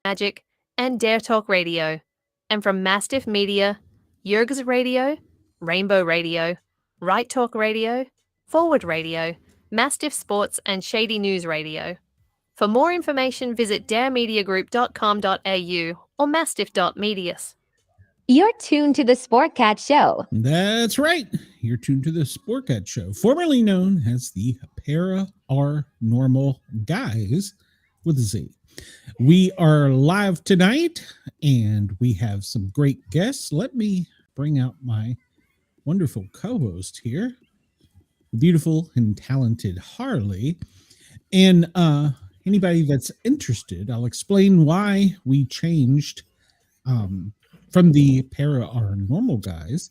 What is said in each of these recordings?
Magic, and Dare Talk Radio, and from Mastiff Media, Yerg's Radio, Rainbow Radio, Right Talk Radio, Forward Radio, Mastiff Sports, and Shady News Radio. For more information, visit daremediagroup.com.au or mastiff.medias. You're tuned to the Sportcat Show. That's right. You're tuned to the Sportcat Show, formerly known as the Para OR Normal Guyz with a Z. We are live tonight, and we have some great guests. Let me bring out my wonderful co-host here, the beautiful and talented Harley. And anybody that's interested, I'll explain why we changed from the Para OR Normal Guyz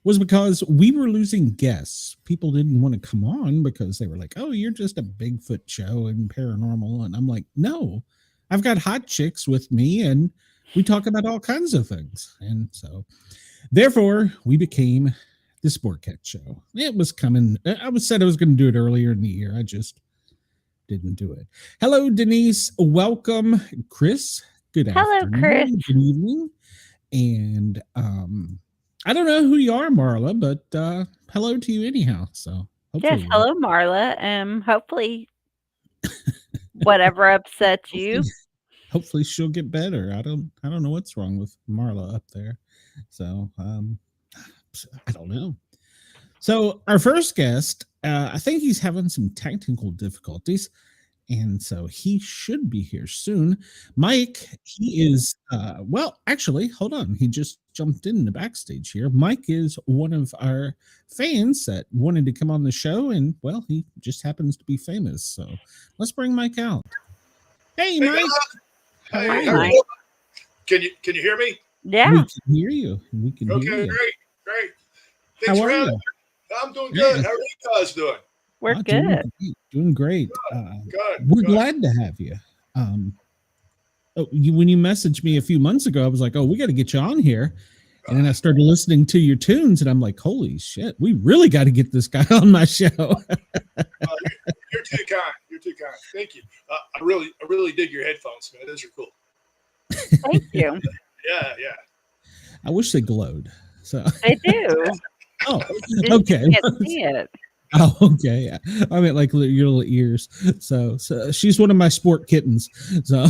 was because we were losing guests. People didn't want to come on because they were like, oh, you're just a Bigfoot show and paranormal. And I'm like, no, I've got hot chicks with me and we talk about all kinds of things. And so therefore we became the Sportcat Show. It was coming. I said I was going to do it earlier in the year. I just didn't do it. Hello, Denise. Welcome, Chris. Good afternoon. Hello, Chris. Good evening. And I don't know who you are, Marla, but hello to you anyhow. So yes, hello, Marla. Hopefully whatever upsets you. Hopefully she'll get better. I don't know what's wrong with Marla up there. So I don't know. So our first guest, I think he's having some technical difficulties, and so he should be here soon. Mike, he is well, actually, hold on. He just jumped in the backstage here. Mike is one of our fans that wanted to come on the show, and well, he just happens to be famous. So let's bring Mike out. Hey, Mike. Hey, how are you? Can you hear me? Yeah. We can hear you. We can hear you. Okay, great. How Thanks are for having you? me. I'm doing good. How are you guys doing? We're good. Doing great. Good. We're glad to have you. When you messaged me a few months ago, I was like, oh, we got to get you on here. And then I started listening to your tunes, and I'm like, holy shit, we really got to get this guy on my show. You're too kind. You're too kind. Thank you. I really dig your headphones, man. Those are cool. Thank you. Yeah. I wish they glowed. So They do. Oh, okay. You can't see it. Oh, okay. Yeah. I mean, like your little ears. So she's one of my sport kittens. So,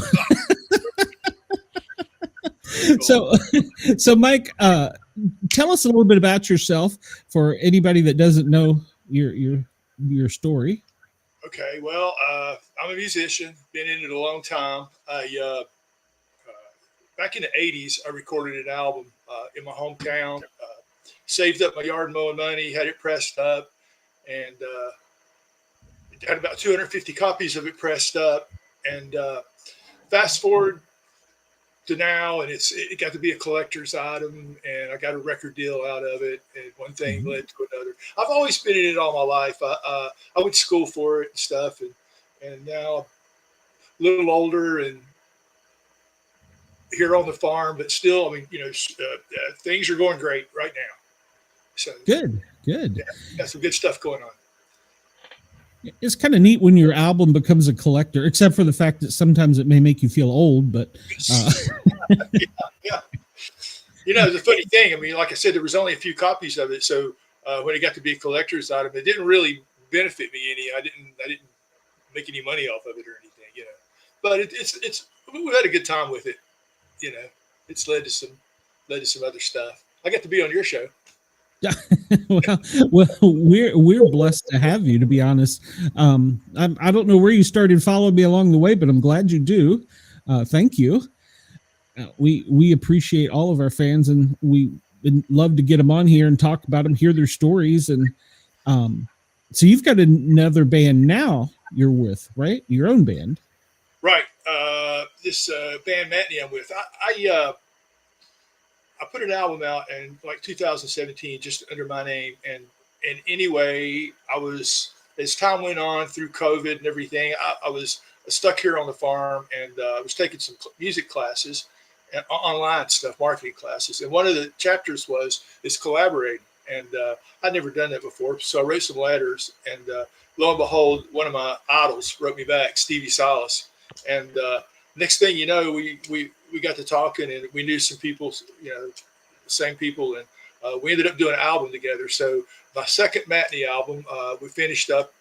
so Mike, tell us a little bit about yourself for anybody that doesn't know your story. Okay. Well, I'm a musician. Been in it a long time. Back in the 80s, I recorded an album in my hometown. Saved up my yard mowing money, had it pressed up, and had about 250 copies of it pressed up. And fast forward to now, and it got to be a collector's item, and I got a record deal out of it, and one thing led to another. I've always been in it all my life. I went to school for it and stuff, and now I'm a little older and here on the farm, but still, I mean, things are going great right now. So Good. Yeah, got some good stuff going on. It's kind of neat when your album becomes a collector, except for the fact that sometimes it may make you feel old, but yeah. It's a funny thing. I mean, like I said, there was only a few copies of it. So when it got to be a collector's item, it didn't really benefit me any. I didn't make any money off of it or anything, but it's we've had a good time with it. It's led to some other stuff. I got to be on your show. well, we're blessed to have you. To be honest, I don't know where you started following me along the way, but I'm glad you do. Thank you. We appreciate all of our fans, and we would love to get them on here and talk about them, hear their stories, and so you've got another band now you're with, right? Your own band, right? This band Matney I'm with. I put an album out in like 2017, just under my name, and anyway, I was, as time went on through COVID and everything, I was stuck here on the farm, and I was taking some music classes and online stuff, marketing classes, and one of the chapters is collaborating, and I'd never done that before, so I wrote some letters, and lo and behold, one of my idols wrote me back, Stevie Salas, and next thing you know, we got to talking, and we knew some people, the same people, and we ended up doing an album together. So my second Matney album, we finished up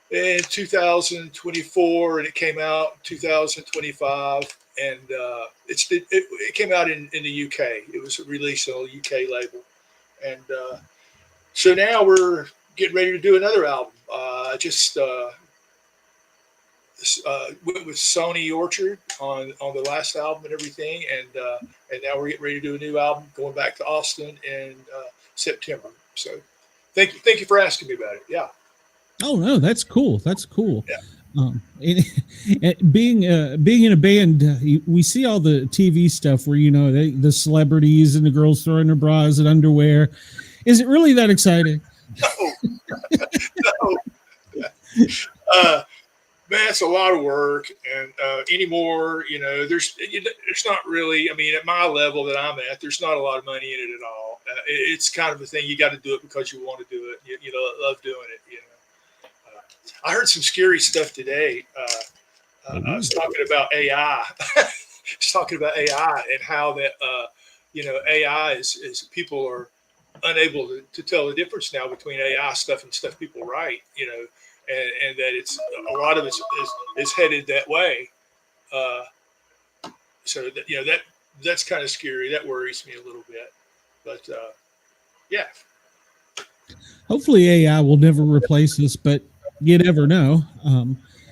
in 2024, and it came out in 2025, and it came out in the UK. It was released on a UK label, and so now we're getting ready to do another album. Went with Sony Orchard on the last album and everything, and now we're getting ready to do a new album, going back to Austin in September. So thank you for asking me about it. Yeah. Oh no, that's cool. That's cool. Yeah. Being in a band, we see all the TV stuff where the celebrities and the girls throwing their bras and underwear. Is it really that exciting? No. Man, it's a lot of work, and anymore, there's not really. I mean, at my level that I'm at, there's not a lot of money in it at all. It's kind of a thing you got to do it because you want to do it. You love doing it. I heard some scary stuff today. I was talking about AI. I was talking about AI and how that AI is people are unable to tell the difference now between AI stuff and stuff people write. And that it's a lot of it is headed that way. So that's kind of scary. That worries me a little bit. But yeah. Hopefully AI will never replace us, but you never know.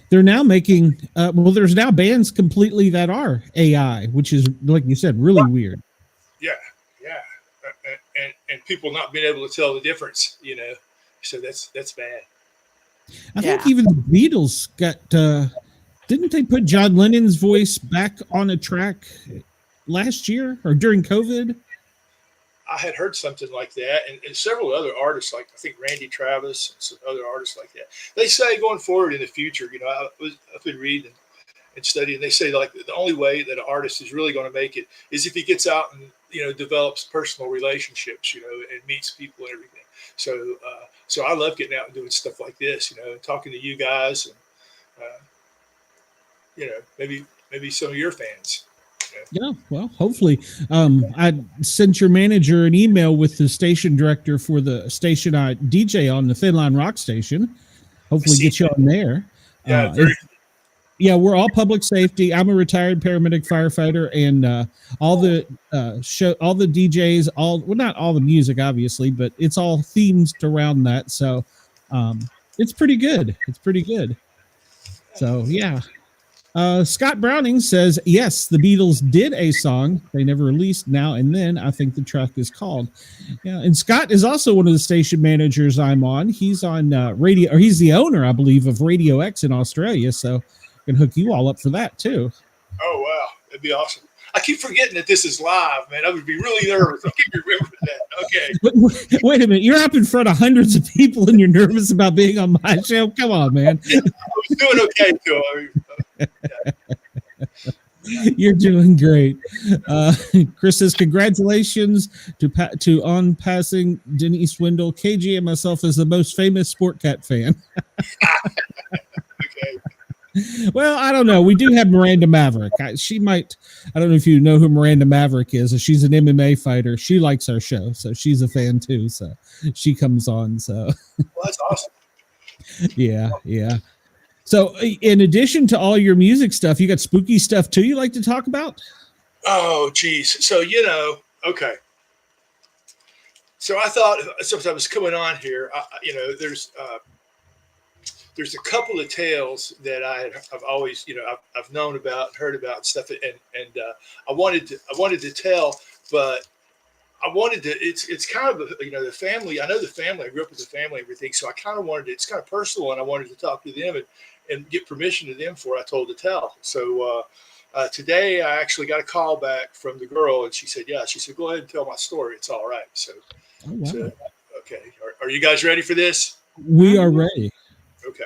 They're now making there's now bands completely that are AI, which is, like you said, really weird. Yeah. And people not being able to tell the difference, so that's bad. I think even the Beatles got, didn't they put John Lennon's voice back on a track last year or during COVID? I had heard something like that, and several other artists, like I think Randy Travis and some other artists like that. They say going forward in the future, I've been reading and studying. They say like the only way that an artist is really going to make it is if he gets out and develops personal relationships, and meets people and everything. So I love getting out and doing stuff like this, and talking to you guys, and maybe some of your fans. Yeah, well, hopefully. I sent your manager an email with the station director for the station I DJ on, the Thin Line Rock station. Hopefully get you on there. Yeah, we're all public safety. I'm a retired paramedic firefighter, and all the DJs, not all the music, obviously, but it's all themed around that. So it's pretty good. So yeah. Scott Browning says, yes, the Beatles did a song they never released, Now and Then, I think the track is called. Yeah, and Scott is also one of the station managers I'm on. He's on radio, or he's the owner, I believe, of Radio X in Australia. So I can hook you all up for that too. Oh, wow. That'd be awesome. I keep forgetting that this is live, man. I would be really nervous. I keep remembering that. Okay. Wait a minute. You're up in front of hundreds of people and you're nervous about being on my show? Come on, man. I was doing okay, too. You're doing great. Chris says, congratulations to on passing Denise Swindle. KG and myself as the most famous Sportcat fan. Okay. Well, I don't know. We do have Miranda Maverick. I don't know if you know who Miranda Maverick is. She's an MMA fighter. She likes our show, so she's a fan too. So she comes on. So well, that's awesome. Yeah. So in addition to all your music stuff, you got spooky stuff too you like to talk about? Oh, geez. So, okay. So I thought since I was coming on here, there's a couple of tales that I've always, I've known about, heard about and stuff, and I wanted to tell, but I wanted to. It's kind of the family. I know the family. I grew up with the family, and everything. So I kind of wanted. It's kind of personal, and I wanted to talk to them and get permission to them before I told to tell. So today I actually got a call back from the girl, and she said, "Yeah." She said, "Go ahead and tell my story. It's all right." So, Oh, wow. so okay. Are you guys ready for this? We are ready. Okay.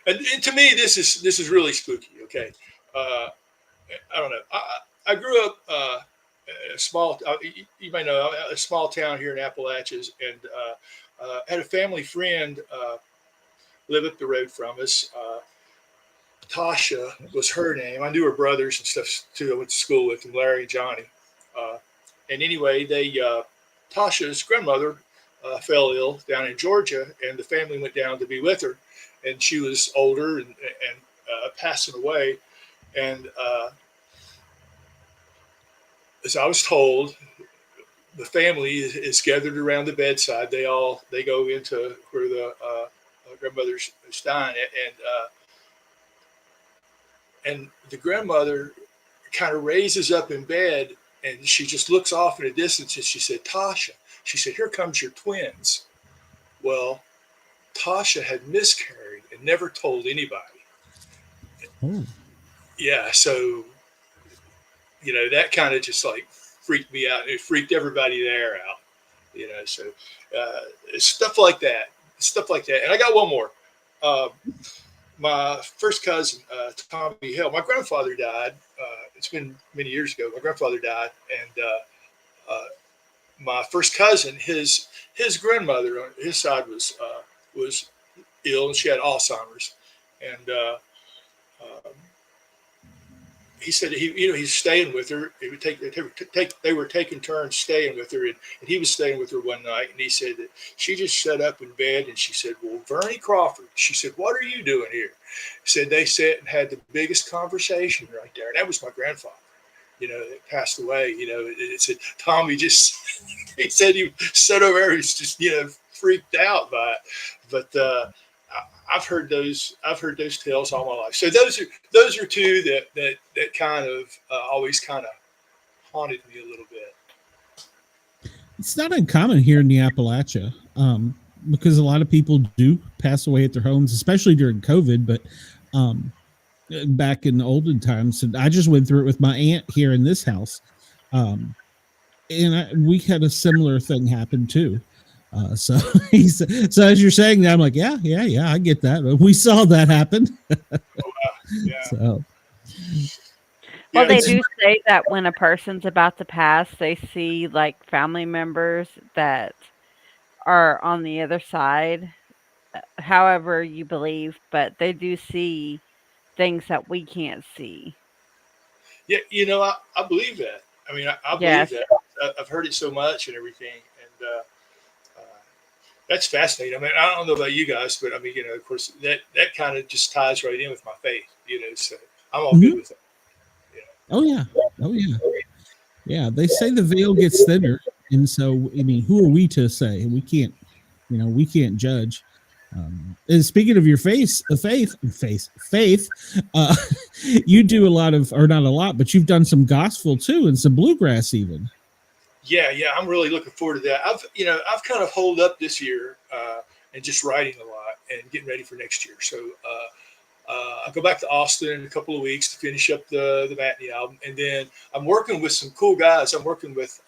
And to me, this is really spooky. Okay. I don't know. I grew up in a small, you may know, a small town here in Appalachians, and had a family friend live up the road from us. Tasha was her name. I knew her brothers and stuff too. I went to school with them, Larry and Johnny. And anyway, Tasha's grandmother fell ill down in Georgia, and the family went down to be with her. And she was older and passing away. And as I was told, the family is gathered around the bedside. They go into where the grandmother's dying, and the grandmother kind of raises up in bed, and she just looks off in the distance, and she said, "Tasha," she said, "here comes your twins." Well, Tasha had miscarried and never told anybody. Oh. Yeah, so that kind of just like freaked me out. It freaked everybody there out. So stuff like that. And I got one more. My first cousin, Tommy Hill. My grandfather died. It's been many years ago. My grandfather died, and my first cousin, his grandmother on his side was ill, and she had Alzheimer's, and he said he's staying with her. They were taking turns staying with her, and he was staying with her one night, and he said that she just sat up in bed, and she said, "Well, Vernie Crawford," she said, "what are you doing here?" He said they sat and had the biggest conversation right there, and that was my grandfather. That passed away. It said Tommy just he said he sat over there, he's just freaked out by it, but I've heard those tales all my life. So those are two that kind of always kind of haunted me a little bit. It's not uncommon here in the Appalachia, because a lot of people do pass away at their homes, especially during COVID. But back in the olden times, and I just went through it with my aunt here in this house, and we had a similar thing happen too. So as you're saying that, I'm like, yeah, I get that. We saw that happen. Yeah. So, Well, they do say that when a person's about to pass, they see like family members that are on the other side, however you believe, but they do see things that we can't see. Yeah, I believe that. I mean, I Yes. believe that. I've heard it so much and everything, and that's fascinating. I mean, I don't know about you guys, but I mean, of course, that kind of just ties right in with my faith. So I'm all good with it. Oh yeah. Yeah, they say the veil gets thinner, and so I mean, who are we to say? We can't judge. And speaking of your faith, you do a lot of, or not a lot, but you've done some gospel too, and some bluegrass even. Yeah, I'm really looking forward to that. I've kind of holed up this year and just writing a lot and getting ready for next year. So I'll go back to Austin in a couple of weeks to finish up the Matney album, and then I'm working with some cool guys. I'm working with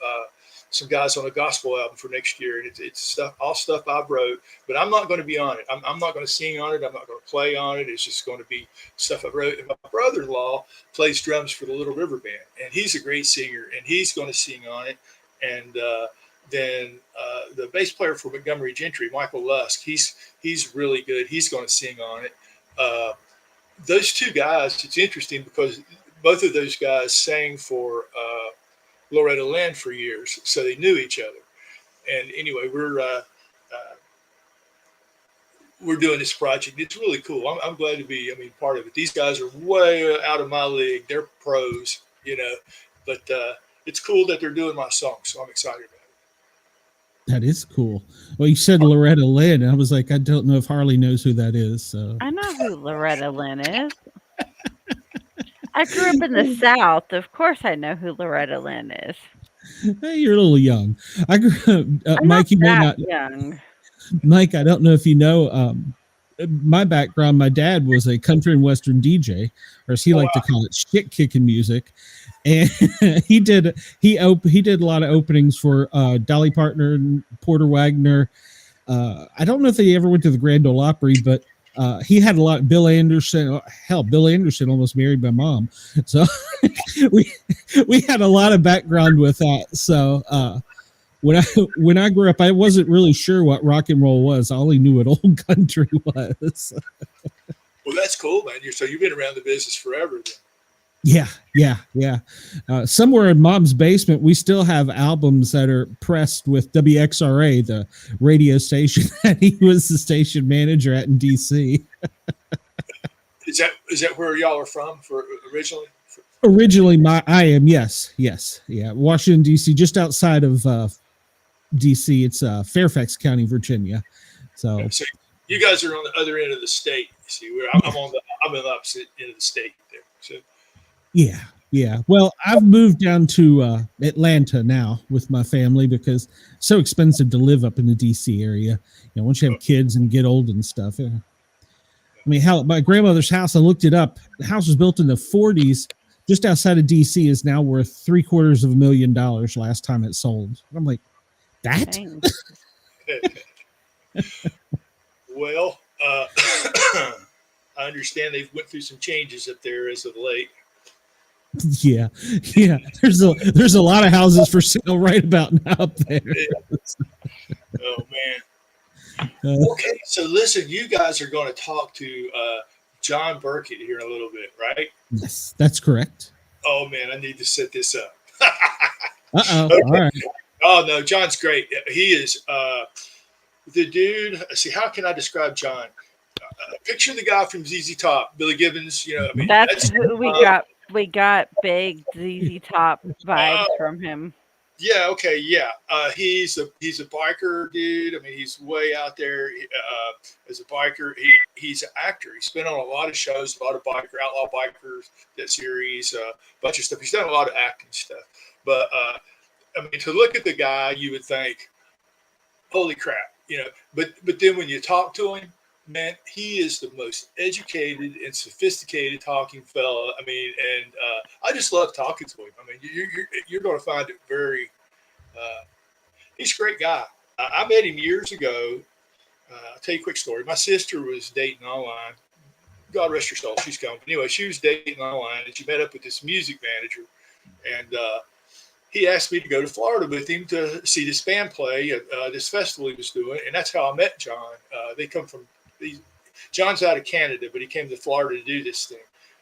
some guys on a gospel album for next year, and it's all stuff I wrote, but I'm not going to be on it. I'm not going to sing on it. I'm not going to play on it. It's just going to be stuff I wrote. And my brother-in-law plays drums for the Little River Band, and he's a great singer, and he's going to sing on it. And then the bass player for Montgomery Gentry, Michael Lusk, he's really good. He's going to sing on it. Those two guys, it's interesting because both of those guys sang for Loretta Lynn for years, so they knew each other. And anyway, we're doing this project. It's really cool. I'm glad to be, part of it. These guys are way out of my league. They're pros, but it's cool that they're doing my song, so I'm excited about it. That is cool. Well, you said Loretta Lynn. I was like, I don't know if Harley knows who that is. So I know who Loretta Lynn is. I grew up in the South. Of course I know who Loretta Lynn is. hey, you're a little young. I grew up, I'm Mike. You may not not, young. Mike. I don't know if you know. My background. My dad was a country and western DJ, or as he liked to call it, shit kicking music. And he did a lot of openings for Dolly Parton and Porter Wagner. I don't know if they ever went to the Grand Ole Opry, but he had a lot. Bill Anderson, hell, Bill Anderson almost married my mom, so we had a lot of background with that. So when I grew up, I wasn't really sure what rock and roll was. I only knew what old country was. Well, that's cool, man. So you've been around the business forever, then. Yeah. Somewhere in Mom's basement, we still have albums that are pressed with WXRA, the radio station that he was the station manager at in DC. Is that where y'all are from originally? Originally, I am. Yes. Yeah. Washington, DC, just outside of DC. It's Fairfax County, Virginia. So you guys are on the other end of the state. See, I'm on the opposite end of the state there. So. Yeah. Well, I've moved down to Atlanta now with my family because it's so expensive to live up in the DC area. You know, once you have kids and get old and stuff. Yeah. I mean, hell, my grandmother's house, I looked it up. The house was built in the 40s, just outside of DC, is now worth $750,000 last time it sold. I'm like, that? Well, I understand they've went through some changes up there as of late. Yeah. There's a lot of houses for sale right about now up there. Oh man. Okay, so listen, you guys are going to talk to John Burkitt here in a little bit, right? Yes, that's correct. Oh man, I need to set this up. Uh-oh. Okay. All right. Oh no, John's great. He is the dude. See, how can I describe John? Picture the guy from ZZ Top, Billy Gibbons. You know, I mean, that's who we got. We got big ZZ Top vibes from him. Yeah. Okay. Yeah. He's a biker dude. I mean, he's way out there as a biker. He's an actor. He's been on a lot of shows, a lot of outlaw bikers, that series, a bunch of stuff. He's done a lot of acting stuff. But I mean, to look at the guy, you would think, holy crap, you know. But then when you talk to him, man, he is the most educated and sophisticated talking fella. I mean, and I just love talking to him. I mean, you're going to find it very. He's a great guy. I met him years ago. I'll tell you a quick story. My sister was dating online. God rest her soul, she's gone. But anyway, she was dating online, and she met up with this music manager, and he asked me to go to Florida with him to see this band play at this festival he was doing, and that's how I met John. They come from. John's out of Canada, but he came to Florida to do this thing.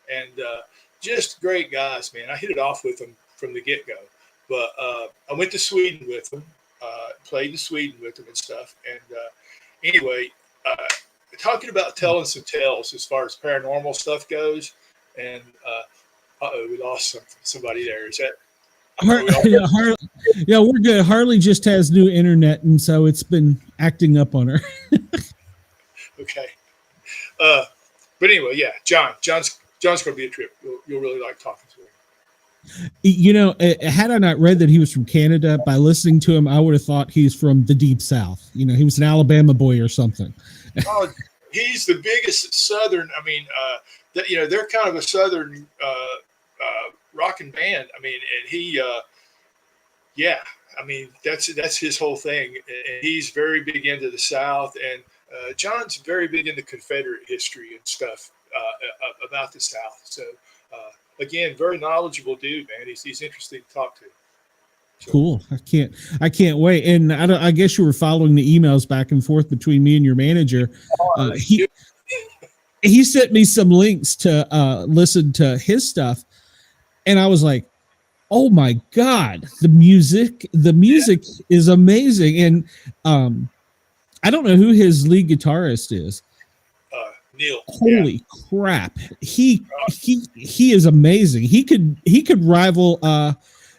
And just great guys, man. I hit it off with them from the get-go. But I went to Sweden with them, played in Sweden with them and stuff. And anyway, talking about telling some tales as far as paranormal stuff goes. And we lost somebody there. Is that? Yeah, we're good. Harley just has new internet, and so it's been acting up on her. Okay. But anyway, yeah, John's going to be a trip. You'll really like talking to him. You know, had I not read that he was from Canada, by listening to him, I would have thought he's from the deep South. You know, he was an Alabama boy or something. Oh, he's the biggest Southern. I mean, they're kind of a Southern rocking band. I mean, and he, I mean, that's his whole thing. And he's very big into the South, and John's very big into Confederate history and stuff about the South. So, again, very knowledgeable dude, man. He's interesting to talk to. So. Cool. I can't wait. And I guess you were following the emails back and forth between me and your manager. He sent me some links to listen to his stuff, and I was like, oh my God, the music is amazing. And I don't know who his lead guitarist is. Neil. Holy crap. He is amazing. He could rival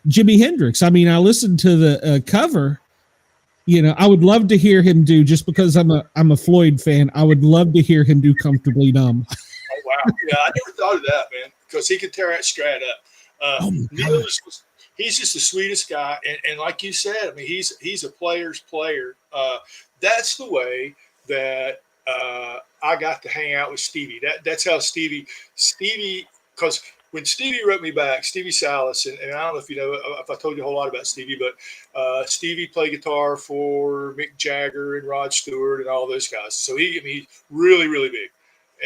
Jimi Hendrix. I mean, I listened to the cover, I would love to hear him do, just because I'm a Floyd fan. I would love to hear him do Comfortably Numb. Oh, wow. Yeah, I never thought of that, man, because he could tear that Strat up. Neil he's just the sweetest guy. And like you said, I mean, he's a player's player. That's the way that I got to hang out with Stevie. That's how Stevie, because when Stevie wrote me back, Stevie Salas, and I don't know if you know, if I told you a whole lot about Stevie, but Stevie played guitar for Mick Jagger and Rod Stewart and all those guys. So he's really, really big.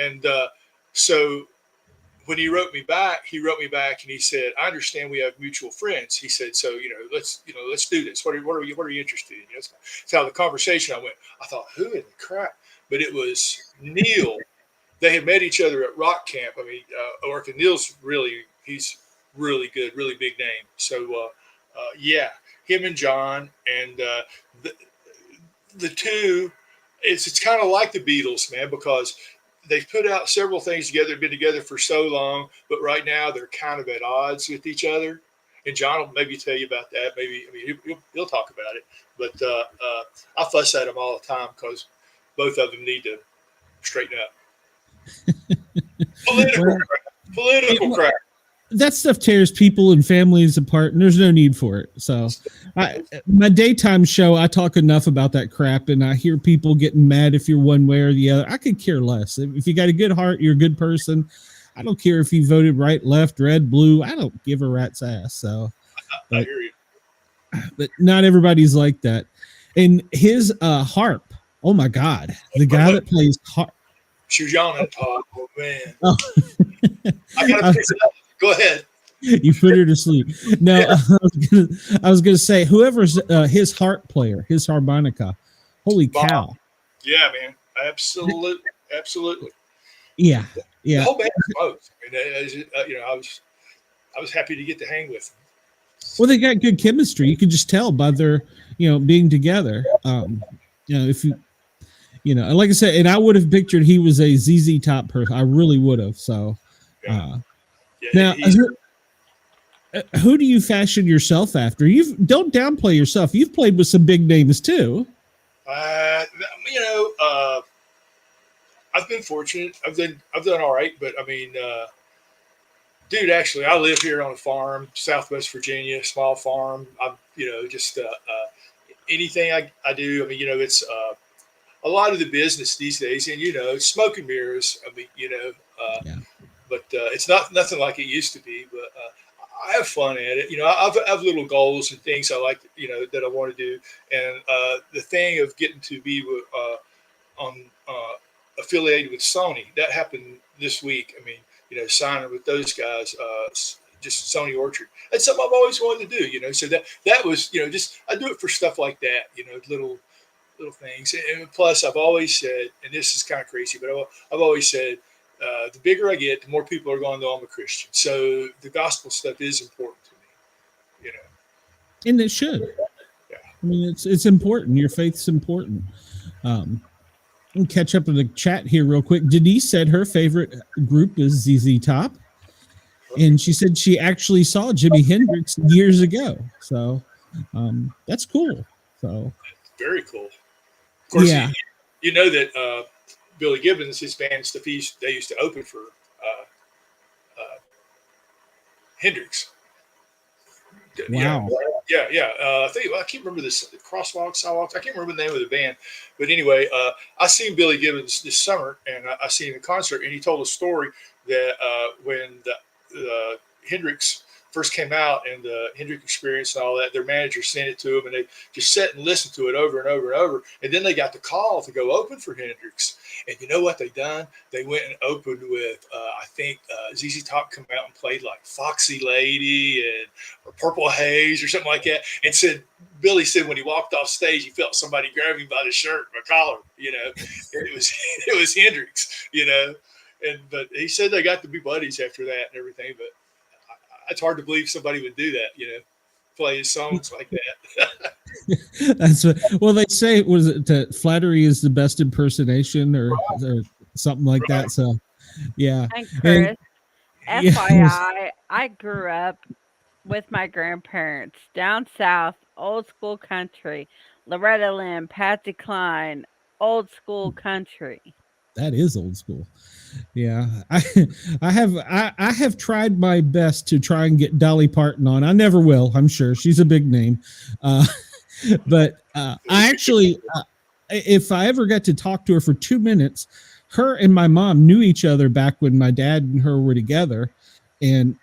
And so when he wrote me back and he said, I understand we have mutual friends. He said, so, let's do this. What are you interested in? That's how the conversation I went. I thought, who in the crap? But it was Neil. They had met each other at rock camp. I mean, Neil's he's really good, really big name. So, yeah, him and John, and the two, it's kind of like the Beatles, man, because they've put out several things together, been together for so long, but right now they're kind of at odds with each other. And John will maybe tell you about that. He'll talk about it. But I fuss at him all the time because both of them need to straighten up. Political crap. That stuff tears people and families apart, and there's no need for it. So, my daytime show, I talk enough about that crap, and I hear people getting mad if you're one way or the other. I could care less. If you got a good heart, you're a good person. I don't care if you voted right, left, red, blue. I don't give a rat's ass. So, I hear you. But not everybody's like that. And his harp, oh my God, the guy that plays harp. She was yawning at Todd. Oh, man. Oh. I got to fix it up. Go ahead. You put her to sleep. No, yeah. I was gonna say, whoever's his harp player, his harmonica, holy cow! Yeah, man, absolutely. Yeah. The whole band smokes. I mean, I was happy to get to hang with them. Well, they got good chemistry. You can just tell by their, being together. If you, like I said, and I would have pictured he was a ZZ Top person. I really would have. So. Yeah. Now, who do you fashion yourself after? Don't downplay yourself. You've played with some big names too. I've been fortunate. I've done all right, but I mean, dude, actually, I live here on a farm, Southwest Virginia, small farm. I'm, just anything I do. I mean, it's a lot of the business these days, and smoke and mirrors. I mean, yeah. But it's nothing like it used to be. But I have fun at it. I have little goals and things I like, that I want to do. And the thing of getting to be affiliated with Sony, that happened this week. I mean, signing with those guys, just Sony Orchard. That's something I've always wanted to do. So that was, just I do it for stuff like that. Little things. And plus, I've always said, and this is kind of crazy, but I've always said, the bigger I get, the more people are going to know I'm a Christian. So the gospel stuff is important to me, And it should. Yeah. I mean, it's important. Your faith's important. We'll catch up in the chat here real quick. Denise said her favorite group is ZZ Top. And she said she actually saw Jimi Hendrix years ago. So that's cool. So very cool. Of course, yeah. You know that Billy Gibbons, his band stuff, they used to open for Hendrix. Wow. Yeah. I can't remember this Crosswalk, Sidewalks. I can't remember the name of the band, but anyway, I seen Billy Gibbons this summer, and I seen him in concert, and he told a story that when the Hendrix first came out and the Hendrix Experience and all that, their manager sent it to them, and they just sat and listened to it over and over and over, and then they got the call to go open for Hendrix. And you know what they done? They went and opened with, I think ZZ Top come out and played like Foxy Lady or Purple Haze or something like that. And Billy said when he walked off stage, he felt somebody grab him by the shirt or collar, and it was Hendrix, but he said they got to be buddies after that and everything. But it's hard to believe somebody would do that, play his songs like that. That's what they say. Was it that flattery is the best impersonation or something like that? So, yeah. And Chris, FYI, I grew up with my grandparents down south, old school country, Loretta Lynn, Patsy Cline, old school country. That is old school. Yeah, I have tried my best to try and get Dolly Parton on. I never will. I'm sure she's a big name, but I actually, if I ever got to talk to her for 2 minutes, her and my mom knew each other back when my dad and her were together, and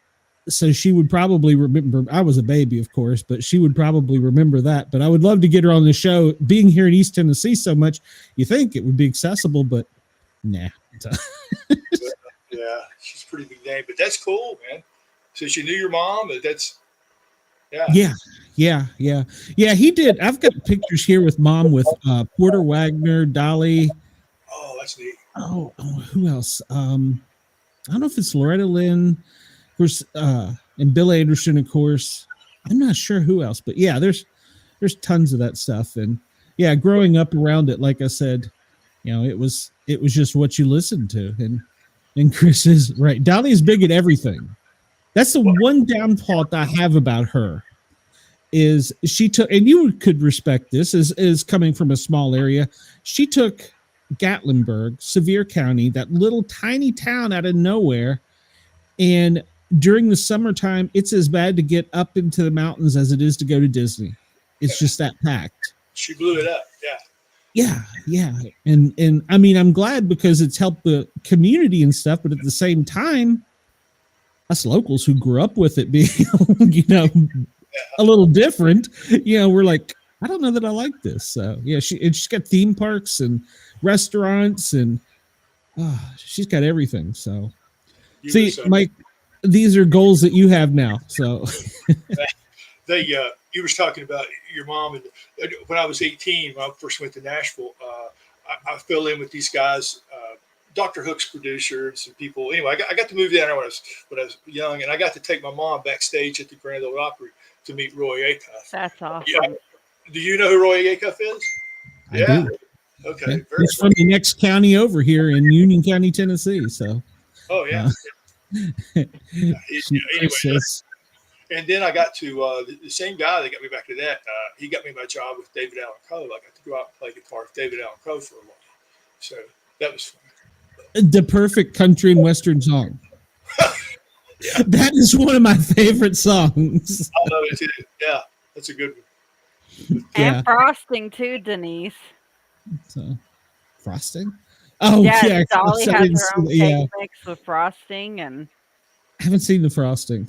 so she would probably remember. I was a baby, of course, but she would probably remember that. But I would love to get her on the show. Being here in East Tennessee so much, you think it would be accessible, but nah. Yeah, she's a pretty big name, but that's cool, man. Since you knew your mom, that's yeah. He did. I've got pictures here with mom, with Porter Wagner, Dolly. Oh, that's neat. Oh, who else? I don't know if it's Loretta Lynn, of course, and Bill Anderson, of course. I'm not sure who else, but yeah, there's tons of that stuff, and yeah, growing up around it, like I said, you know, it was just what you listened to, and Chris is right. Dolly is big at everything. That's the one downfall I have about her, is she took, and you could respect this, is coming from a small area. She took Gatlinburg, Sevier County, that little tiny town out of nowhere, and during the summertime, it's as bad to get up into the mountains as it is to go to Disney. It's just that packed. She blew it up. Yeah. And I mean, I'm glad because it's helped the community and stuff, but at the same time, us locals who grew up with it being, you know, a little different, you know, we're like, I don't know that I like this. So yeah, she's got theme parks and restaurants, and she's got everything. So see, Mike, these are goals that you have now. So you were talking about your mom, and when I was 18, when I first went to Nashville, I fell in with these guys, Dr. Hook's producer and some people. Anyway, I got to move down there when I was young, and I got to take my mom backstage at the Grand Ole Opry to meet Roy Acuff. That's awesome. Yeah. Do you know who Roy Acuff is? I do. Okay. Yeah. He's from the next county over here in Union County, Tennessee. So. Oh yeah. Anyway. And then I got to the same guy that got me back to that. He got me my job with David Allan Coe. I got to go out and play guitar with David Allan Coe for a while. So that was fun. The perfect country and western song. Yeah. That is one of my favorite songs. I love it too. Yeah, that's a good one. And frosting too, Denise. So, frosting? Oh yeah, Dolly has her own cake mix with frosting, and I haven't seen the frosting.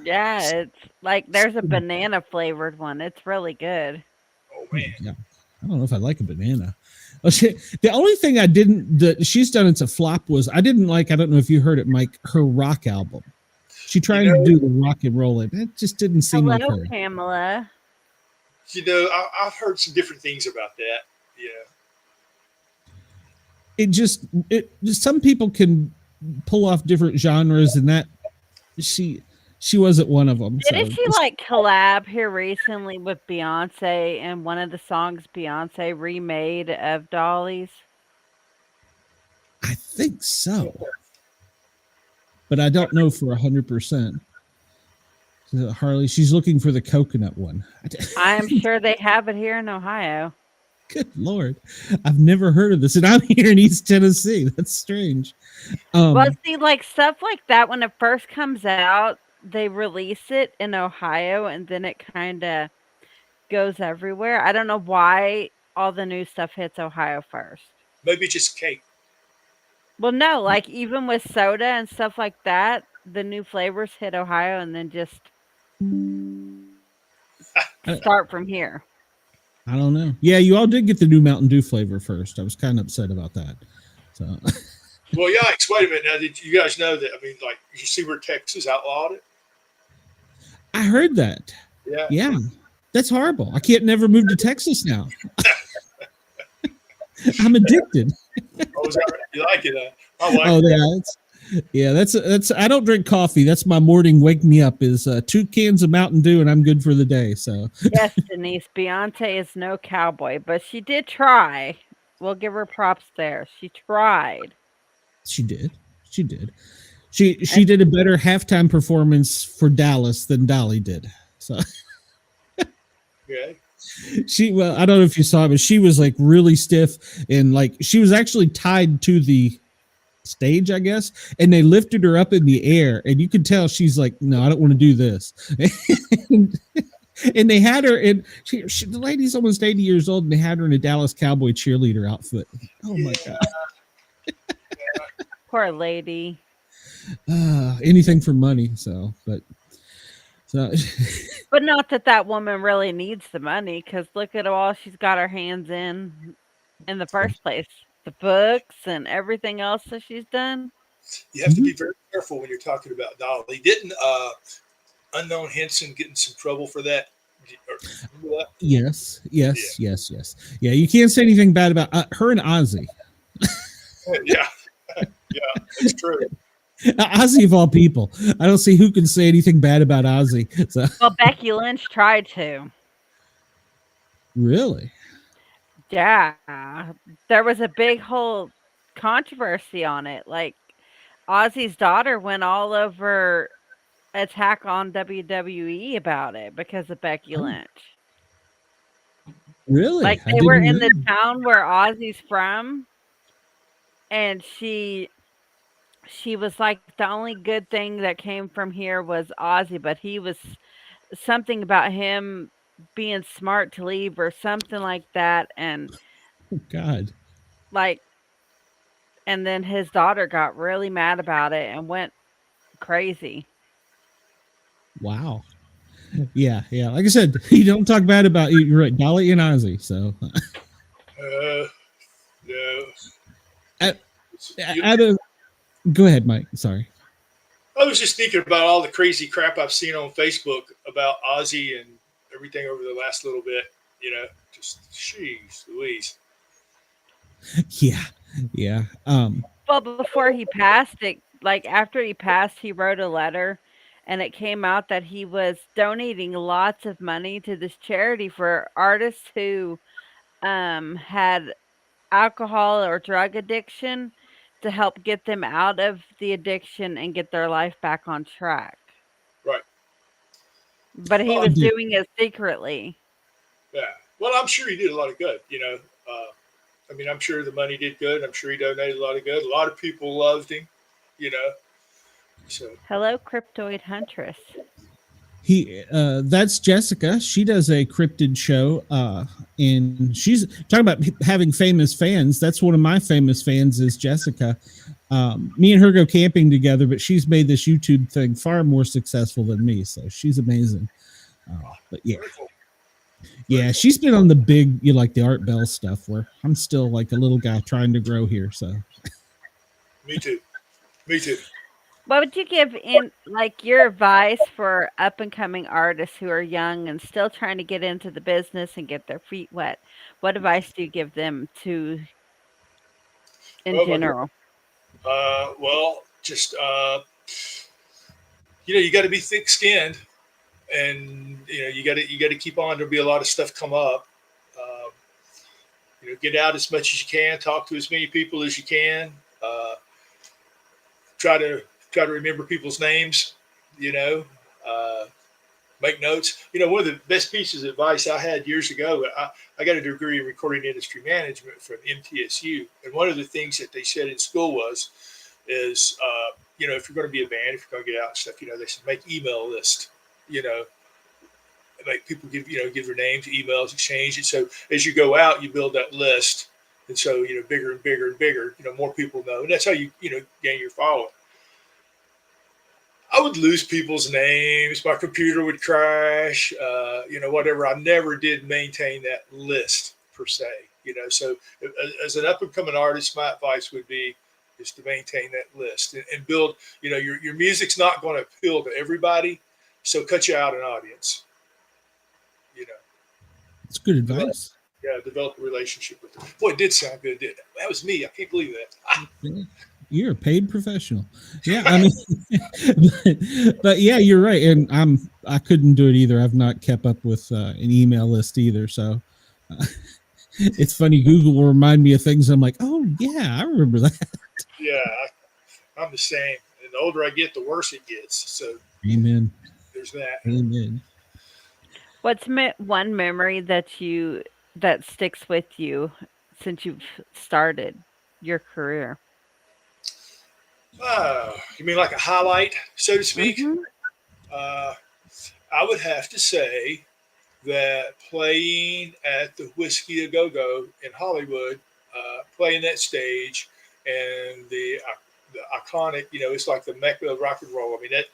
Yeah, it's like there's a banana flavored one. It's really good. Oh man, yeah. I don't know if I like a banana. The only thing I didn't that she's done it's a flop was I didn't like. I don't know if you heard it, Mike. Her rock album. She tried to do the rock and roll it. It just didn't seem like her. Pamela. You know, I've heard some different things about that. Yeah. It just some people can pull off different genres, and that she wasn't one of them. Didn't she like collab here recently with Beyonce, and one of the songs Beyonce remade of Dolly's? I think so, but I don't know for 100%. Harley, she's looking for the coconut one. I'm sure they have it here in Ohio. Good Lord. I've never heard of this, and I'm here in East Tennessee. That's strange. Well, see, like stuff like that, when it first comes out, they release it in Ohio, and then it kind of goes everywhere. I don't know why all the new stuff hits Ohio first. Maybe just cake. Well, no, like even with soda and stuff like that, the new flavors hit Ohio and then just start from here. I don't know. Yeah, you all did get the new Mountain Dew flavor first. I was kind of upset about that. So, well, yikes! Wait a minute. Now, did you guys know that? I mean, like, you see where Texas outlawed it? I heard that. Yeah, that's horrible. I can't never move to Texas now. I'm addicted. Oh, is that right? You like it? That's. I don't drink coffee. That's my morning wake me up. Is 2 cans of Mountain Dew, and I'm good for the day. So yes, Denise. Beyonce is no cowboy, but she did try. We'll give her props there. She tried. She did. She did a better halftime performance for Dallas than Dolly did. So Okay. Well, I don't know if you saw it, but she was like really stiff, and like she was actually tied to the stage, I guess, and they lifted her up in the air, and you could tell she's like, no, I don't want to do this. And they had her in, the lady's almost 80 years old, and they had her in a Dallas Cowboy cheerleader outfit. Oh my God. Poor lady. Anything for money. So, but not that woman really needs the money, because look at all she's got her hands in the first place. The books and everything else that she's done. You have to be very careful when you're talking about Dolly. Didn't Unknown Henson get in some trouble for that? That? Yes. Yeah, you can't say anything bad about her and Ozzy. Yeah, that's true. Ozzy of all people. I don't see who can say anything bad about Ozzy. So. Well, Becky Lynch tried to. Really? Yeah. There was a big whole controversy on it. Like, Ozzy's daughter went all over Attack on WWE about it because of Becky Lynch. Really? Like, they were in the town where Ozzy's from, and she was like, the only good thing that came from here was Ozzy, but he was something about him being smart to leave or something like that. And oh God, like, and then his daughter got really mad about it and went crazy. Wow. Yeah. Like I said, you don't talk bad about you. You're right, Dolly and Ozzy. So. No. Go ahead, Mike. Sorry. I was just thinking about all the crazy crap I've seen on Facebook about Ozzy and everything over the last little bit. You know, just jeez Louise. Yeah. Well, before he passed, after he passed, he wrote a letter, and it came out that he was donating lots of money to this charity for artists who had alcohol or drug addiction, to help get them out of the addiction and get their life back on track. Right. But he was doing it secretly. Yeah. Well, I'm sure he did a lot of good, you know. I mean, I'm sure the money did good. I'm sure he donated a lot of good. A lot of people loved him, you know. So. Hello, Cryptoid Huntress. That's Jessica. She does a cryptid show, and she's talking about having famous fans. That's one of my famous fans is Jessica. Me and her go camping together, but she's made this YouTube thing far more successful than me. So she's amazing. But yeah, she's been on the big, like the Art Bell stuff, where I'm still like a little guy trying to grow here. So me too. What would you give in your advice for up and coming artists who are young and still trying to get into the business and get their feet wet? What advice do you give them in general? Well, just you got to be thick-skinned, and you got to keep on. There'll be a lot of stuff come up. Get out as much as you can. Talk to as many people as you can. Try to remember people's names, make notes. One of the best pieces of advice I had years ago, I got a degree in recording industry management from MTSU. And one of the things that they said in school is if you're going to be a band, if you're going to get out and stuff, they said make email list, make people give their names, emails, exchange it. So as you go out, you build that list. And so, bigger and bigger and bigger, more people know. And that's how you gain your following. I would lose people's names. My computer would crash, whatever. I never did maintain that list per se, So as an up and coming artist, my advice would be is to maintain that list and build, your music's not going to appeal to everybody. So cut you out an audience, It's good advice. Develop a relationship with them. Boy, it did sound good, didn't it? That was me. I can't believe that. You're a paid professional. Yeah, I mean, but yeah, you're right. And I couldn't do it either. I've not kept up with an email list either. So it's funny. Google will remind me of things. I'm like, oh yeah, I remember that. Yeah, I'm the same. And the older I get, the worse it gets. So amen. There's that. Amen. What's one memory that sticks with you since you've started your career? You mean like a highlight, so to speak? Mhm. I would have to say that playing at the Whiskey A Go Go in Hollywood, playing that stage, and the iconic, it's like the mecca of rock and roll. I mean, that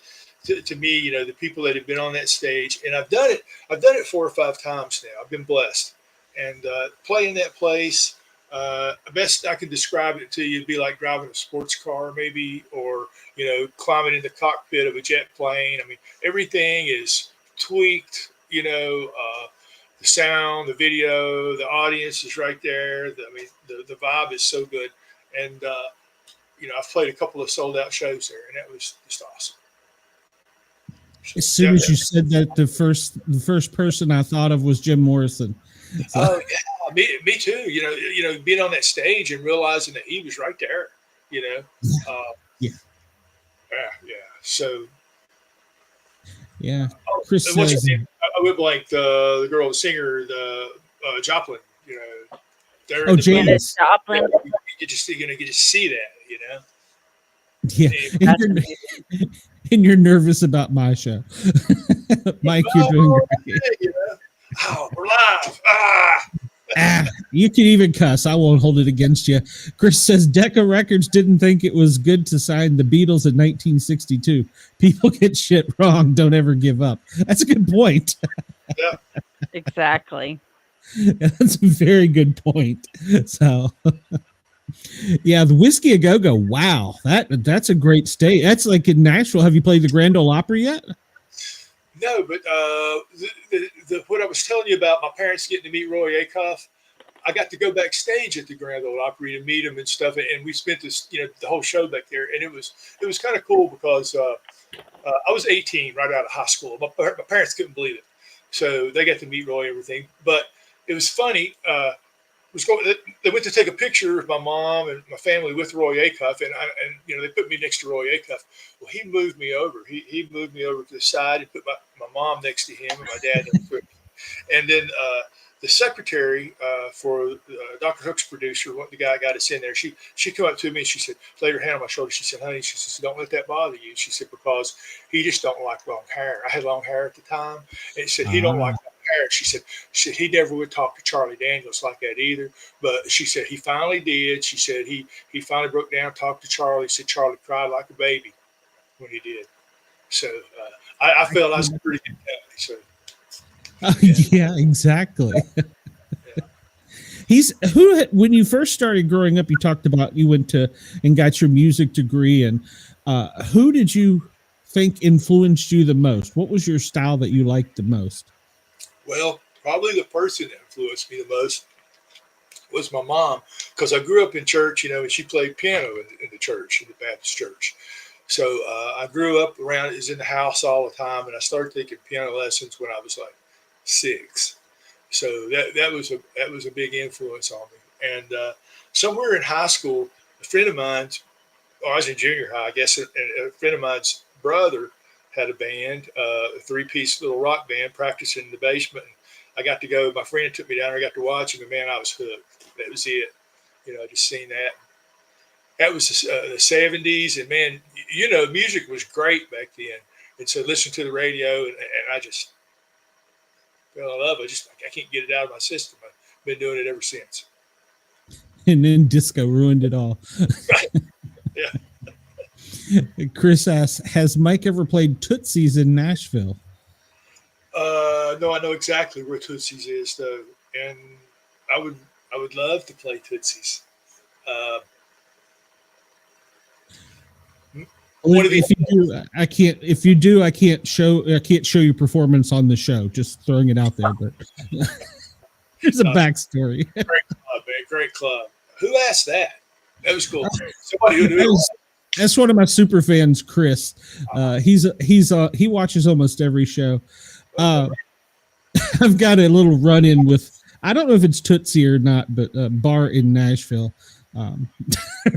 to me, the people that have been on that stage, and I've done it 4 or 5 times now. I've been blessed, and playing that place. Best I can describe it to you would be like driving a sports car, maybe, or climbing in the cockpit of a jet plane. I mean, everything is tweaked. The sound, the video, the audience is right there. The vibe is so good, and I've played a couple of sold out shows there, and that was just awesome. As soon as you said that, the first person I thought of was Jim Morrison. So. Oh yeah, me too. Being on that stage and realizing that he was right there. Yeah. Yeah. So. Yeah. Chris what's says, her name? I went blank. The girl, the singer, the Joplin. They're oh, James Joplin. You just get to see that. Yeah, and you're nervous about my show. Mike, you're doing great. Oh, we're live. You can even cuss. I won't hold it against you. Chris says Decca Records didn't think it was good to sign the Beatles in 1962. People get shit wrong. Don't ever give up. That's a good point. Yeah. Exactly. That's a very good point. So... Yeah, the Whiskey A Go Go. Wow, that's a great state. That's like in Nashville. Have you played the Grand Ole Opry yet? No, but what I was telling you about my parents getting to meet Roy Acuff, I got to go backstage at the Grand Ole Opry to meet him and stuff, and we spent this, the whole show back there, and it was kind of cool because I was 18 right out of high school. My parents couldn't believe it, so they got to meet Roy and everything. But it was funny. They went to take a picture of my mom and my family with Roy Acuff, and they put me next to Roy Acuff. Well, he moved me over. He moved me over to the side and put my mom next to him and my dad next to him. And then the secretary for Dr. Hook's producer, the guy got us in there, she came up to me and she said, laid her hand on my shoulder. She said, honey, she said, don't let that bother you. She said, because he just don't like long hair. I had long hair at the time. And she said, he don't like long hair. She said he never would talk to Charlie Daniels like that either. But she said he finally did. She said he finally broke down, talked to Charlie. Said Charlie cried like a baby when he did. So I felt I was a pretty good company. So. Yeah, exactly. When you first started growing up, you talked about you went to and got your music degree, and who did you think influenced you the most? What was your style that you liked the most? Well, probably the person that influenced me the most was my mom, because I grew up in church, and she played piano in the church, in the Baptist church. So I grew up around, it was in the house all the time, and I started taking piano lessons when I was like 6. So that was a big influence on me. And somewhere in high school, a friend of mine's, I was in junior high, I guess, and a friend of mine's brother had a band, a 3-piece little rock band, practicing in the basement. And I got to go. My friend took me down there. I got to watch him, and man, I was hooked. That was it. I just seen that. That was the 70s, and man, music was great back then. And so listening to the radio, and I just fell in love. I can't get it out of my system. I've been doing it ever since. And then disco ruined it all. Right. Yeah. Chris asks, has Mike ever played Tootsie's in Nashville? No, I know exactly where Tootsie's is, though, and I would love to play Tootsie's. If you do, I can't. If you do, I can't show your performance on the show. Just throwing it out there, but there's a backstory. Great club, man. Great club. Who asked that? That was cool. Somebody who knew. That's one of my super fans, Chris. He watches almost every show. I've got a little run-in with, I don't know if it's Tootsie or not, but a bar in Nashville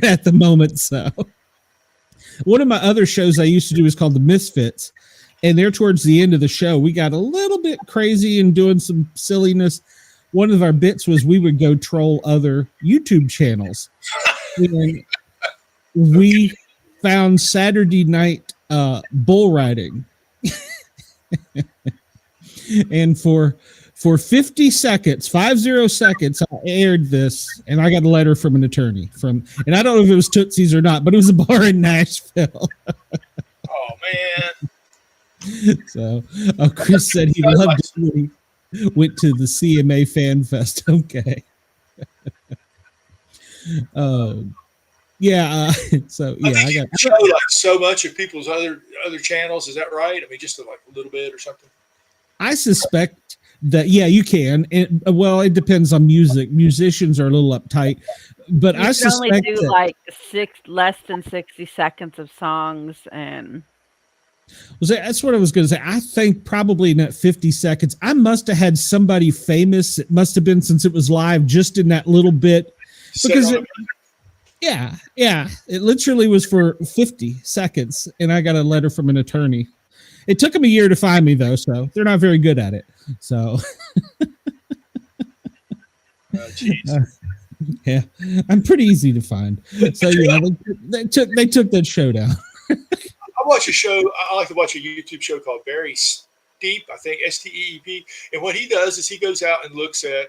at the moment. So one of my other shows I used to do is called The Misfits, And there towards the end of the show, we got a little bit crazy and doing some silliness. One of our bits was we would go troll other YouTube channels. And we found Saturday night bull riding. And for 50 seconds, 50 seconds, I aired this, and I got a letter from an attorney and I don't know if it was Tootsie's or not, but it was a bar in Nashville. Oh man. So Chris said he loved it when he went to the CMA Fan Fest. Okay. Yeah. So yeah, I got show like so much of people's other channels. Is that right? I mean, just like a little bit or something. I suspect that you can. And well, it depends on music. Musicians are a little uptight, but I suspect only do like less than 60 seconds of songs and. That's what I was going to say. I think probably in that 50 seconds, I must have had somebody famous. It must have been since it was live, just in that little bit, because it literally was for 50 seconds, and I got a letter from an attorney. It took them a year to find me, though, so they're not very good at it. So, yeah, I'm pretty easy to find. So yeah, they took that show down. I watch a show. I like to watch a YouTube show called Very Steep. I think STEEP. And what he does is he goes out and looks at.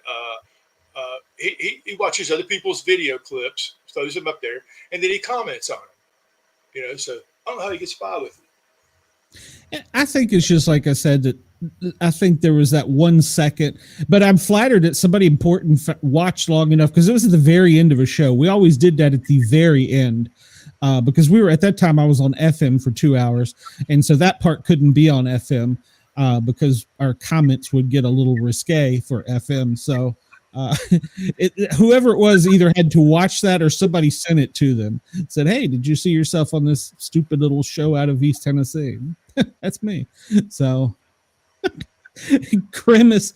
He watches other people's video clips, throws them up there, and then he comments on them. So I don't know how he gets by with it. I think it's just like I said that. I think there was that 1 second, but I'm flattered that somebody important watched long enough because it was at the very end of a show. We always did that at the very end. Because we were at that time, I was on FM for 2 hours, and so that part couldn't be on FM because our comments would get a little risque for FM. So whoever it was either had to watch that or somebody sent it to them. Said, "Hey, did you see yourself on this stupid little show out of East Tennessee?" That's me. So. Grimace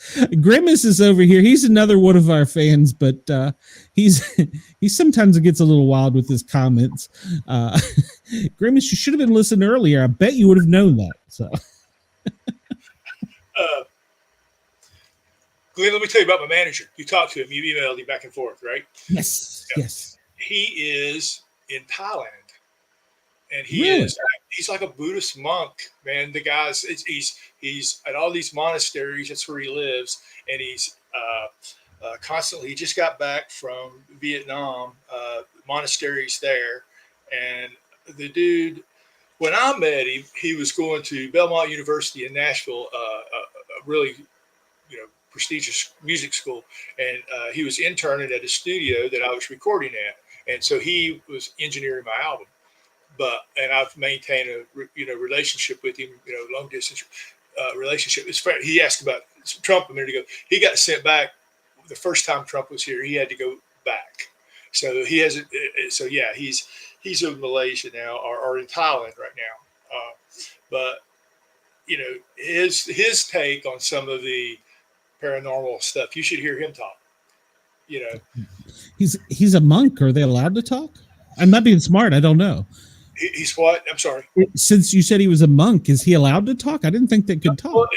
is over here. He's another one of our fans, but he sometimes gets a little wild with his comments. Grimace, you should have been listening earlier. I bet you would have known that. So, Glenn, let me tell you about my manager. You talked to him. You emailed him back and forth, right? Yes. Yeah. Yes. He is in Thailand, and Really? He's like a Buddhist monk, man. The guy's he's at all these monasteries. That's where he lives, and he's constantly. He just got back from Vietnam, monasteries there, and the dude. When I met him, he was going to Belmont University in Nashville, a really, prestigious music school, and he was interning at a studio that I was recording at, and so he was engineering my album. And I've maintained a relationship with him, long distance relationship. It's fair. He asked about Trump a minute ago. He got sent back the first time Trump was here. He had to go back. So he hasn't. So yeah, he's in Malaysia now or in Thailand right now. But his take on some of the paranormal stuff. You should hear him talk. He's a monk. Are they allowed to talk? I'm not being smart. I don't know. He's what? I'm sorry. Since you said he was a monk, is he allowed to talk? I didn't think they could talk. Well,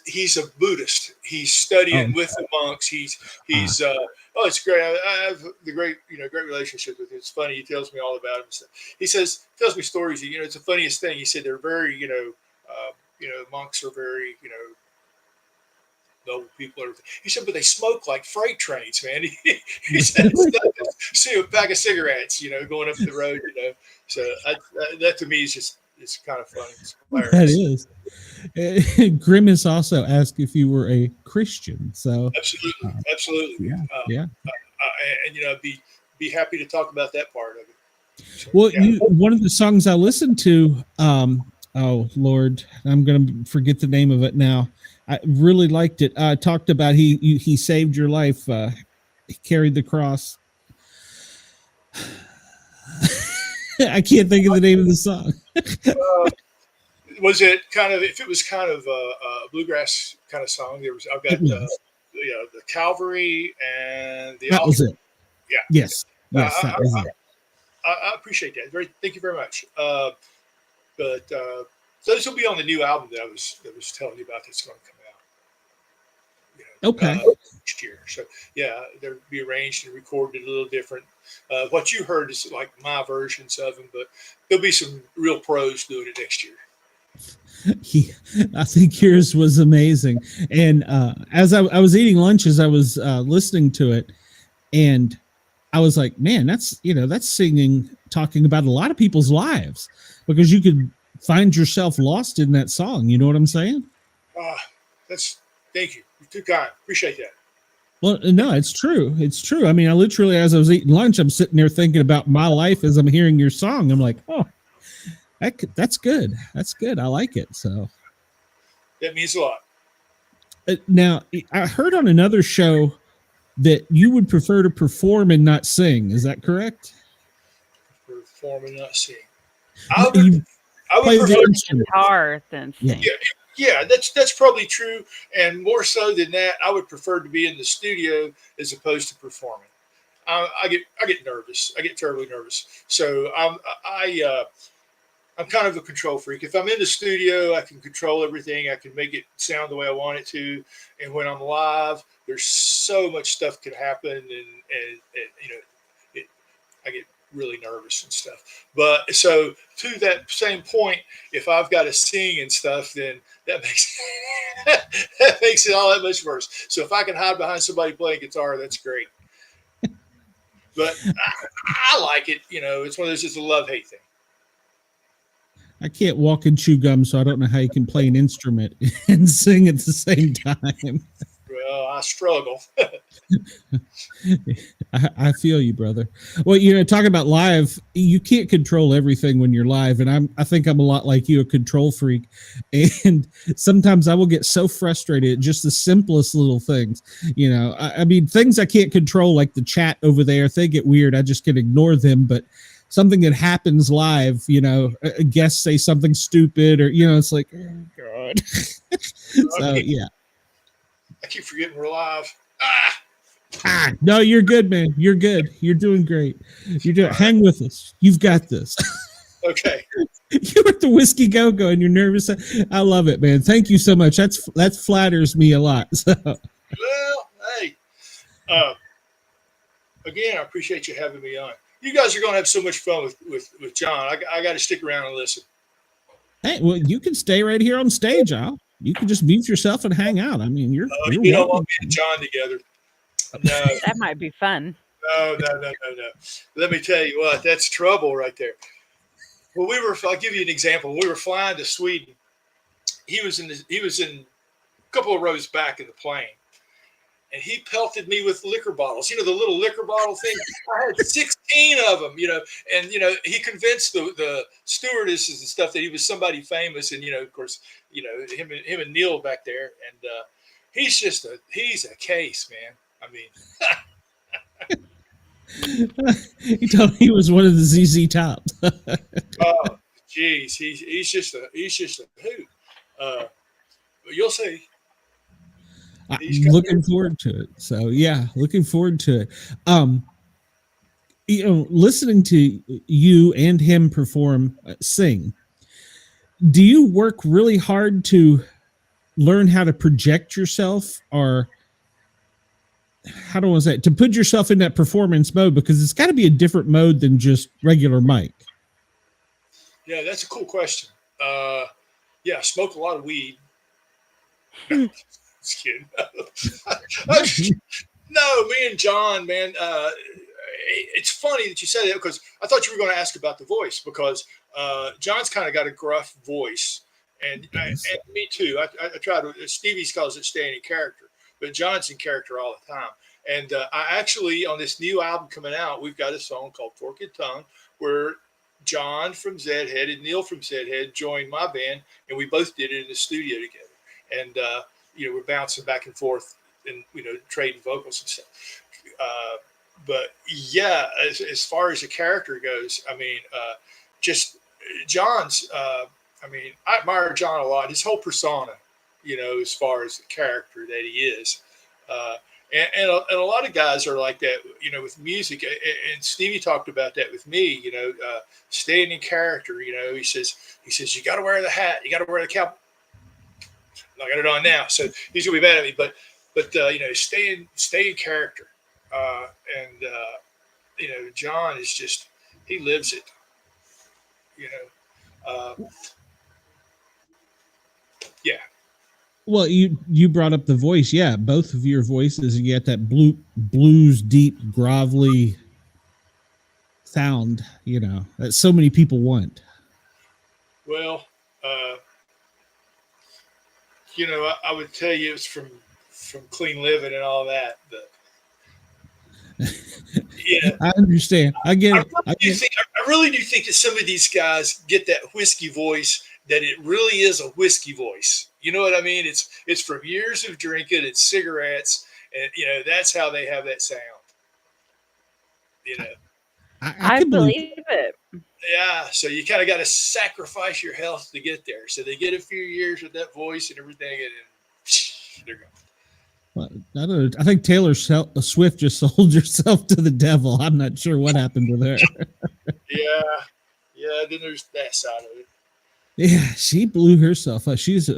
he's a Buddhist. He's studying with the monks. It's great. I have the great relationship with him. It's funny. He tells me all about him. He tells me stories. It's the funniest thing. He said they're very, monks are very, noble people. He said, but they smoke like freight trains, man. He said, see a pack of cigarettes, going up the road, So that to me is it's kind of funny. It's hilarious. That is. Grimace also asked if you were a Christian. So absolutely. Yeah. And be happy to talk about that part of it. So, well, one of the songs I listened to, oh Lord, I'm going to forget the name of it now. I really liked it. Talked about he saved your life. He carried the cross. I can't think of the name of the song. Was it kind of? If it was kind of a bluegrass kind of song, I've got the Calvary and the. That altar. Was it. Yeah. Yes. Yes. That was it. I appreciate that. Thank you very much. But those will be on the new album that I was telling you about that's going to come out. Okay. Next year. So yeah, they'll be arranged and recorded a little different. What you heard is like my versions of them, but there'll be some real pros doing it next year. I think yours was amazing. And as I was eating lunch, as I was listening to it, and I was like, man, that's singing, talking about a lot of people's lives, because you could find yourself lost in that song. You know what I'm saying? Thank you. You're too kind. Appreciate that. Well, no, it's true. It's true. I mean, I literally, as I was eating lunch, I'm sitting there thinking about my life as I'm hearing your song. I'm like, oh, that's good. That's good. I like it. So that means a lot. Now, I heard on another show that you would prefer to perform and not sing. Is that correct? Perform and not sing. I would prefer guitar than sing. Yeah, that's probably true. And more so than that, I would prefer to be in the studio as opposed to performing. I get nervous. I get terribly nervous. So I'm kind of a control freak. If I'm in the studio, I can control everything. I can make it sound the way I want it to. And when I'm live, there's so much stuff can happen, and I get really nervous and stuff. But so to that same point, if I've got to sing and stuff, then that makes it all that much worse. So if I can hide behind somebody playing guitar, that's great. But I like it. It's one of those. It's a love-hate thing. I can't walk and chew gum, so I don't know how you can play an instrument and sing at the same time. Well, I struggle. I feel you, brother. Well, talking about live, you can't control everything when you're live, and I think I'm a lot like you, a control freak. And sometimes I will get so frustrated at just the simplest little things. I mean, things I can't control, like the chat over there. If they get weird, I just can ignore them. But something that happens live, a guest say something stupid, or it's like, oh God. So yeah. I keep forgetting we're live. No, you're good, man. You're good. You're doing great. Hang with us. You've got this. Okay. You're at the Whiskey Go-Go and you're nervous. I love it, man. Thank you so much. That flatters me a lot. So. Well, hey. Again, I appreciate you having me on. You guys are going to have so much fun with John. I got to stick around and listen. Hey, well, you can stay right here on stage, Al. You can just mute yourself and hang out. I mean, you're you don't want me and John together. No. That might be fun. No. Let me tell you what, that's trouble right there. Well, I'll give you an example. We were flying to Sweden. He was in a couple of rows back in the plane. And he pelted me with liquor bottles, the little liquor bottle thing. I had 16 of them, and, he convinced the stewardesses and stuff that he was somebody famous. And, of course, him and Neil back there. And he's a case, man. I mean, he told me he was one of the ZZ Top. Oh, geez. He's just a hoot. But you'll see. I'm looking forward to it. So yeah, looking forward to it. Listening to you and him perform, sing, do you work really hard to learn how to project yourself, or how do I say it, to put yourself in that performance mode? Because it's got to be a different mode than just regular mic. Yeah, that's a cool question. I smoke a lot of weed. Just kidding. No, me and John, man. It's funny that you said that, because I thought you were going to ask about the voice, because John's kind of got a gruff voice, and me too. I try to. Stevie calls it staying in character, but John's in character all the time. And I actually, on this new album coming out, we've got a song called Burkitt Tongue, where John from Zedhead and Neil from Zedhead joined my band, and we both did it in the studio together. And we're bouncing back and forth and, trading vocals and stuff. But yeah, as far as the character goes, I mean, just John's, I admire John a lot. His whole persona, as far as the character that he is. And a lot of guys are like that, with music. And Stevie talked about that with me, staying in character. He says, you got to wear the hat, you got to wear the cap. I got it on now, so he's gonna be mad at me. But stay in character. John is just, he lives it. Yeah. Well, you brought up the voice. Yeah, both of your voices, and you got that blues, deep, grovelly sound, that so many people want. Well, I would tell you it's from clean living and all that, but I understand. I get it. I really do think that some of these guys get that whiskey voice, that it really is a whiskey voice. You know what I mean? It's from years of drinking and cigarettes, and that's how they have that sound. I believe it. Yeah, so you kind of got to sacrifice your health to get there. So they get a few years with that voice and everything, and then they're gone. Well, I don't know. I think Taylor Swift just sold herself to the devil. I'm not sure what happened with her. Yeah. Then there's that side of it. Yeah, she blew herself up. She's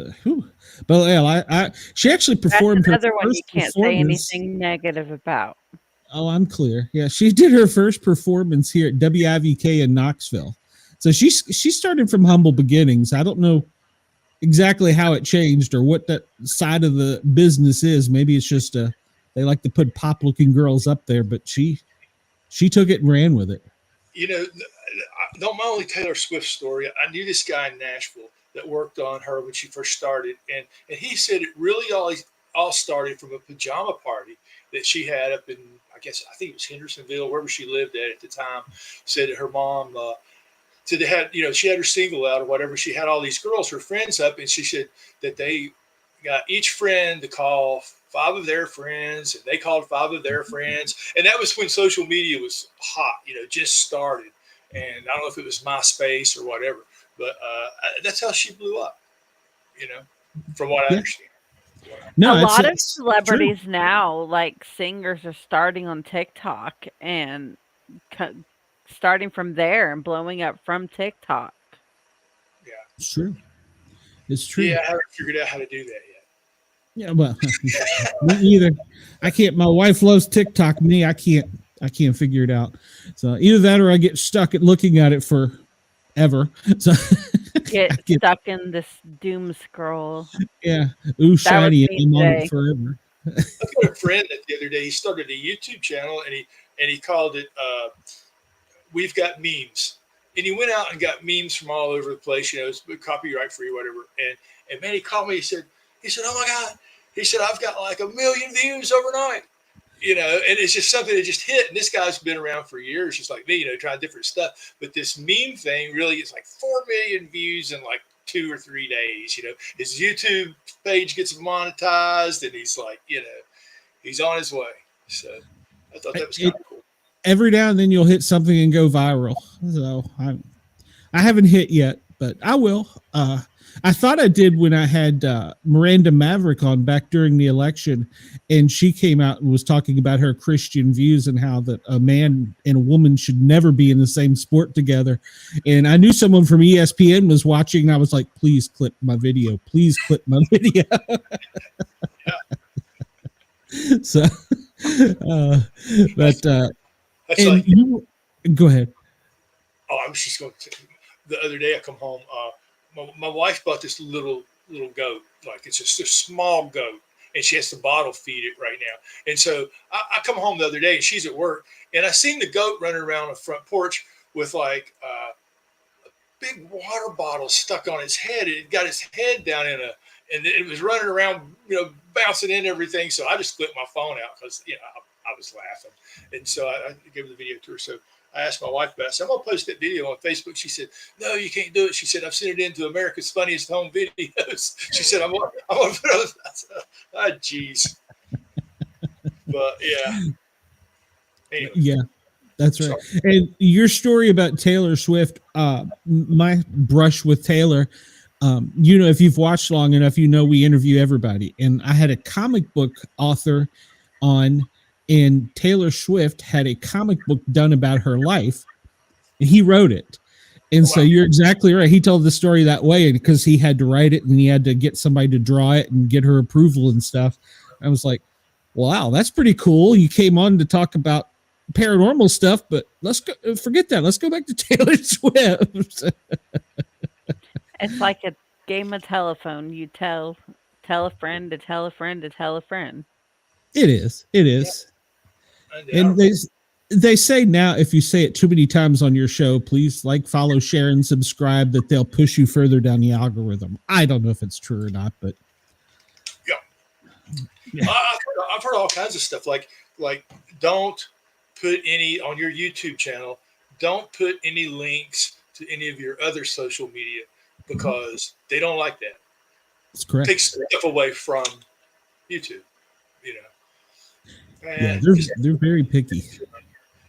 but yeah, she actually performed. That's another her one first you can't say anything negative about. Oh, I'm clear. Yeah, she did her first performance here at WIVK in Knoxville. So she started from humble beginnings. I don't know exactly how it changed or what that side of the business is. Maybe it's just they like to put pop-looking girls up there, but she took it and ran with it. Not my only Taylor Swift story. I knew this guy in Nashville that worked on her when she first started, and he said it really all started from a pajama party that she had up in, I think it was Hendersonville, wherever she lived at the time. Said that her mom said they had, she had her single out or whatever. She had all these girls, her friends up, and she said that they got each friend to call 5 of their friends, and they called 5 of their friends. And that was when social media was hot, just started. And I don't know if it was MySpace or whatever, but that's how she blew up, from what I understand. No, a lot of celebrities now, like singers, are starting on TikTok and starting from there and blowing up from TikTok. Yeah, it's true. It's true. Yeah, I haven't figured out how to do that yet. Yeah, well, me either. I can't. My wife loves TikTok. Me, I can't figure it out. So either that or I get stuck at looking at it forever. So get stuck in this doom scroll. Yeah. Ooh, shiny. I'm on it forever. I got a friend that the other day, he started a YouTube channel and he called it We've Got Memes. And he went out and got memes from all over the place, it's copyright free, whatever. And man, he called me, he said, oh my God. He said, I've got like 1 million views overnight. And it's just something that just hit. And this guy's been around for years, just like me, trying different stuff. But this meme thing really is like 4 million views in like 2 or 3 days. His YouTube page gets monetized, and he's like, he's on his way. So I thought that was kind of cool. Every now and then you'll hit something and go viral. So I haven't hit yet, but I will. I thought I did when I had Miranda Maverick on back during the election, and she came out and was talking about her Christian views and how that a man and a woman should never be in the same sport together. And I knew someone from ESPN was watching, and I was like, please clip my video. Please clip my video. So, go ahead. Oh, I was just going to. The other day I come home. My wife bought this little goat, like it's just a small goat, and she has to bottle feed it right now. And so I come home the other day, and she's at work, and I seen the goat running around the front porch with like a big water bottle stuck on its head. It got its head down and it was running around, bouncing in everything. So I just flipped my phone out because I was laughing, and so I gave her the video to her. So I asked my wife about it. I said, I'm going to post that video on Facebook. She said, no, you can't do it. She said, I've sent it into America's Funniest Home Videos. She said, I'm going to put it on. Jeez. But, yeah. Anyway. Yeah, that's right. Sorry. And your story about Taylor Swift, my brush with Taylor, if you've watched long enough, we interview everybody. And I had a comic book author on, and Taylor Swift had a comic book done about her life, and he wrote it. And so you're exactly right. He told the story that way because he had to write it and he had to get somebody to draw it and get her approval and stuff. I was like, wow, that's pretty cool. You came on to talk about paranormal stuff, but let's go, forget that. Let's go back to Taylor Swift. It's like a game of telephone. You tell a friend to tell a friend to tell a friend. It is. And they say now, if you say it too many times on your show, please like, follow, share, and subscribe, that they'll push you further down the algorithm. I don't know if it's true or not, but yeah. I've heard all kinds of stuff like don't put any on your YouTube channel. Don't put any links to any of your other social media because they don't like that. That's correct. Take stuff away from YouTube. Yeah, they're very picky.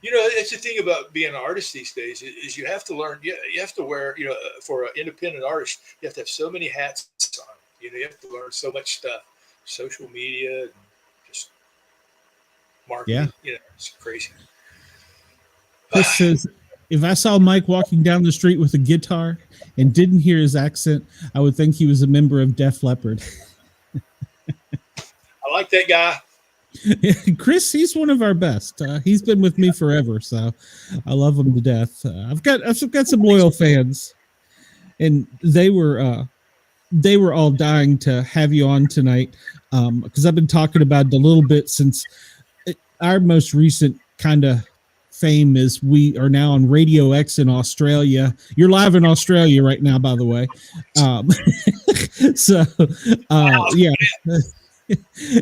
It's the thing about being an artist these days is you have to learn. You have to wear. For an independent artist, you have to have so many hats on. You have to learn so much stuff, social media, and just marketing. Yeah. It's crazy. Chris says, if I saw Mike walking down the street with a guitar and didn't hear his accent, I would think he was a member of Def Leppard. I like that guy. Chris, he's one of our best. He's been with me forever, so I love him to death. I've got some loyal fans, and they were all dying to have you on tonight because I've been talking about it a little bit since our most recent kind of fame is we are now on Radio X in Australia. You're live in Australia right now, by the way. Yeah.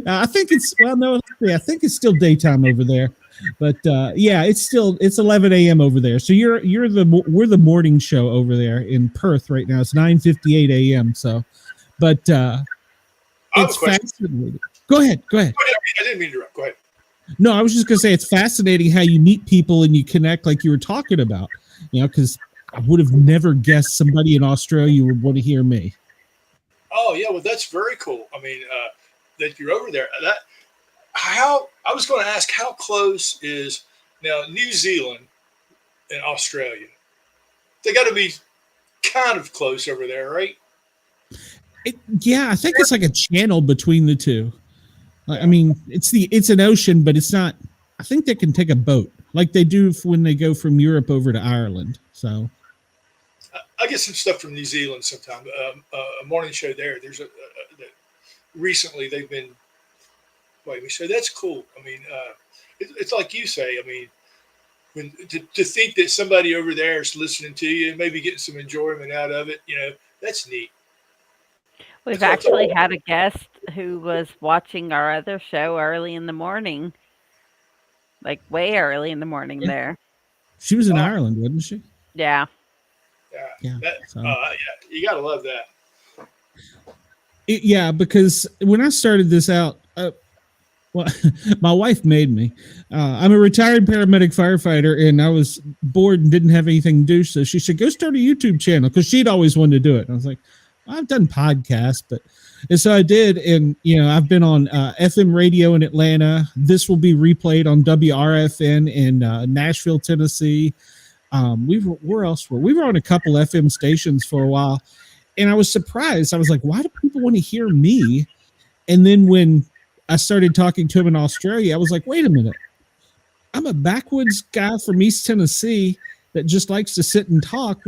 I think it's I think it's still daytime over there, but it's 11 a.m. over there. So we're the morning show over there in Perth right now. It's 9:58 a.m. So, but it's fascinating. Go ahead. I didn't mean to interrupt. Go ahead. No, I was just gonna say it's fascinating how you meet people and you connect like you were talking about. Because I would have never guessed somebody in Australia would want to hear me. Oh yeah, well that's very cool. I mean. That you're over there. I was going to ask, how close is now New Zealand and Australia? They got to be kind of close over there, right? I think it's like a channel between the two. I mean, it's an ocean, but it's not. I think they can take a boat like they do when they go from Europe over to Ireland. So I get some stuff from New Zealand sometime. A morning show there. There's recently they've been so that's cool. I mean, it's like you say. I mean, when to think that somebody over there is listening to you and maybe getting some enjoyment out of it, that's neat. We've actually had a guest who was watching our other show early in the morning, like way early in the morning. Yeah. There, she was in Ireland, wasn't she? Yeah. You gotta love that. Because when I started this out, my wife made me. I'm a retired paramedic firefighter, and I was bored and didn't have anything to do. So she said, go start a YouTube channel, because she'd always wanted to do it. And I was like, I've done podcasts, and so I did. And, I've been on FM radio in Atlanta. This will be replayed on WRFN in Nashville, Tennessee. Where else were we? We were on a couple FM stations for a while. And I was surprised. I was like, why do people want to hear me? And then when I started talking to him in Australia, I was like, wait a minute. I'm a backwoods guy from East Tennessee that just likes to sit and talk.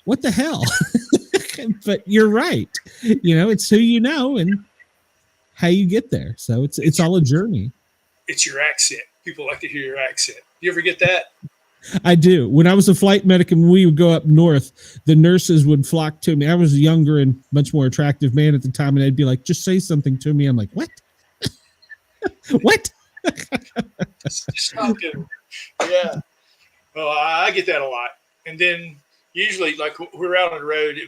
What the hell? But you're right. It's who you know and how you get there. So it's all a journey. It's your accent. People like to hear your accent. You ever get that? I do. When I was a flight medic and we would go up north, the nurses would flock to me. I was a younger and much more attractive man at the time, and they'd be like, just say something to me. I'm like, what? What? Stop kidding. Yeah. Well, I get that a lot. And then usually, like, we're out on the road,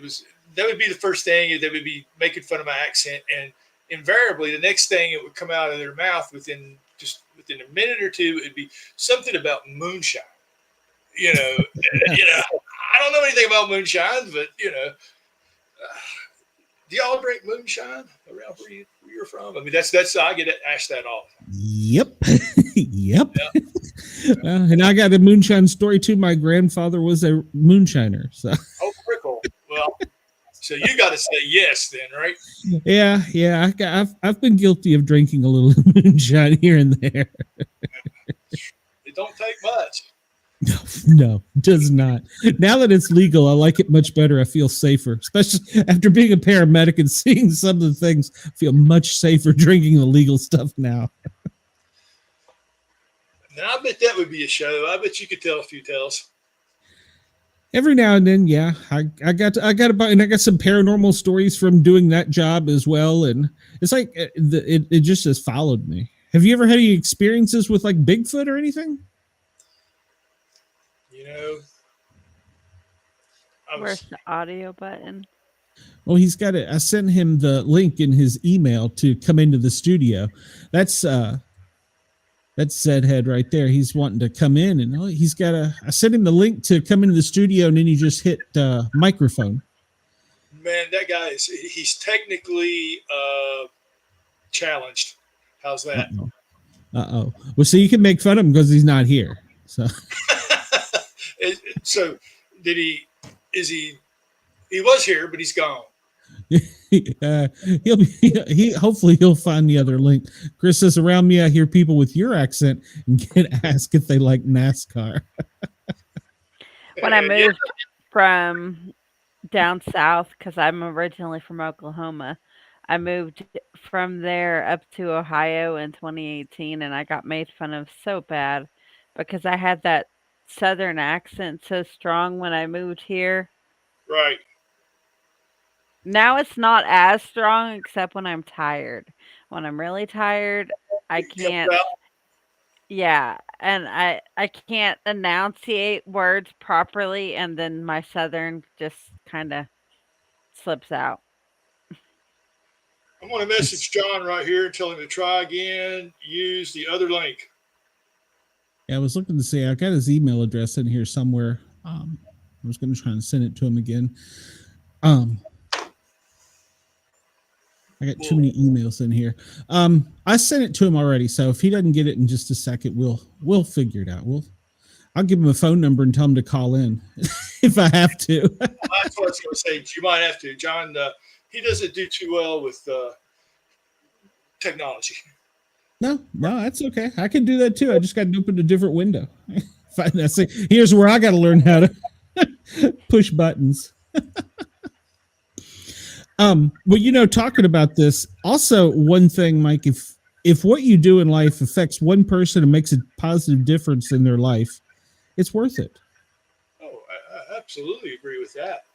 that would be the first thing. They would be making fun of my accent. And invariably, the next thing it would come out of their mouth within a minute or two, it would be something about moonshine. I don't know anything about moonshine, but do y'all drink moonshine around where you where you're from? I mean, that's I get asked that all the time. Yep. Yep. And I got a moonshine story too. My grandfather was a moonshiner. So. Oh, prickle. Well, so you got to say yes then, right? Yeah. I've been guilty of drinking a little moonshine here and there. It don't take much. No, does not. Now that it's legal, I like it much better. I feel safer, especially after being a paramedic and seeing some of the things. I feel much safer drinking the legal stuff now. Now, I bet that would be a show. I bet you could tell a few tales. Every now and then, yeah. I got some paranormal stories from doing that job as well, and it's like it just has followed me. Have you ever had any experiences with like Bigfoot or anything? You know, Where's the audio button? Well, he's got it. I sent him the link in his email to come into the studio. That's Zed Head right there. He's wanting to come in, and I sent him the link to come into the studio, and then he just hit microphone. Man, that guy he's technically challenged. How's that? Uh-oh. Well, so you can make fun of him because he's not here. So So he was here, but he's gone. Hopefully he'll find the other link. Chris says, around me I hear people with your accent and get asked if they like NASCAR. When I moved from down south, because I'm originally from Oklahoma, I moved from there up to Ohio in 2018, and I got made fun of so bad because I had that southern accent so strong when I moved here. Right. Now it's not as strong, except when I'm tired. When I'm really tired, I can't. Yeah, and I can't enunciate words properly, and then my southern just kind of slips out. I'm going to message John right here and tell him to try again. Use the other link. Yeah, I was looking to see. I got his email address in here somewhere. I was going to try and send it to him again. I got too many emails in here. I sent it to him already, so if he doesn't get it in just a second, we'll figure it out. I'll give him a phone number and tell him to call in if I have to. That's what I was going to say. You might have to. John, he doesn't do too well with technology. No, that's okay. I can do that too. I just got to open a different window. Here's where I got to learn how to push buttons. Well, talking about this, also one thing, Mike, if what you do in life affects one person and makes a positive difference in their life, it's worth it. Oh, I absolutely agree with that.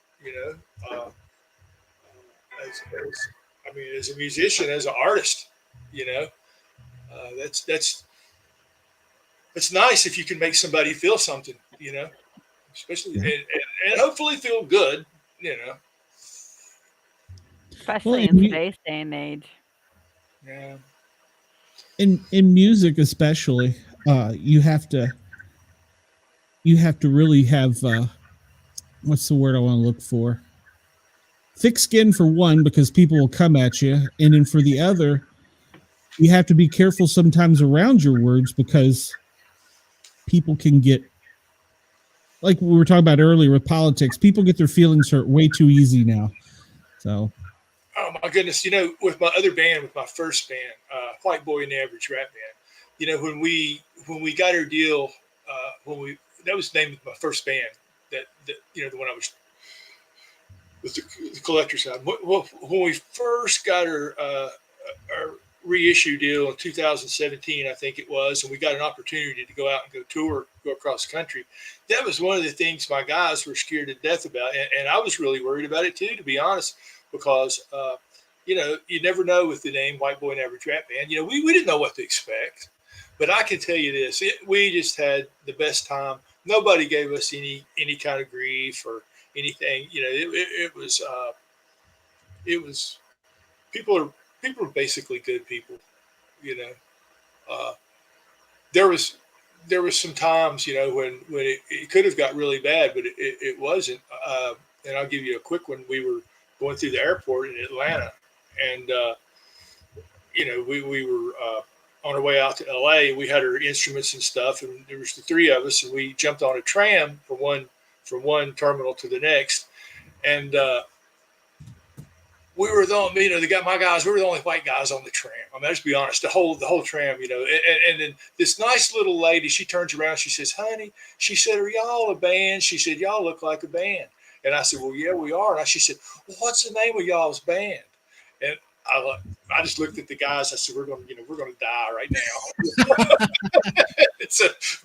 As a musician, as an artist, that's nice if you can make somebody feel something, especially and hopefully feel good, Especially in today's day and age. Yeah. In music, especially, you have to really have what's the word I want to look for? Thick skin for one, because people will come at you, and then for the other, you have to be careful sometimes around your words because people can get, like we were talking about earlier with politics, people get their feelings hurt way too easy now. So. Oh my goodness! With my other band, with my first band, White Boy and the Average Rap Band, when we got our deal, that was the name of my first band. That the one I was with the collector side. When we first got our reissue deal in 2017, I think it was, and we got an opportunity to go out and go across the country. That was one of the things my guys were scared to death about, and I was really worried about it too, to be honest. Because, you never know with the name White Boy and Average Rap Band. We didn't know what to expect. But I can tell you this. We just had the best time. Nobody gave us any kind of grief or anything. It was people are basically good people. There was some times, when it could have got really bad, but it wasn't. And I'll give you a quick one. We were going through the airport in Atlanta, and we were on our way out to LA. We had our instruments and stuff, and there was the three of us, and we jumped on a tram from one terminal to the next, and we were my guys. We were the only white guys on the tram. I mean, let's be honest, the whole tram, and then this nice little lady, she turns around, she says, "Honey," she said, "are y'all a band?" She said, "Y'all look like a band." And I said, "Well, yeah, we are." And she said, "Well, what's the name of y'all's band?" And I just looked at the guys. I said, we're going to die right now.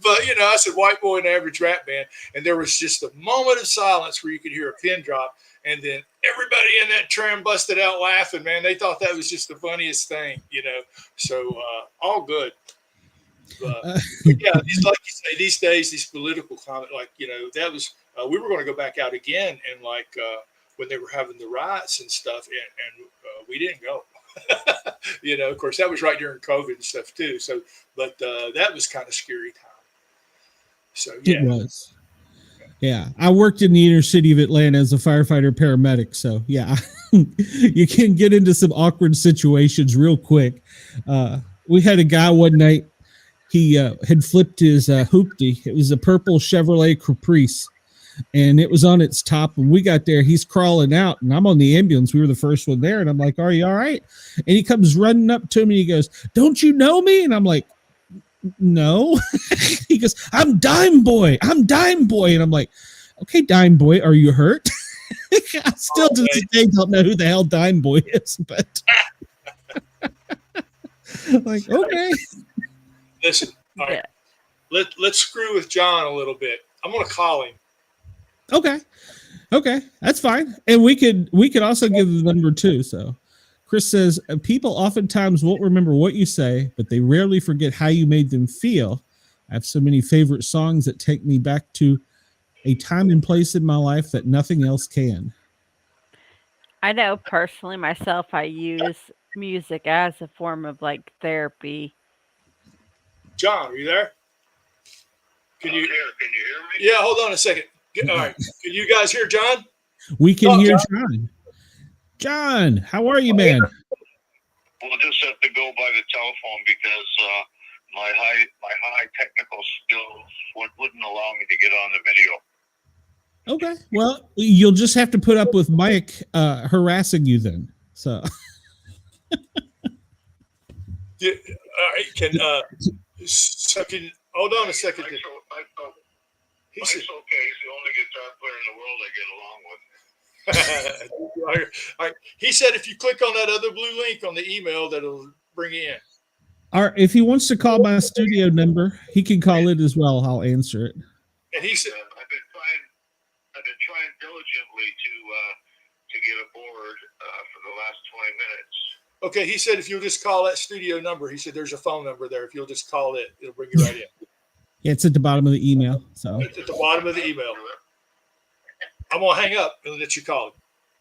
But I said, "White Boy and Average Rap Band." And there was just a moment of silence where you could hear a pin drop. And then everybody in that tram busted out laughing, man. They thought that was just the funniest thing, So all good. But yeah, like you say, these days, these political climate, that was, we were going to go back out again. And when they were having the riots and stuff, and we didn't go. Of course, that was right during COVID and stuff too. So, but that was kind of scary time. So yeah, it was. Yeah, I worked in the inner city of Atlanta as a firefighter paramedic. So yeah, you can get into some awkward situations real quick. We had a guy one night. He had flipped his hoopty. It was a purple Chevrolet Caprice, and it was on its top. When we got there, he's crawling out, and I'm on the ambulance. We were the first one there, and I'm like, "Are you all right?" And he comes running up to me. He goes, "Don't you know me?" And I'm like, "No." He goes, I'm Dime Boy. And I'm like, "Okay, Dime Boy, are you hurt?" I still to this day don't know who the hell Dime Boy is, but like, okay. Listen, all right. Let's screw with John a little bit. I'm gonna call him. Okay, that's fine. And we could also give the number too. So Chris says, people oftentimes won't remember what you say, but they rarely forget how you made them feel. I have so many favorite songs that take me back to a time and place in my life that nothing else can. I know personally myself, I use music as a form of therapy. John, are you there? Can you hear me? Yeah, hold on a second. All right. Can you guys hear John? We can hear John. John, how are you, man? We'll just have to go by the telephone because my high technical skills wouldn't allow me to get on the video. Okay, well, you'll just have to put up with Mike harassing you then. So, yeah, all right. Can hold on a second. Mike's okay. He's the only guitar player in the world I get along with. All right. He said if you click on that other blue link on the email, that'll bring you in. Or if he wants to call my studio number, he can call it as well. I'll answer it. And he said, I've been trying diligently to get aboard for the last 20 minutes. Okay, he said if you'll just call that studio number, he said there's a phone number there. If you'll just call it, it'll bring you right in. Yeah, it's at the bottom of the email. So it's at the bottom of the email. I'm gonna hang up and let you call it.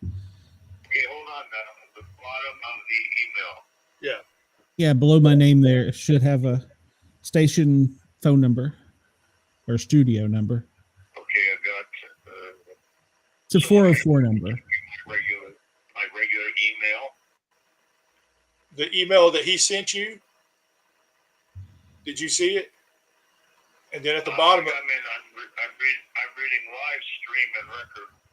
Okay, hold on now. The bottom of the email. Yeah. Yeah, below my name there, it should have a station phone number or studio number. Okay, I got. It's a 404 number. My regular email. The email that he sent you. Did you see it? And then at the bottom. I'm reading live stream and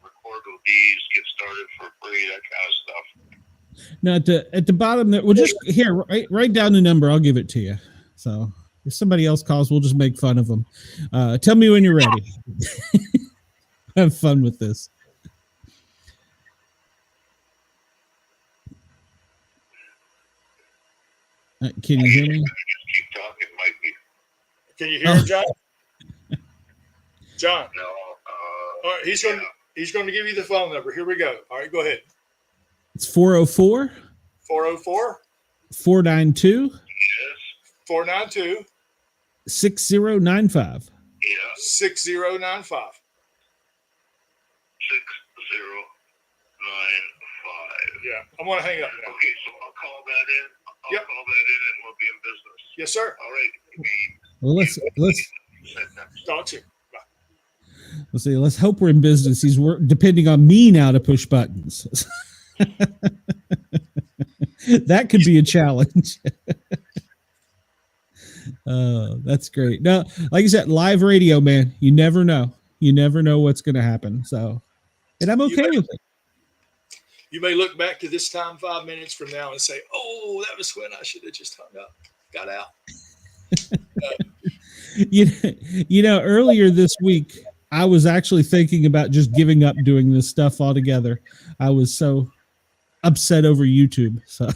record with these, get started for free, that kind of stuff. No, at the bottom there, we'll just here write down the number. I'll give it to you. So if somebody else calls, we'll just make fun of them. Tell me when you're ready. Have fun with this. Can you hear me? Just keep talking, Mikey. Can you hear him, John? John. No. All right, he's going to give you the phone number. Here we go. All right, go ahead. It's 404 404 492 Yes. 492 6095. Yeah. 6095. 6095. Yeah, I'm going to hang up now. Okay, so I'll call that in. Yep. Call that in and we'll be in business. Yes, sir. All right. Well, let's Talk to you. let's see. Let's hope we're in business. He's depending on me now to push buttons. That could be a challenge. That's great. No, like you said, live radio, man. You never know. You never know what's going to happen. So, and I'm okay with it. You may look back to this time 5 minutes from now and say, "Oh, that was when I should have just hung up, got out." You know, earlier this week, I was actually thinking about just giving up doing this stuff altogether. I was so upset over YouTube. So,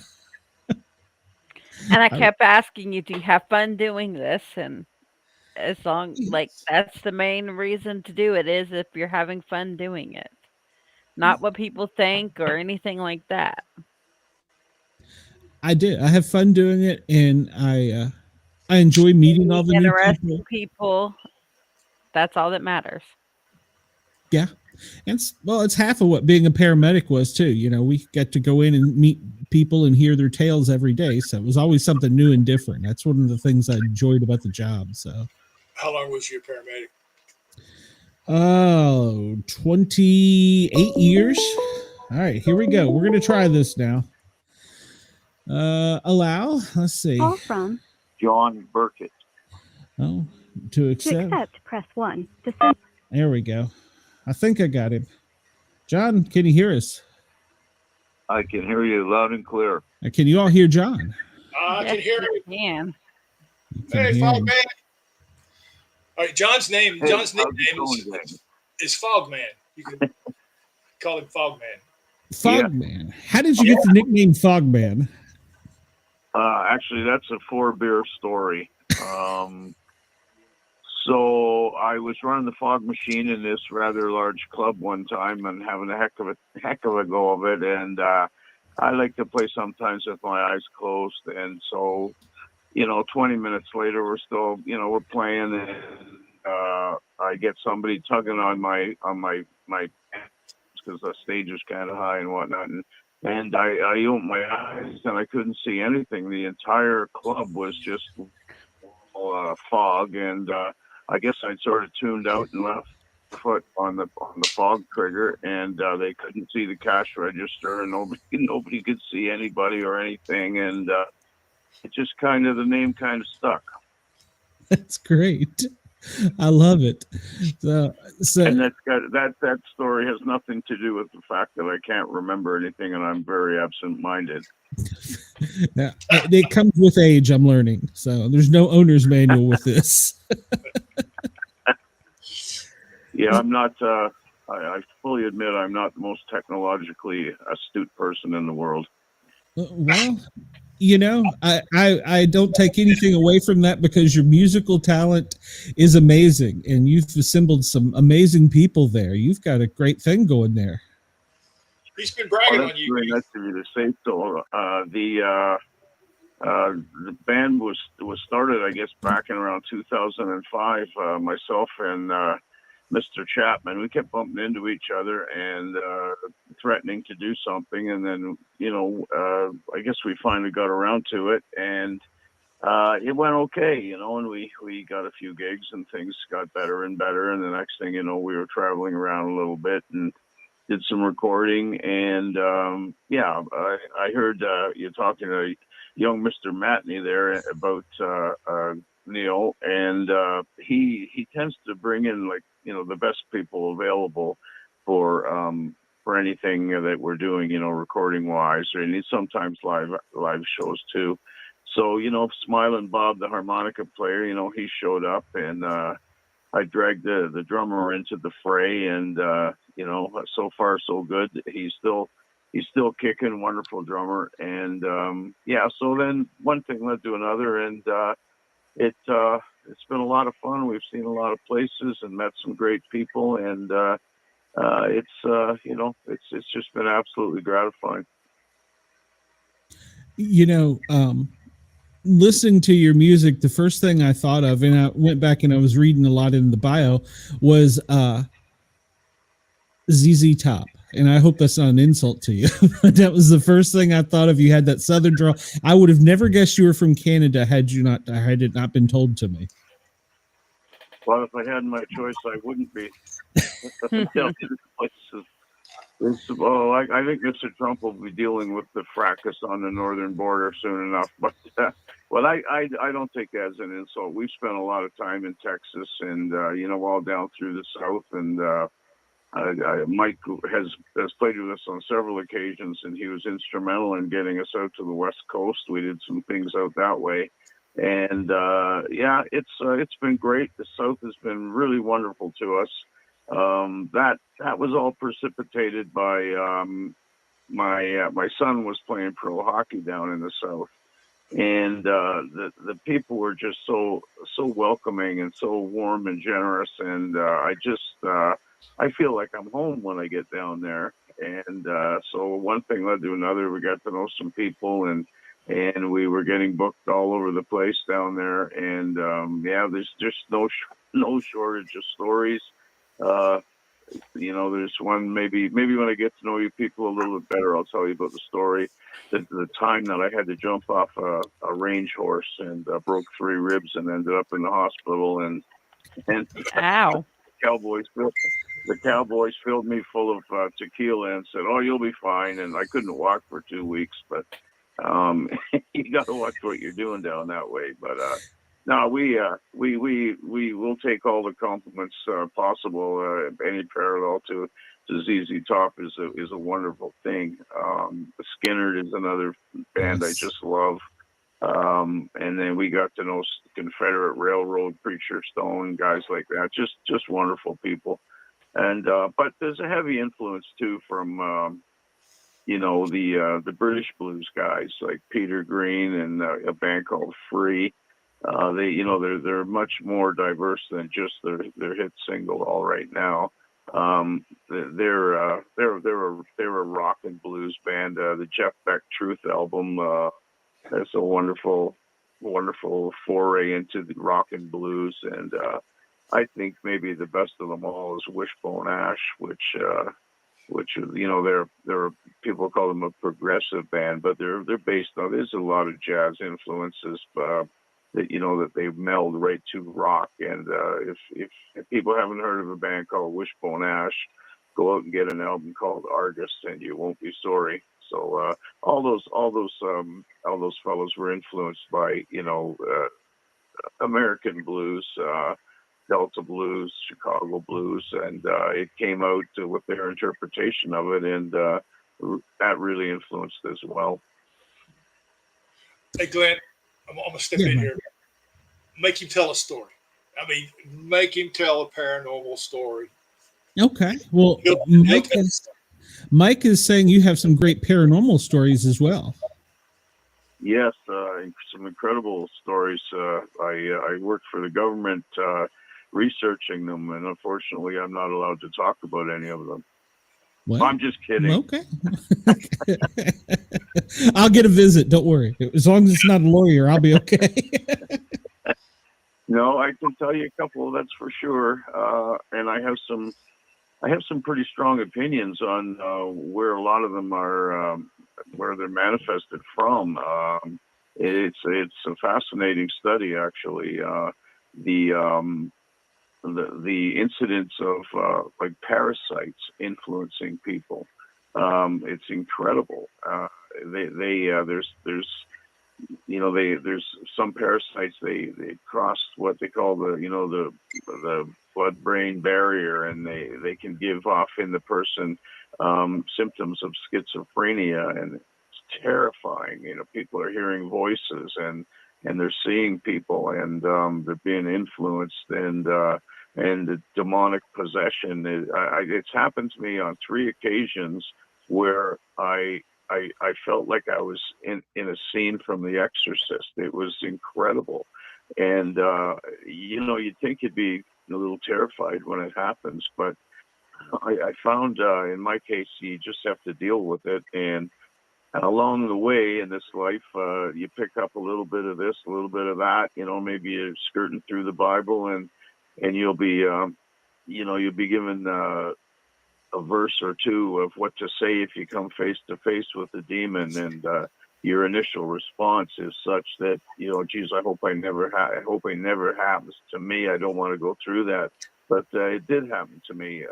and I kept asking you, do you have fun doing this? And as long, like, that's the main reason to do it, is if you're having fun doing it, not what people think or anything like that. I did. I have fun doing it, and I enjoy meeting all the new people. That's all that matters. Yeah. And it's half of what being a paramedic was too. You know, we get to go in and meet people and hear their tales every day. So it was always something new and different. That's one of the things I enjoyed about the job. So how long was you a paramedic? Oh, 28 years. All right, here we go. We're going to try this now. Allow, let's see. Call from John Burkitt. Oh, to accept. To accept, press 1. To send. There we go. I think I got him. John, can you hear us? I can hear you loud and clear. Can you all hear John? I can hear you. Man. Hey, Fogman. All right, John's nickname is Fogman. You can call him Fogman. Fogman. Yeah. How did you get the nickname Fogman? Actually, that's a 4-beer story. So I was running the fog machine in this rather large club one time and having a heck of a go of it. And I like to play sometimes with my eyes closed. And so, 20 minutes later, we're still, we're playing, and I get somebody tugging on my because the stage is kind of high and whatnot. And I opened my eyes and I couldn't see anything. The entire club was just fog, and I guess I'd sort of tuned out and left foot on the fog trigger, and they couldn't see the cash register, and nobody could see anybody or anything, and it just the name kind of stuck. That's great. I love it. So and that story has nothing to do with the fact that I can't remember anything and I'm very absent-minded. Now, it comes with age, I'm learning. So there's no owner's manual with this. Yeah, I'm not. I fully admit I'm not the most technologically astute person in the world. Well, I don't take anything away from that, because your musical talent is amazing, and you've assembled some amazing people there. You've got a great thing going there. He's been bragging on you. Very nice of you to say so. The band was started, I guess, back in around 2005. Myself and Mr. Chapman, we kept bumping into each other and threatening to do something, and then I guess we finally got around to it, and it went okay, and we got a few gigs and things got better and better, and the next thing you know, we were traveling around a little bit and did some recording, and I heard you talking to young Mr. Matney there about Neil, and he tends to bring in the best people available for anything that we're doing, recording wise, and sometimes live shows too. So Smiling Bob, the harmonica player, he showed up, and I dragged the drummer into the fray, and so far so good. He's still kicking, wonderful drummer, and so then one thing led to another, and it's been a lot of fun. We've seen a lot of places and met some great people, and it's just been absolutely gratifying. Listening to your music, the first thing I thought of, and I went back and I was reading a lot in the bio, was ZZ Top. And I hope that's not an insult to you. That was the first thing I thought of. You had that southern drawl. I would have never guessed you were from Canada had it not been told to me. Well, if I had my choice, I wouldn't be. I think Mr. Trump will be dealing with the fracas on the northern border soon enough. But well, I don't take that as an insult. We've spent a lot of time in Texas, and all down through the South, and Mike has played with us on several occasions, and he was instrumental in getting us out to the West Coast. We did some things out that way, and it's been great. The South has been really wonderful to us. That was all precipitated by my son was playing pro hockey down in the South, and the people were just so welcoming and so warm and generous, and I feel like I'm home when I get down there. And so one thing led to another. We got to know some people, and we were getting booked all over the place down there. And there's just no shortage of stories. There's one, maybe when I get to know you people a little bit better, I'll tell you about the story. The time that I had to jump off a range horse and broke 3 ribs and ended up in the hospital, and Ow. the Cowboys filled me full of tequila and said, "Oh, you'll be fine." And I couldn't walk for 2 weeks, but you got to watch what you're doing down that way. But no, we will take all the compliments possible. Any parallel to ZZ Top is a wonderful thing. Skinner is another band I just love. And then we got to know Confederate Railroad, Preacher Stone, guys like that. Just wonderful people. And but there's a heavy influence too from the British blues guys like Peter Green and a band called Free. They're much more diverse than just their hit single All Right Now. They're a rock and blues band. The Jeff Beck Truth album that's a wonderful foray into the rock and blues, and I think maybe the best of them all is Wishbone Ash, which they're people call them a progressive band, but they're based on, there's a lot of jazz influences that they meld right to rock. And if people haven't heard of a band called Wishbone Ash, go out and get an album called Argus, and you won't be sorry. So all those fellows were influenced by American blues, Delta blues, Chicago blues, and it came out with their interpretation of it, and that really influenced as well. Hey, Glenn, I'm gonna step in here. Make him tell a story. I mean, make him tell a paranormal story. Okay. Well, Mike is saying you have some great paranormal stories as well. Yes, some incredible stories. I worked for the government researching them, and unfortunately, I'm not allowed to talk about any of them. What? I'm just kidding. Okay. I'll get a visit. Don't worry. As long as it's not a lawyer, I'll be okay. No, I can tell you a couple. That's for sure. And I have some pretty strong opinions on where a lot of them are, where they're manifested from. It's a fascinating study, actually. The incidence of like parasites influencing people. It's incredible. There's some parasites they cross what they call the blood-brain barrier, and they can give off in the person symptoms of schizophrenia, and it's terrifying. People are hearing voices and they're seeing people, and they're being influenced, and the demonic possession. It's happened to me on 3 occasions where I felt like I was in a scene from The Exorcist. It was incredible. And, you'd think you'd be a little terrified when it happens, but I found in my case, you just have to deal with it. And along the way in this life, you pick up a little bit of this, a little bit of that, maybe you're skirting through the Bible, and you'll be, you'll be given a verse or two of what to say if you come face to face with the demon, and your initial response is such that geez, I hope it never happens to me. I don't want to go through that, but it did happen to me.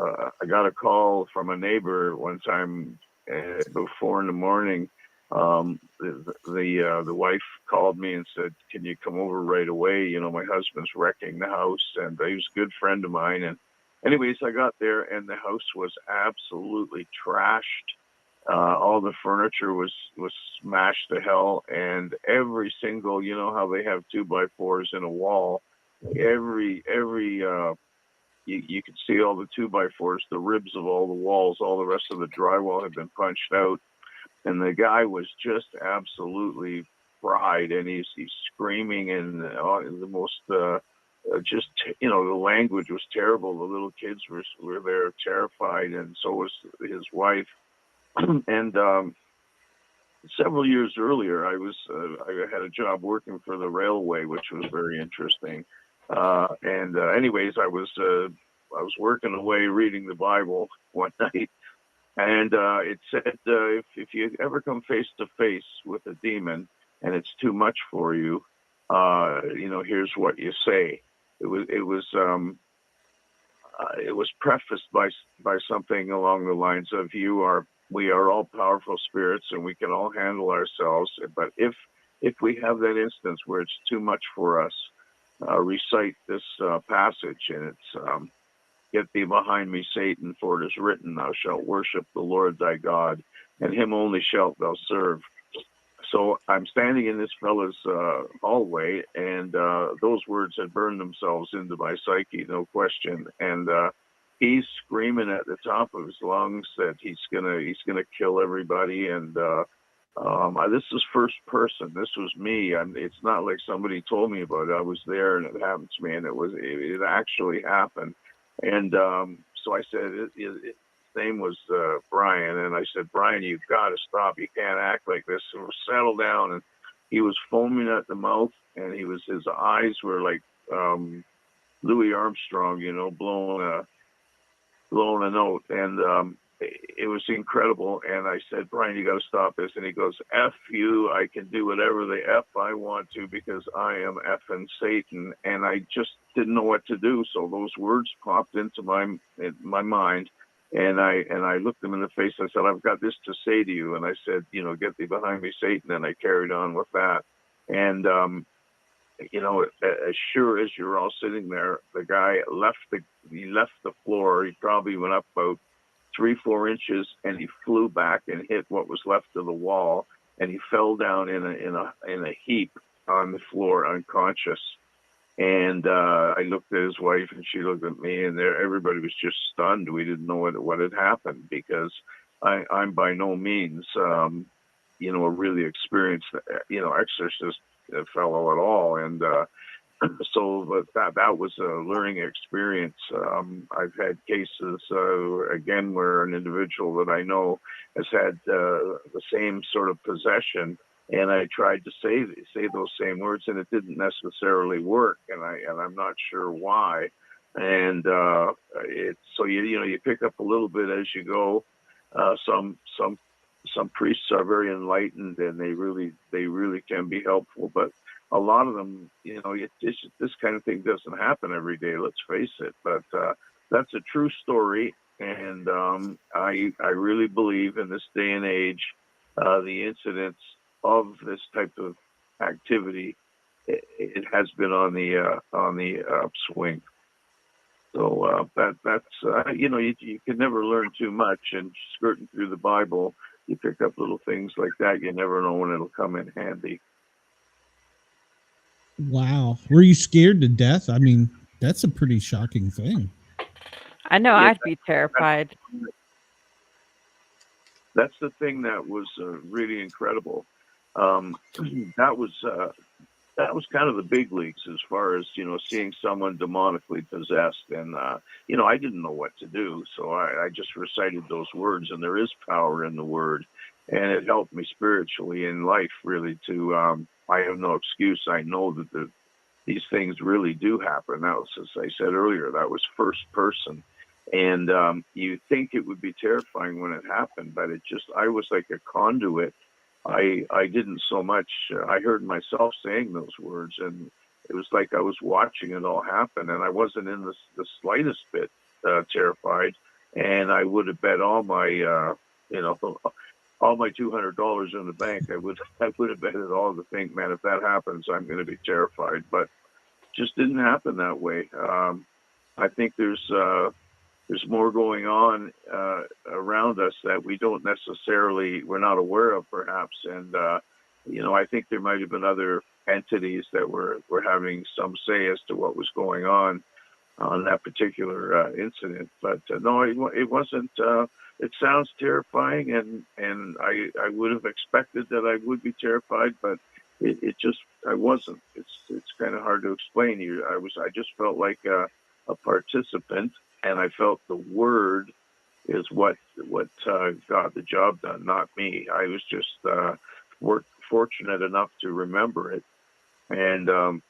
I got a call from a neighbor one time about 4 a.m. The wife called me and said, "Can you come over right away? You know, my husband's wrecking the house," and he was a good friend of mine. And anyways, I got there and the house was absolutely trashed. All the furniture was smashed to hell, and every single, you know how they have 2x4s in a wall, you could see all the 2x4s, the ribs of all the walls, all the rest of the drywall had been punched out. And the guy was just absolutely fried, and he's screaming, and the most, just, you know, the language was terrible. The little kids were there terrified, and so was his wife. And several years earlier, I had a job working for the railway, which was very interesting. Anyways, I was working away reading the Bible one night, and it said, if you ever come face to face with a demon and it's too much for you, you know, here's what you say. It was prefaced by something along the lines of, we are all powerful spirits and we can all handle ourselves, but if we have that instance where it's too much for us, recite this passage, and it's, "Get thee behind me, Satan, for it is written, thou shalt worship the Lord thy God, and him only shalt thou serve." So I'm standing in this fella's hallway, and those words had burned themselves into my psyche, no question. And he's screaming at the top of his lungs that he's gonna kill everybody. And this is first person. This was me. It's not like somebody told me about it. I was there, and it happened to me, and it actually happened. And so I said, his name was Brian, and I said, "Brian, you've got to stop. You can't act like this. So settle down." And he was foaming at the mouth, and his eyes were like Louis Armstrong, you know, blowing a note, and it was incredible. And I said, "Brian, you got to stop this." And he goes, "F you, I can do whatever the F I want to because I am effing Satan." And I just didn't know what to do. So those words popped into my mind, and I looked him in the face. I said, "I've got this to say to you." And I said, "You know, get thee behind me, Satan." And I carried on with that. And you know, as sure as you're all sitting there, the guy left the floor. He probably went up about 3-4 inches, and he flew back and hit what was left of the wall, and he fell down in a heap on the floor, unconscious. And I looked at his wife, and she looked at me, and everybody was just stunned. We didn't know what had happened, because I'm by no means, you know, a really experienced, you know, exorcist fellow at all. And so that was a learning experience. I've had cases, again, where an individual that I know has had the same sort of possession, and I tried to say those same words, and it didn't necessarily work, and I'm not sure why. And so you pick up a little bit as you go. Some priests are very enlightened, and they really can be helpful, but a lot of them, you know, this kind of thing doesn't happen every day, let's face it. But that's a true story, and I really believe in this day and age, the incidence of this type of activity, it has been on the upswing. So that's you know, you can never learn too much, and skirting through the Bible, you pick up little things like that. You never know when it'll come in handy. Wow. Were you scared to death? I mean, that's a pretty shocking thing. I know Yeah, I'd be terrified. That's the thing that was really incredible. That was kind of the big leagues as far as, you know, seeing someone demonically possessed. And, you know, I didn't know what to do. So I just recited those words, and there is power in the word. And it helped me spiritually in life, really, to, I have no excuse. I know that these things really do happen. That was, as I said earlier, that was first person. And you think it would be terrifying when it happened, but I was like a conduit. I didn't so much, I heard myself saying those words, and it was like I was watching it all happen, and I wasn't in the slightest bit terrified. and I would have bet all my, all my $200 in the bank. I would have bet it all to think, man, if that happens, I'm going to be terrified. But just didn't happen that way. I think there's more going on around us that we're not aware of, perhaps. And I think there might have been other entities that were having some say as to what was going on that particular incident. But no, it wasn't. It sounds terrifying, and I would have expected that I would be terrified, but I wasn't. It's kind of hard to explain. I just felt like a participant, and I felt the word is what got the job done, not me. I was just fortunate enough to remember it, and it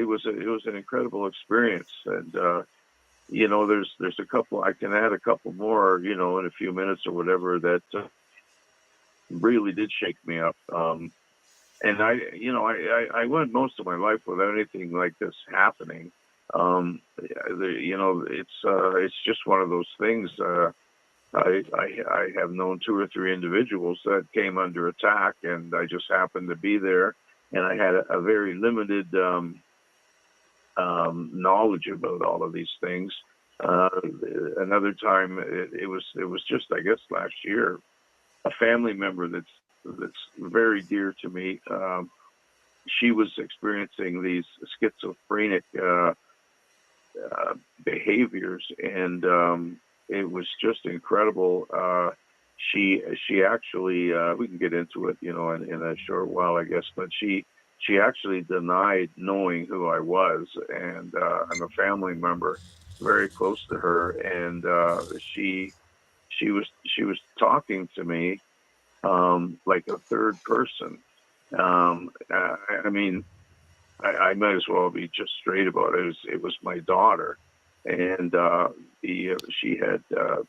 was an incredible experience. And there's a couple. I can add a couple more, in a few minutes or whatever, that really did shake me up. And I went most of my life without anything like this happening. It's just one of those things. I have known 2 or 3 individuals that came under attack, and I just happened to be there, and I had a very limited knowledge about all of these things. Another time, it was just, I guess, last year, a family member that's very dear to me. She was experiencing these schizophrenic behaviors, and it was just incredible. She actually, we can get into it, in a short while, I guess, but she actually denied knowing who I was, and I'm a family member very close to her, and she was talking to me like a third person. I mean, I might as well be just straight about it. It was my daughter, and she had a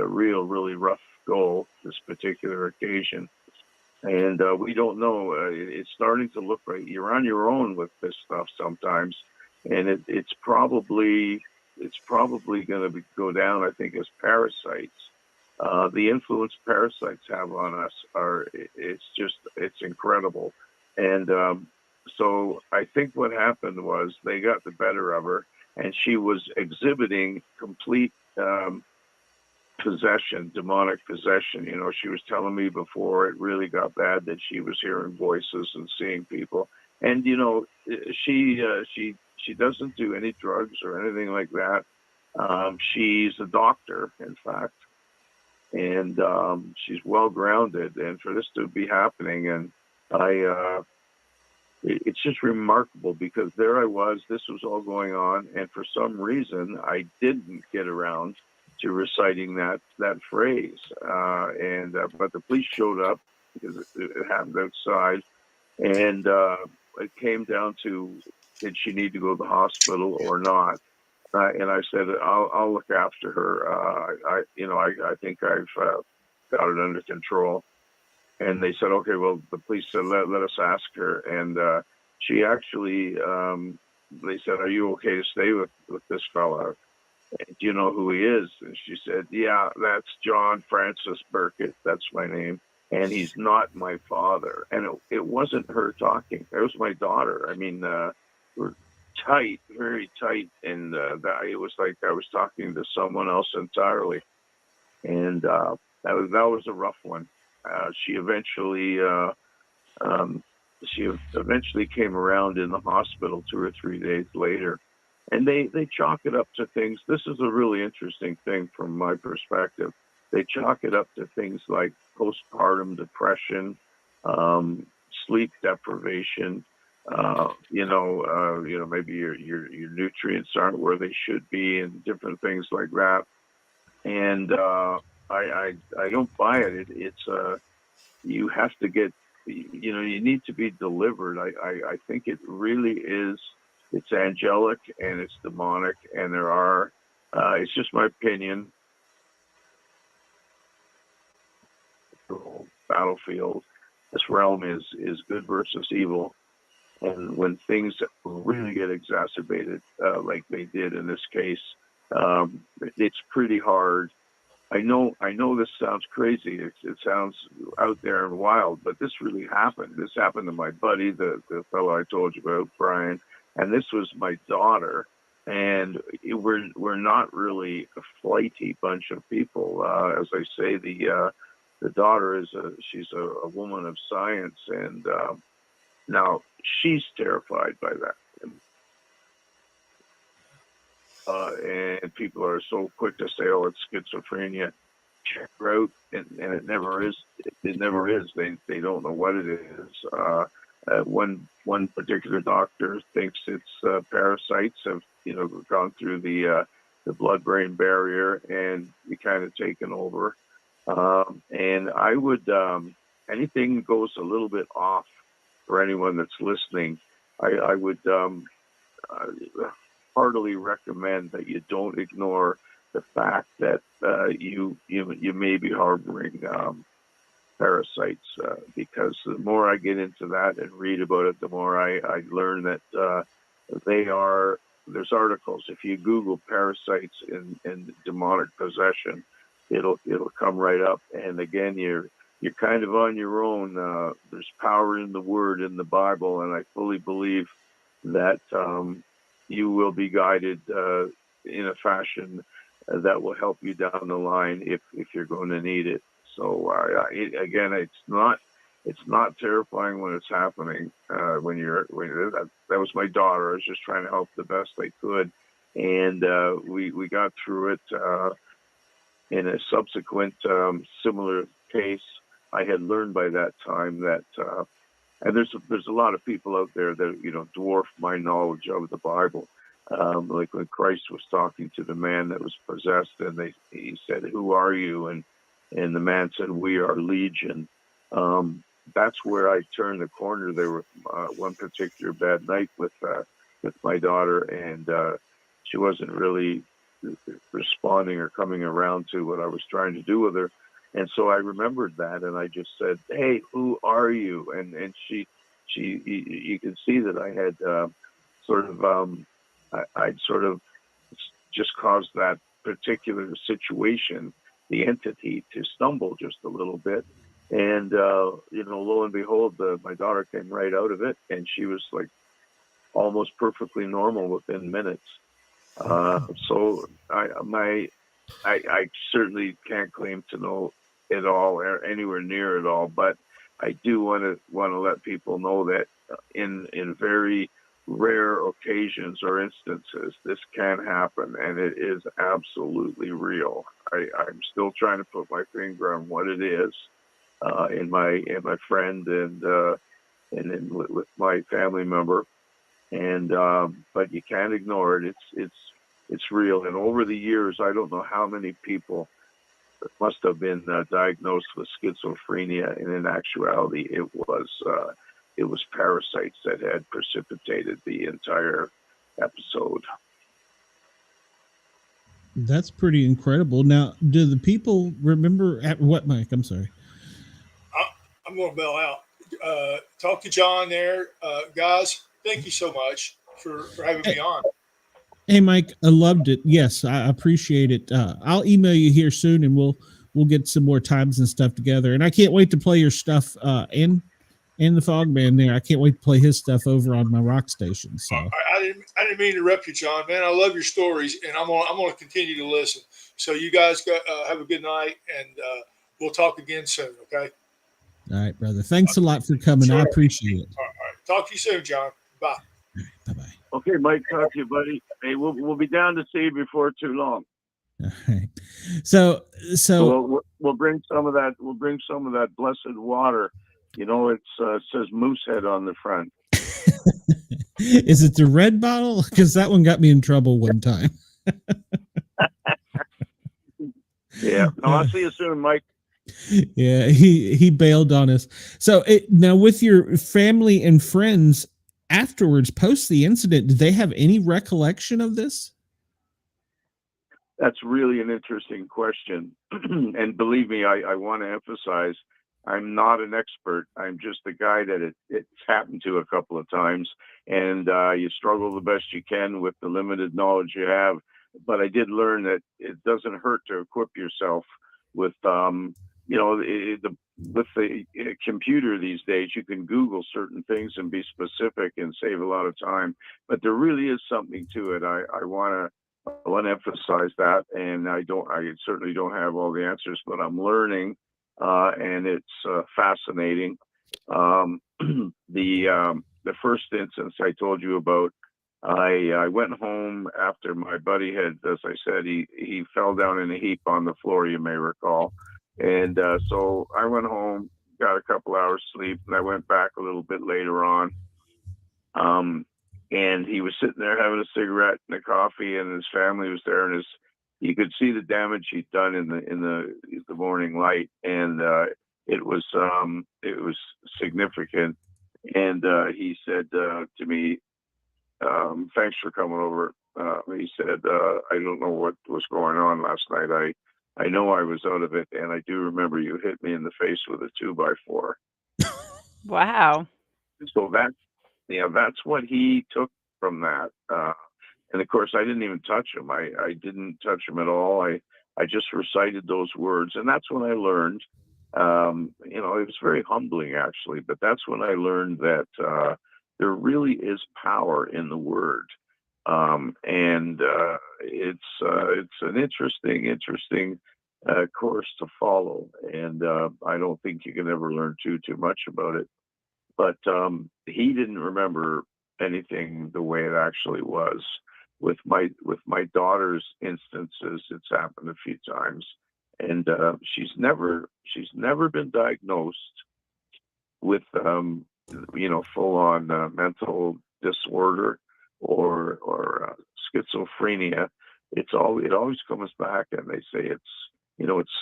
really rough go this particular occasion, and we don't know. It's starting to look like you're on your own with this stuff sometimes, and it's probably going to go down, I think, as parasites. The influence parasites have on us it's incredible. And so I think what happened was they got the better of her, and she was exhibiting complete possession, demonic possession. She was telling me before it really got bad that she was hearing voices and seeing people. And, she doesn't do any drugs or anything like that. She's a doctor, in fact. And she's well grounded, and for this to be happening, and it's just remarkable, because there I was, this was all going on, and for some reason I didn't get around to reciting that phrase, but the police showed up because it happened outside, and it came down to, did she need to go to the hospital or not? And I said, I'll look after her. I think I've got it under control. And they said, okay, well, the police said, let us ask her. And she actually, they said, are you okay to stay with this fella? And do you know who he is? And she said, yeah, that's John Francis Burkitt. That's my name. And he's not my father. And it wasn't her talking. It was my daughter. I mean, we're tight, very tight, and it was like I was talking to someone else entirely, and that was a rough one. She eventually came around in the hospital 2 or 3 days later, and they chalk it up to things. This is a really interesting thing from my perspective. They chalk it up to things like postpartum depression, sleep deprivation. Maybe your nutrients aren't where they should be, and different things like that. And I don't buy it. It's you have to get, you need to be delivered. I think it really is. It's angelic and it's demonic, and there are. It's just my opinion. Battlefield. This realm is good versus evil. And when things really get exacerbated, like they did in this case, It's pretty hard. I know this sounds crazy. It sounds out there and wild, but this really happened. This happened to my buddy, the fellow I told you about, Brian, and this was my daughter. And we're not really a flighty bunch of people. As I say, the daughter she's a woman of science, and now she's terrified by that. And people are so quick to say, "Oh, it's schizophrenia." Check her out, and it never is. It never is. They don't know what it is. One particular doctor thinks it's parasites have gone through the blood-brain barrier and be kind of taken over. And I would anything goes a little bit off for anyone that's listening. I would heartily recommend that you don't ignore the fact that you may be harboring parasites, because the more I get into that and read about it, the more I learn that there's articles. If you Google parasites and demonic possession, it'll come right up. And again, you're kind of on your own. There's power in the word in the Bible, and I fully believe that you will be guided in a fashion that will help you down the line if you're going to need it. So again, it's not terrifying when it's happening. That was my daughter. I was just trying to help the best I could, and we got through it. In a subsequent similar case, I had learned by that time that. And there's a lot of people out there that dwarf my knowledge of the Bible. Like when Christ was talking to the man that was possessed, and he said, "Who are you?" And the man said, "We are Legion." That's where I turned the corner. There was one particular bad night with my daughter, and she wasn't really responding or coming around to what I was trying to do with her. And so I remembered that, and I just said, "Hey, who are you?" And she, you can see that I had I'd sort of just caused that particular situation, the entity, to stumble just a little bit. And lo and behold, my daughter came right out of it, and she was like almost perfectly normal within minutes. So I certainly can't claim to know it all or anywhere near it all, but I do want to let people know that in very rare occasions or instances, this can happen, and it is absolutely real. I'm still trying to put my finger on what it is in my friend and with my family member, and but you can't ignore it. It's real, and over the years, I don't know how many people must have been diagnosed with schizophrenia, and in actuality, it was parasites that had precipitated the entire episode. That's pretty incredible. Now, do the people remember at what, Mike? I'm sorry. I'm going to bail out. Talk to John there. Guys, thank you so much for having me on. Hey, Mike, I loved it. Yes, I appreciate it. I'll email you here soon, and we'll get some more times and stuff together. And I can't wait to play your stuff in the Fogman there. I can't wait to play his stuff over on my rock station. So I didn't mean to interrupt you, John. Man, I love your stories, and I'm gonna continue to listen. So you guys have a good night, and we'll talk again soon. Okay. All right, brother. Thanks a lot for coming. I appreciate it. All right. Talk to you soon, John. Bye. Bye-bye. Okay, Mike, talk to you, buddy. Hey, we'll be down to see you before too long. All right. So we'll bring some of that. We'll bring some of that blessed water. It says Moosehead on the front. Is it the red bottle? Because that one got me in trouble one time. Yeah. No, I'll see you soon, Mike. Yeah, he bailed on us. So now with your family and friends afterwards, post the incident, did they have any recollection of this? That's really an interesting question. And believe me, I want to emphasize, I'm not an expert. I'm just a guy that it's happened to a couple of times. And you struggle the best you can with the limited knowledge you have. but I did learn that it doesn't hurt to equip yourself with, with the computer these days. You can Google certain things and be specific and save a lot of time. But there really is something to it. I want to emphasize that, and I certainly don't have all the answers, but I'm learning, and it's fascinating. The first instance I told you about, I went home after my buddy had, as I said, he fell down in a heap on the floor, you may recall. And so I went home, got a couple hours sleep, and I went back a little bit later on. And he was sitting there having a cigarette and a coffee, and his family was there, and you could see the damage he'd done in the morning light, and it was significant. And he said to me, "Thanks for coming over." He said, "I don't know what was going on last night. I know I was out of it, and I do remember you hit me in the face with a 2x4." Wow. So that's what he took from that. And of course, I didn't even touch him. I didn't touch him at all. I just recited those words, and that's when I learned. It was very humbling, actually, but that's when I learned that there really is power in the word. And it's an interesting course to follow, and I don't think you can ever learn too much about it. But he didn't remember anything the way it actually was. With my daughter's instances, it's happened a few times, and she's never been diagnosed with full on mental disorder or schizophrenia. It always comes back, and they say it's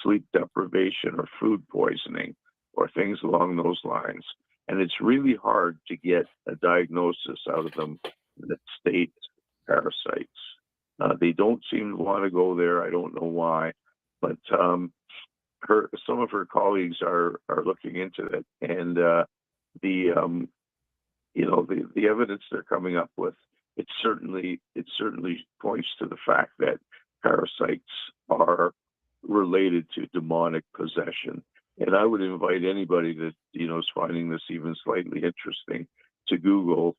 sleep deprivation or food poisoning or things along those lines. And it's really hard to get a diagnosis out of them that state parasites. They don't seem to want to go there. I don't know why, but some of her colleagues are looking into it, and the evidence they're coming up with, it certainly points to the fact that parasites are related to demonic possession. And I would invite anybody that is finding this even slightly interesting to Google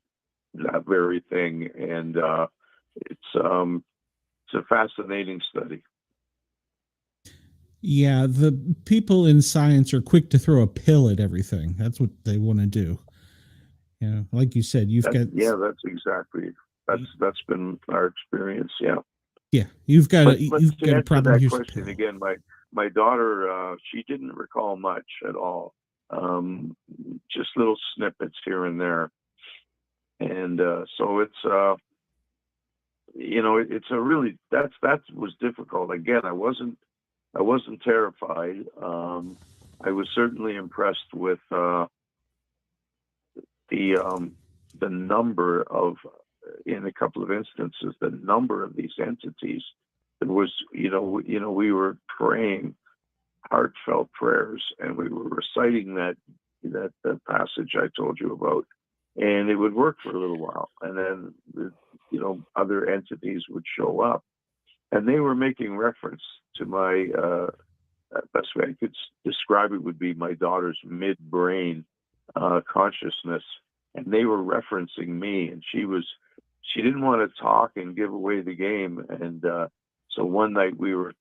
that very thing, and it's a fascinating study. Yeah, the people in science are quick to throw a pill at everything. That's what they want to do. Like you said, that's exactly that's been our experience. Yeah, you've got a problem. That question again, my daughter, she didn't recall much at all, just little snippets here and there, and so it's it's a really that was difficult. Again, I wasn't terrified. I was certainly impressed with the number of, in a couple of instances, the number of these entities. It was, we were praying heartfelt prayers, and we were reciting that passage I told you about, and it would work for a little while, and then other entities would show up, and they were making reference to my best way I could describe it would be my daughter's midbrain consciousness, and they were referencing me, and she didn't want to talk and give away the game, and so one night we were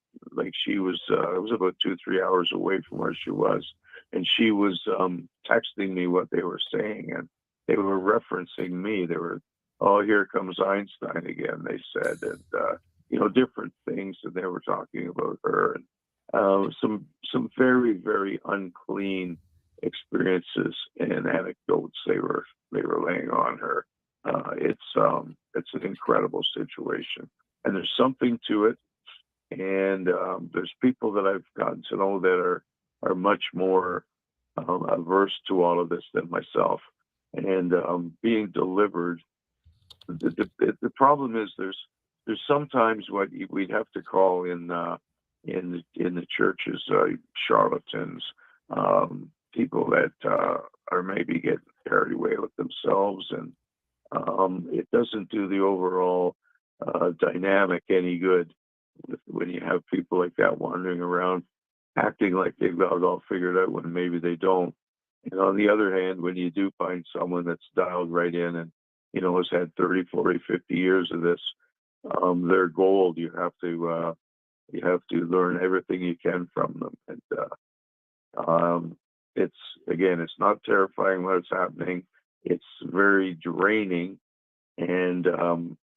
she was it was about 2-3 hours away from where she was, and she was texting me what they were saying, and they were referencing me. They were, "Oh, here comes Einstein again," they said, and different things, and they were talking about her, and some very, very unclean experiences and anecdotes they were laying on her. It's an incredible situation, and there's something to it. And there's people that I've gotten to know that are much more averse to all of this than myself, and being delivered. The problem is there's sometimes what we'd have to call in the churches charlatans, people that are maybe getting carried away with themselves, and it doesn't do the overall dynamic any good when you have people like that wandering around acting like they've got it all figured out when maybe they don't. And on the other hand, when you do find someone that's dialed right in and, has had 30, 40, 50 years of this, they're gold. You have to learn everything you can from them. And it's not terrifying what's happening. It's very draining. And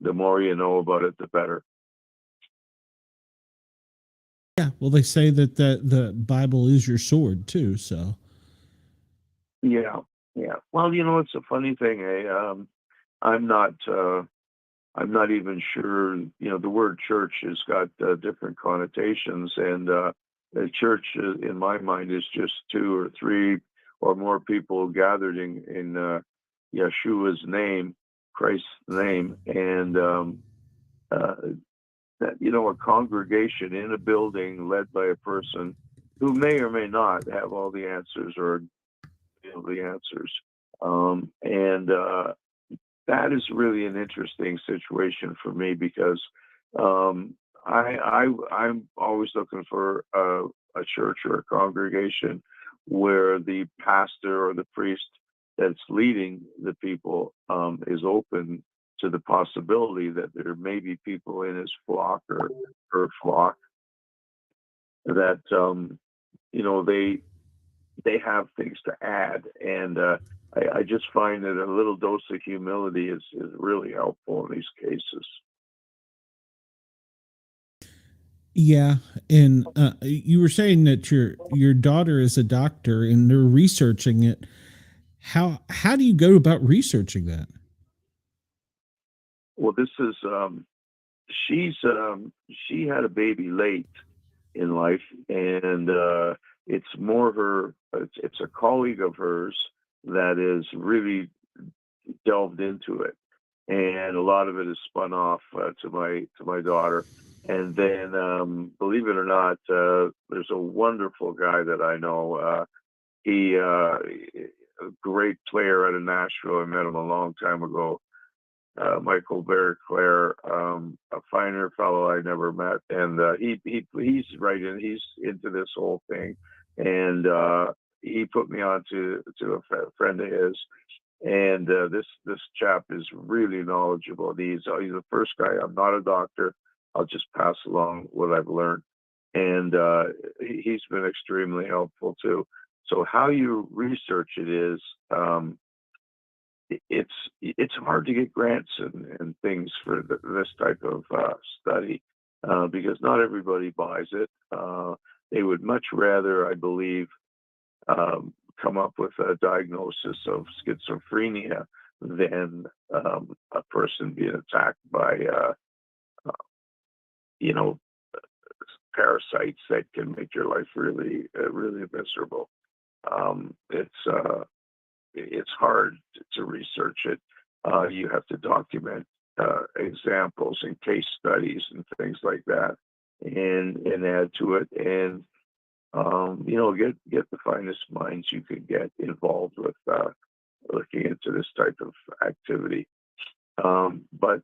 the more you know about it, the better. Yeah, well, they say that the Bible is your sword too. So Yeah. Well, it's a funny thing. I'm not even sure. The word church has got different connotations, and the church, in my mind, is just 2 or 3 or more people gathered in Yeshua's name, Christ's name, and a congregation in a building led by a person who may or may not have all the answers or the answers. And that is really an interesting situation for me because I'm always looking for a church or a congregation where the pastor or the priest that's leading the people is open to the possibility that there may be people in his flock or her flock that they have things to add, and I just find that a little dose of humility is really helpful in these cases. yeah, and you were saying that your daughter is a doctor and they're researching it. How do you go about researching that? Well, this is she had a baby late in life, and it's more it's a colleague of hers that is really delved into it, and a lot of it is spun off to my daughter. And then, believe it or not, there's a wonderful guy that I know. He a great player out of Nashville. I met him a long time ago. Michael Claire, a finer fellow I never met, and he's right in. He's into this whole thing, and he put me on to a friend of his, and this chap is really knowledgeable. He's the first guy. I'm not a doctor. I'll just pass along what I've learned, and he's been extremely helpful too. So how you research it is. It's hard to get grants and things for this type of study because not everybody buys it. They would much rather, I believe, come up with a diagnosis of schizophrenia than a person being attacked by, parasites that can make your life really, really miserable. It's hard to research it. You have to document examples and case studies and things like that, and add to it, and get the finest minds you can get involved with looking into this type of activity. But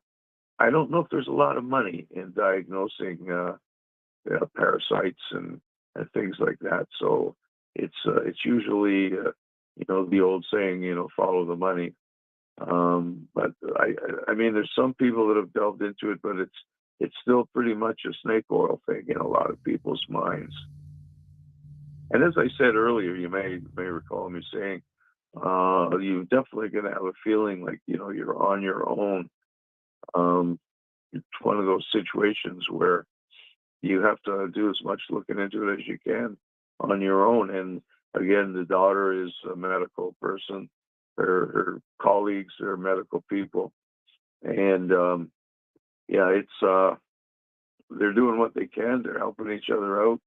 I don't know if there's a lot of money in diagnosing parasites and things like that. So it's usually the old saying, follow the money. But I mean, there's some people that have delved into it, but it's still pretty much a snake oil thing in a lot of people's minds. And as I said earlier, you may recall me saying, you're definitely going to have a feeling like, you're on your own. It's one of those situations where you have to do as much looking into it as you can on your own. And again, the daughter is a medical person. Her colleagues are medical people, and it's they're doing what they can. They're helping each other out.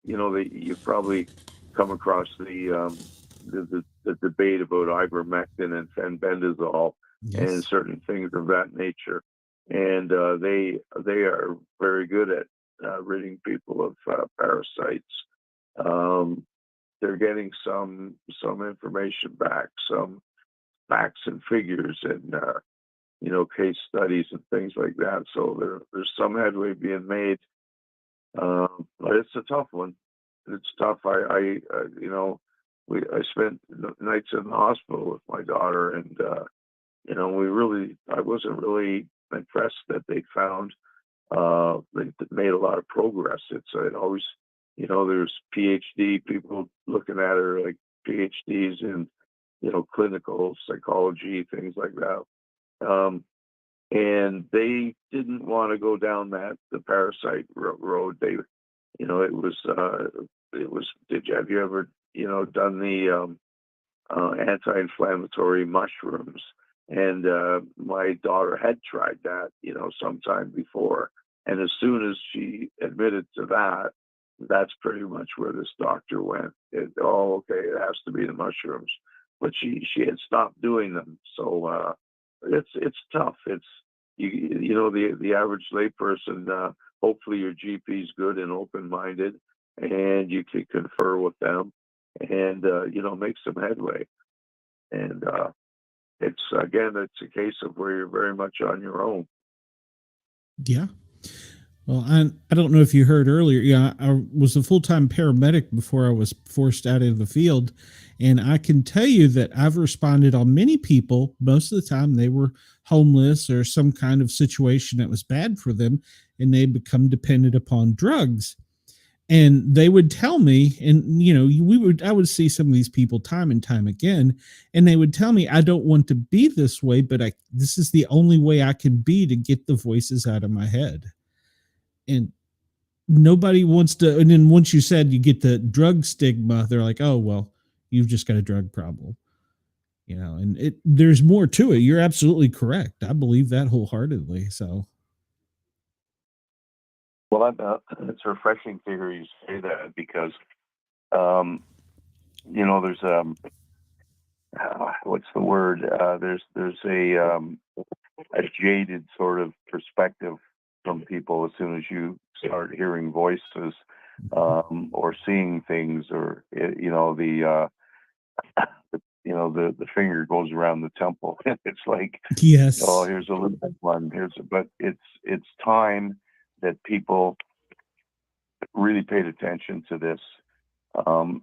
You've probably come across the debate about ivermectin and fenbendazole. Yes. And certain things of that nature, and they are very good at ridding people of parasites. They're getting some information back, some facts and figures, and case studies and things like that. So there's some headway being made, but it's a tough one. It's tough. I spent nights in the hospital with my daughter, and I wasn't really impressed that they found they made a lot of progress. It always, there's PhD people looking at her like PhDs in, clinical psychology, things like that. And they didn't want to go down the parasite road. They, have you ever, done the anti-inflammatory mushrooms? And my daughter had tried that, sometime before. And as soon as she admitted to that, that's pretty much where this doctor went. Okay, it has to be the mushrooms. But she had stopped doing them. So it's tough. It's the average layperson. Hopefully your GP is good and open-minded, and you can confer with them, and make some headway. And it's a case of where you're very much on your own. Yeah. Well, I don't know if you heard earlier. Yeah, I was a full-time paramedic before I was forced out of the field. And I can tell you that I've responded on many people. Most of the time they were homeless or some kind of situation that was bad for them, and they become dependent upon drugs. And they would tell me, and I would see some of these people time and time again, and they would tell me, I don't want to be this way, but this is the only way I can be to get the voices out of my head. And nobody wants to. And then once you said you get the drug stigma, they're like, oh, well, you've just got a drug problem, and there's more to it. You're absolutely correct. I believe that wholeheartedly. So. Well, it's refreshing to hear you say that, because, there's what's the word? There's a jaded sort of perspective from people as soon as you start hearing voices, or seeing things, or the finger goes around the temple. It's like, yes, oh, here's a little one. But it's time that people really paid attention to this. And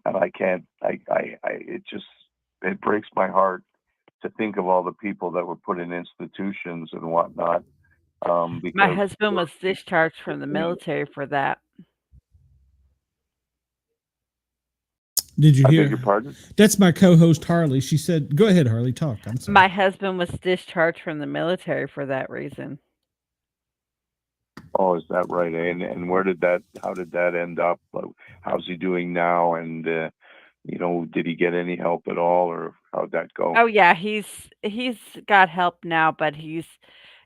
it breaks my heart to think of all the people that were put in institutions and whatnot. My husband was discharged from the military for that. Did you hear? I beg your pardon? That's my co-host Harley. She said, "Go ahead, Harley, talk." I'm sorry. My husband was discharged from the military for that reason. Oh, is that right? And how did that end up? How's he doing now? And did he get any help at all, or how'd that go? Oh yeah, he's got help now, but he's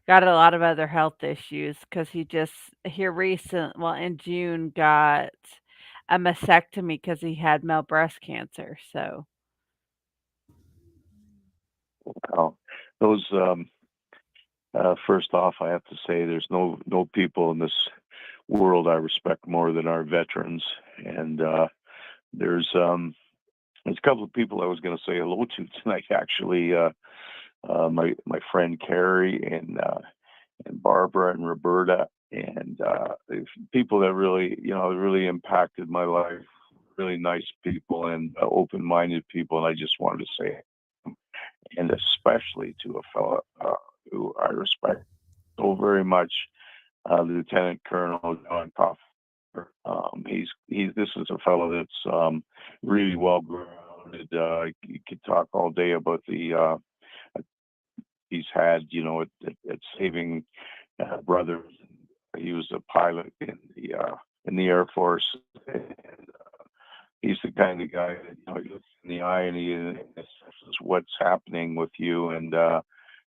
got a lot of other health issues because he just in June got a mastectomy because he had male breast cancer. So Well, those first off, I have to say there's no people in this world I respect more than our veterans. And there's a couple of people I was going to say hello to tonight, actually. My friend Carrie and Barbara and Roberta, and people that really impacted my life. Really nice people and open-minded people, and I just wanted to say, and especially to a fellow who I respect so very much, Lieutenant Colonel John Coff. This is a fellow that's really well grounded. You could talk all day about the he's had, at saving brothers. He was a pilot in the Air Force, and he's the kind of guy that he looks in the eye and he says what's happening with you, and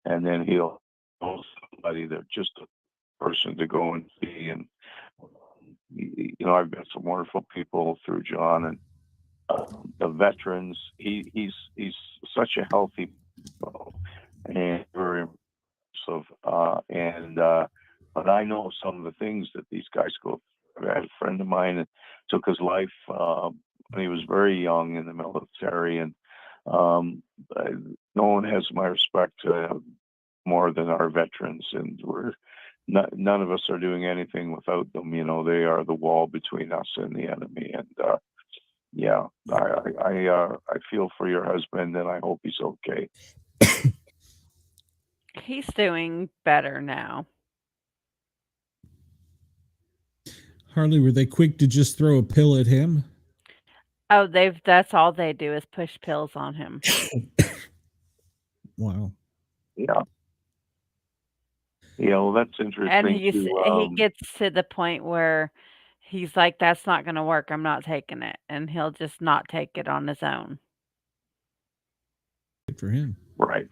then he'll know somebody that's just a person to go and see. And I've met some wonderful people through John, and the veterans. He's such a healthy fellow and very impressive. But I know some of the things that these guys go through. I had a friend of mine that took his life when he was very young in the military, and no one has my respect more than our veterans, and none of us are doing anything without them. They are the wall between us and the enemy. And yeah, I feel for your husband, and I hope he's okay. He's doing better now. Harley, were they quick to just throw a pill at him? Oh, that's all they do is push pills on him. Wow. Yeah. Well, that's interesting. And he gets to the point where he's like, that's not going to work. I'm not taking it. And he'll just not take it on his own. Good for him. Right.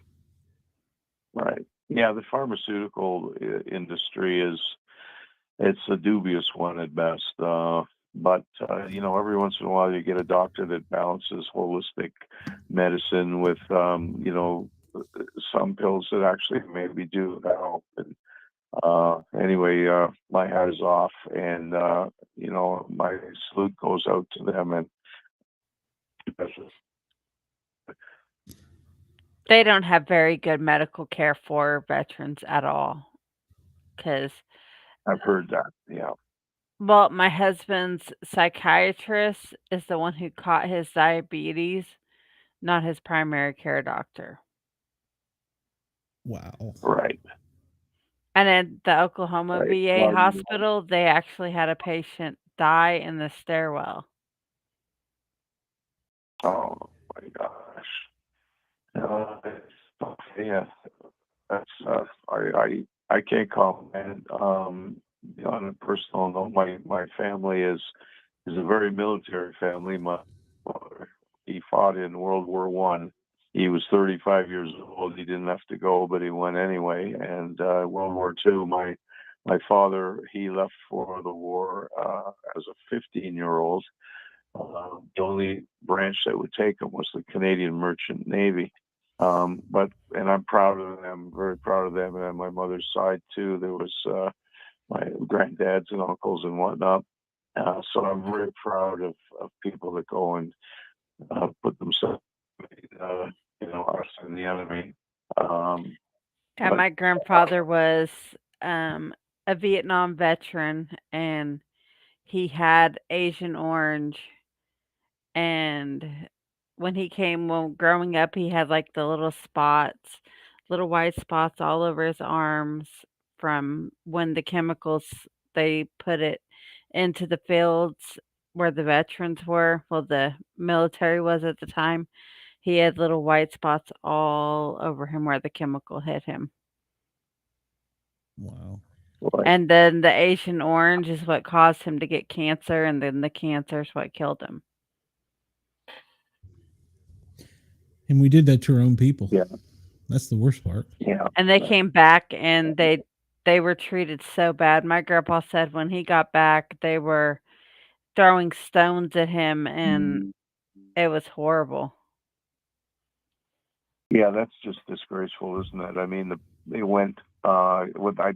Yeah, the pharmaceutical industry it's a dubious one at best. But every once in a while you get a doctor that balances holistic medicine with, some pills that actually maybe do help. And anyway, my hat is off, and my salute goes out to them. And they don't have very good medical care for veterans at all. Because I've heard that. Yeah. Well, my husband's psychiatrist is the one who caught his diabetes, not his primary care doctor. Wow. Right. And at the Oklahoma VA hospital, they actually had a patient die in the stairwell. Oh my gosh. Yeah, that's I can't comment. On a personal note, my family is a very military family. My father, he fought in World War I. He was 35 years old. He didn't have to go, but he went anyway. And World War II, my father, he left for the war as a 15-year-old. The only branch that would take him was the Canadian Merchant Navy. And I'm proud of them, very proud of them. And on my mother's side too, there was my granddads and uncles and whatnot. So I'm very proud of people that go and put themselves, us and the enemy. And my grandfather was a Vietnam veteran, and he had Asian orange. And when he came, growing up, he had like the little white spots all over his arms from when the chemicals, they put it into the fields where the veterans were, well, the military was at the time. He had little white spots all over him where the chemical hit him. Wow. And then the Asian orange is what caused him to get cancer, and then the cancer is what killed him. And we did that to our own people. Yeah. That's the worst part. Yeah. And they came back, and they were treated so bad. My grandpa said when he got back, they were throwing stones at him, and it was horrible. Yeah, that's just disgraceful, isn't it? I mean, they went, I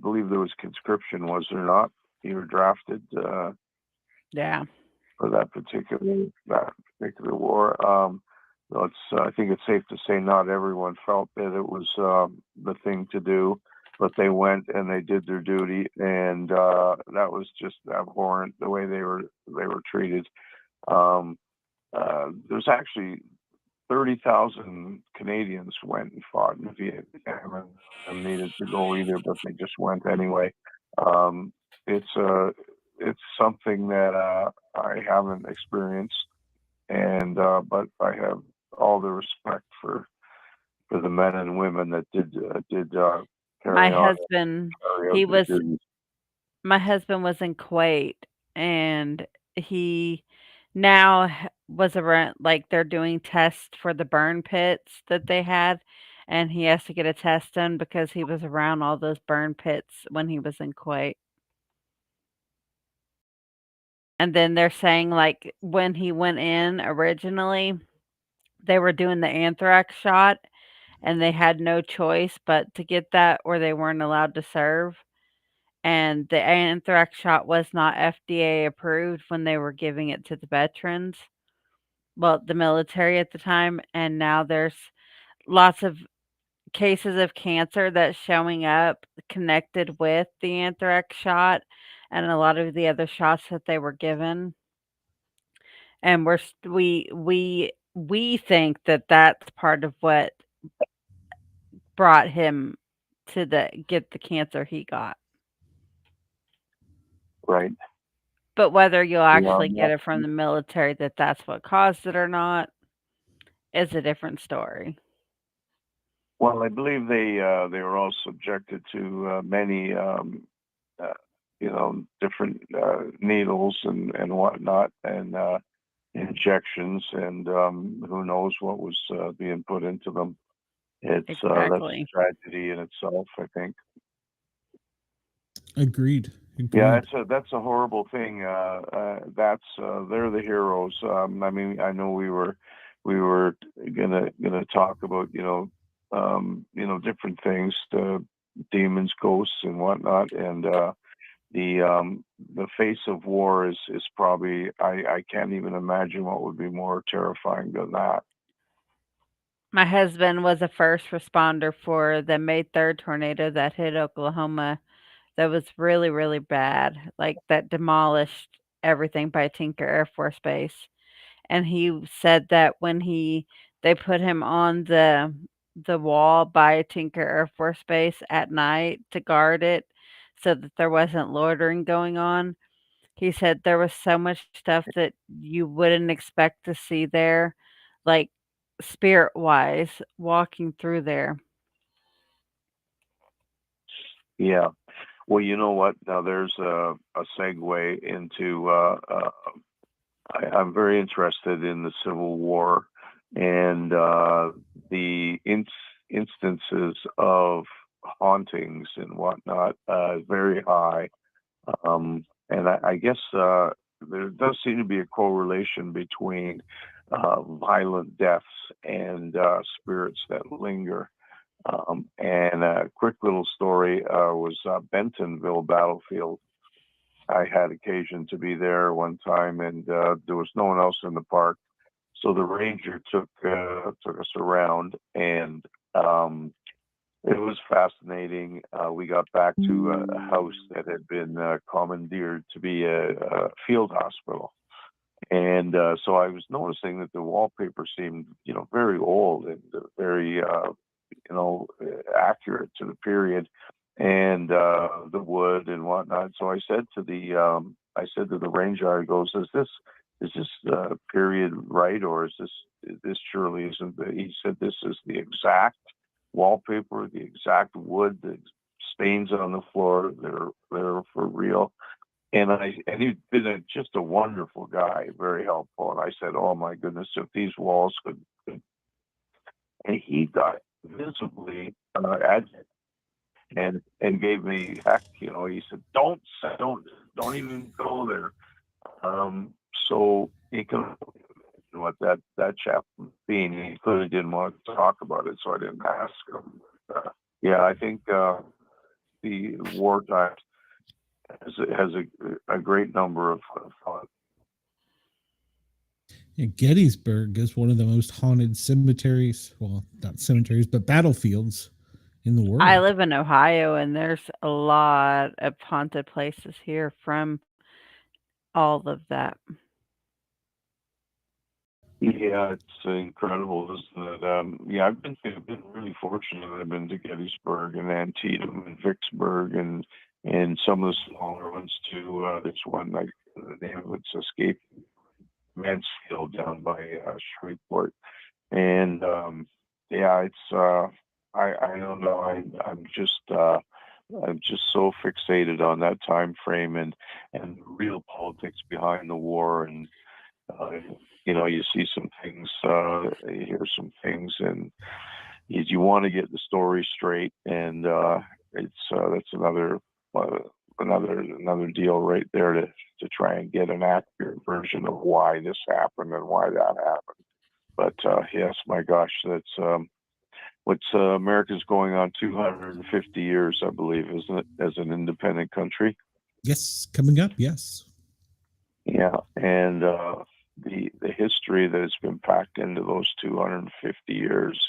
believe there was conscription, was there not? You were drafted Yeah. for that particular war. I think it's safe to say not everyone felt that it was the thing to do, but they went and they did their duty, and that was just abhorrent the way they were treated. There's actually 30,000 Canadians went and fought in Vietnam and needed to go either, but they just went anyway. It's something that I haven't experienced, and but I have all the respect for the men and women that did my husband my husband was in Kuwait, and he now was around, like, they're doing tests for the burn pits that they had, and he has to get a test done because he was around all those burn pits when he was in Kuwait. And then they're saying, like, when he went in originally, they were doing the anthrax shot, and they had no choice but to get that, or they weren't allowed to serve. And the anthrax shot was not FDA approved when they were giving it to the veterans, well, the military at the time. And now there's lots of cases of cancer that's showing up connected with the anthrax shot and a lot of the other shots that they were given. And we think that that's part of what brought him to get the cancer he got. Right. But whether you'll actually Yeah. get it from the military that that's what caused it or not is a different story. Well, I believe they were all subjected to many different needles and whatnot, and injections, and who knows what was being put into them. It's that's a Exactly. tragedy in itself, I think. Agreed. Yeah, that's a horrible thing. That's they're the heroes. I mean, I know we were gonna talk about different things, the demons, ghosts, and whatnot, and the face of war is probably I can't even imagine what would be more terrifying than that. My husband was a first responder for the May 3rd tornado that hit Oklahoma. That was really, really bad. Like that demolished everything by Tinker Air Force Base. And he said that when they put him on the wall by Tinker Air Force Base at night to guard it so that there wasn't loitering going on. He said there was so much stuff that you wouldn't expect to see there, like spirit-wise, walking through there. Yeah. Well, you know what? Now there's a segue into. I'm very interested in the Civil War and the instances of hauntings and whatnot. Very high, and I guess there does seem to be a correlation between violent deaths and spirits that linger. And a quick little story was Bentonville battlefield. I had occasion to be there one time, and there was no one else in the park, so the ranger took us around, and it was fascinating. We got back to a house that had been commandeered to be a field hospital, and so I was noticing that the wallpaper seemed, very old and very accurate to the period, and the wood and whatnot. So I said to the ranger, I goes, is this period right, or is this surely isn't? He said, this is the exact wallpaper, the exact wood, the stains on the floor, they're for real. And he'd been just a wonderful guy, very helpful. And I said, oh my goodness, if these walls could, and he got visibly agitated and gave me heck. He said, don't even go there. So he could, what that chap being, he clearly didn't want to talk about it, so I didn't ask him. Yeah, I think the wartime has a great number of fun. Gettysburg is one of the most haunted cemeteries. Well, not cemeteries, but battlefields in the world. I live in Ohio, and there's a lot of haunted places here from all of that. Yeah, it's incredible, isn't it? Yeah, I've been really fortunate. I've been to Gettysburg and Antietam and Vicksburg and some of the smaller ones too. There's one, like, the name of it's escaping, Mansfield down by Shreveport, and yeah, it's I don't know. I'm just so fixated on that time frame and real politics behind the war, and you see some things, you hear some things, and you want to get the story straight, and it's that's another deal right there to try and get an accurate version of why this happened and why that happened. But yes, my gosh, that's what's America's going on 250 years, I believe, isn't it, as an independent country? Yes, coming up, yes. Yeah, and the history that has been packed into those 250 years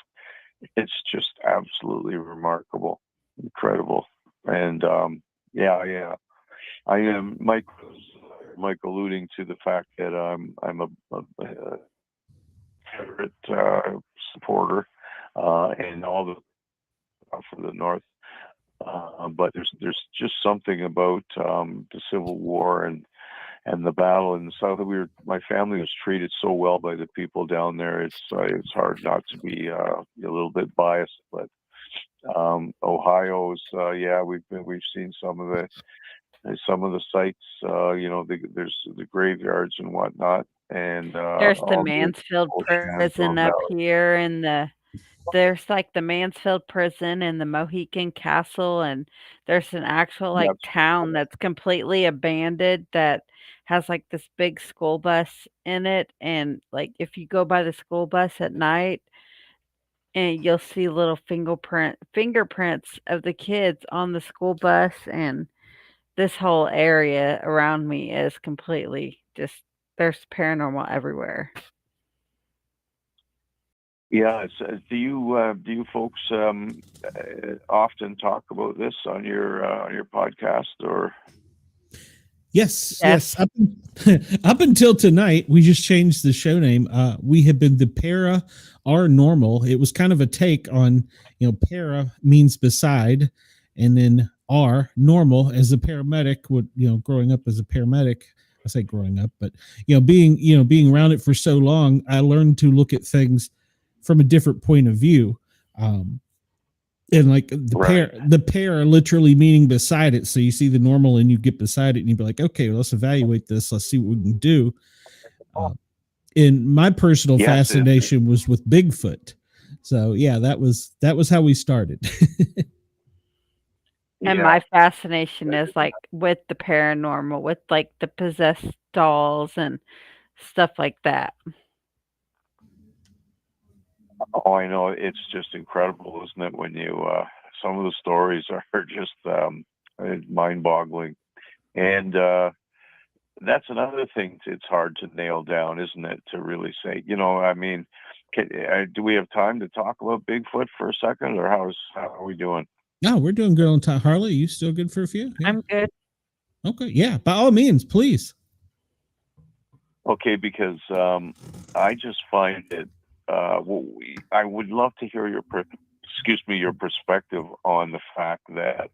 it's just absolutely remarkable, incredible. And yeah, I am Mike alluding to the fact that I'm a favorite supporter and all the for the North. But there's just something about the Civil War and the battle in the South. My family was treated so well by the people down there. It's hard not to be a little bit biased, but Ohio's we've seen some of the sites. There's the graveyards and whatnot, and There's the all the Mansfield ocean prison up here, and there's like the Mansfield prison and the Mohican Castle, and there's an actual like town that's completely abandoned that has like this big school bus in it, and like if you go by the school bus at night, and you'll see little fingerprints of the kids on the school bus, and this whole area around me is completely just there's paranormal everywhere. Yeah, do you folks often talk about this on your podcast or? Yes. Up until tonight, we just changed the show name. We have been the Para OR Normal. It was kind of a take on, para means beside, and then R normal as a paramedic would, growing up as a paramedic. I say growing up, but being around it for so long, I learned to look at things from a different point of view. And like the pair literally meaning beside it. So you see the normal and you get beside it and you'd be like, okay, let's evaluate this. Let's see what we can do. And my personal fascination was with Bigfoot. So yeah, that was how we started. And my fascination is like with the paranormal, with like the possessed dolls and stuff like that. Oh, I know. It's just incredible, isn't it? When you, some of the stories are just mind-boggling. And that's another thing it's hard to nail down, isn't it? To really say, do we have time to talk about Bigfoot for a second, or how are we doing? No, we're doing good on time. Harley, you still good for a few? Yeah. I'm good. Okay. Yeah. By all means, please. Okay. Because I just find it, I would love to hear your perspective on the fact that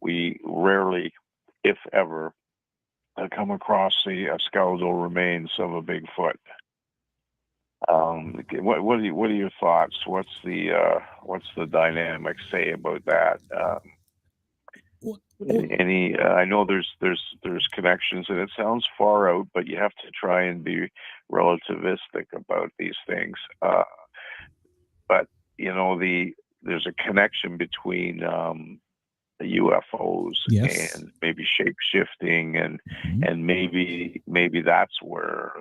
we rarely, if ever, come across the skeletal remains of a Bigfoot. What are your thoughts? What's the dynamic say about that? I know there's connections, and it sounds far out, but you have to try and be relativistic about these things. But there's a connection between the UFOs and maybe shape shifting, and maybe that's where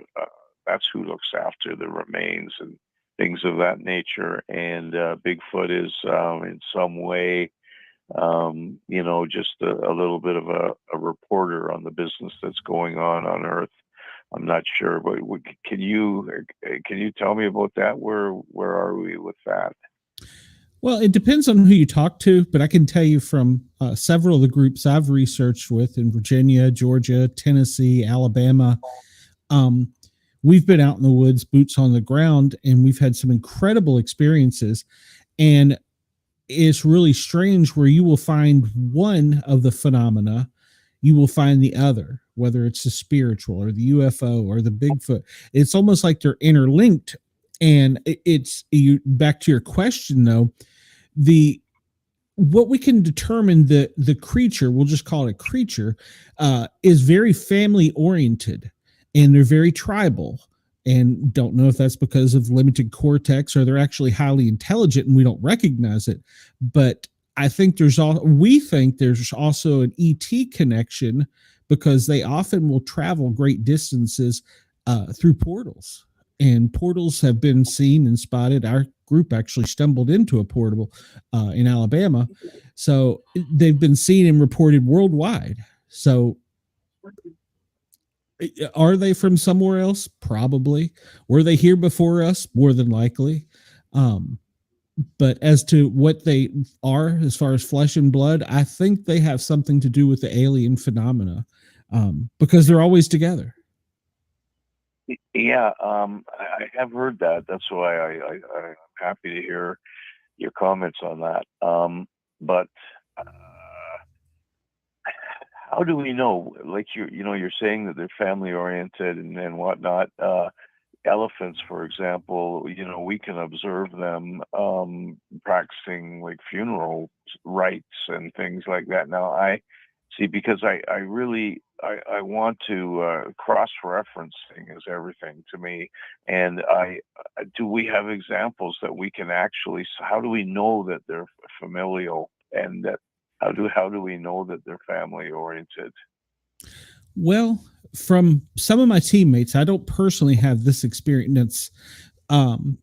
that's who looks after the remains and things of that nature. And Bigfoot is in some way, just a little bit of a reporter on the business that's going on Earth. I'm not sure, but can you tell me about that? Where are we with that? Well, it depends on who you talk to, but I can tell you from several of the groups I've researched with in Virginia, Georgia, Tennessee, Alabama, we've been out in the woods, boots on the ground, and we've had some incredible experiences. And it's really strange where you will find one of the phenomena, you will find the other, whether it's the spiritual or the UFO or the Bigfoot. It's almost like they're interlinked. And back to your question though, what we can determine the creature, we'll just call it a creature, is very family oriented, and they're very tribal. And don't know if that's because of limited cortex or they're actually highly intelligent and we don't recognize it. But I think we think there's also an ET connection, because they often will travel great distances through portals. And portals have been seen and spotted. Our group actually stumbled into a portal in Alabama. So they've been seen and reported worldwide. So are they from somewhere else? Probably. Were they here before us? More than likely. But as to what they are as far as flesh and blood, I think they have something to do with the alien phenomena, because they're always together. Yeah, I have heard that. That's why I'm happy to hear your comments on that. But how do we know? Like you're saying that they're family oriented and whatnot. Elephants, for example, we can observe them practicing like funeral rites and things like that. Now, I see, because I really want to cross-referencing is everything to me, and do we have examples that we can actually? How do we know that they're familial, and that how do we know that they're family oriented? Well, from some of my teammates, I don't personally have this experience.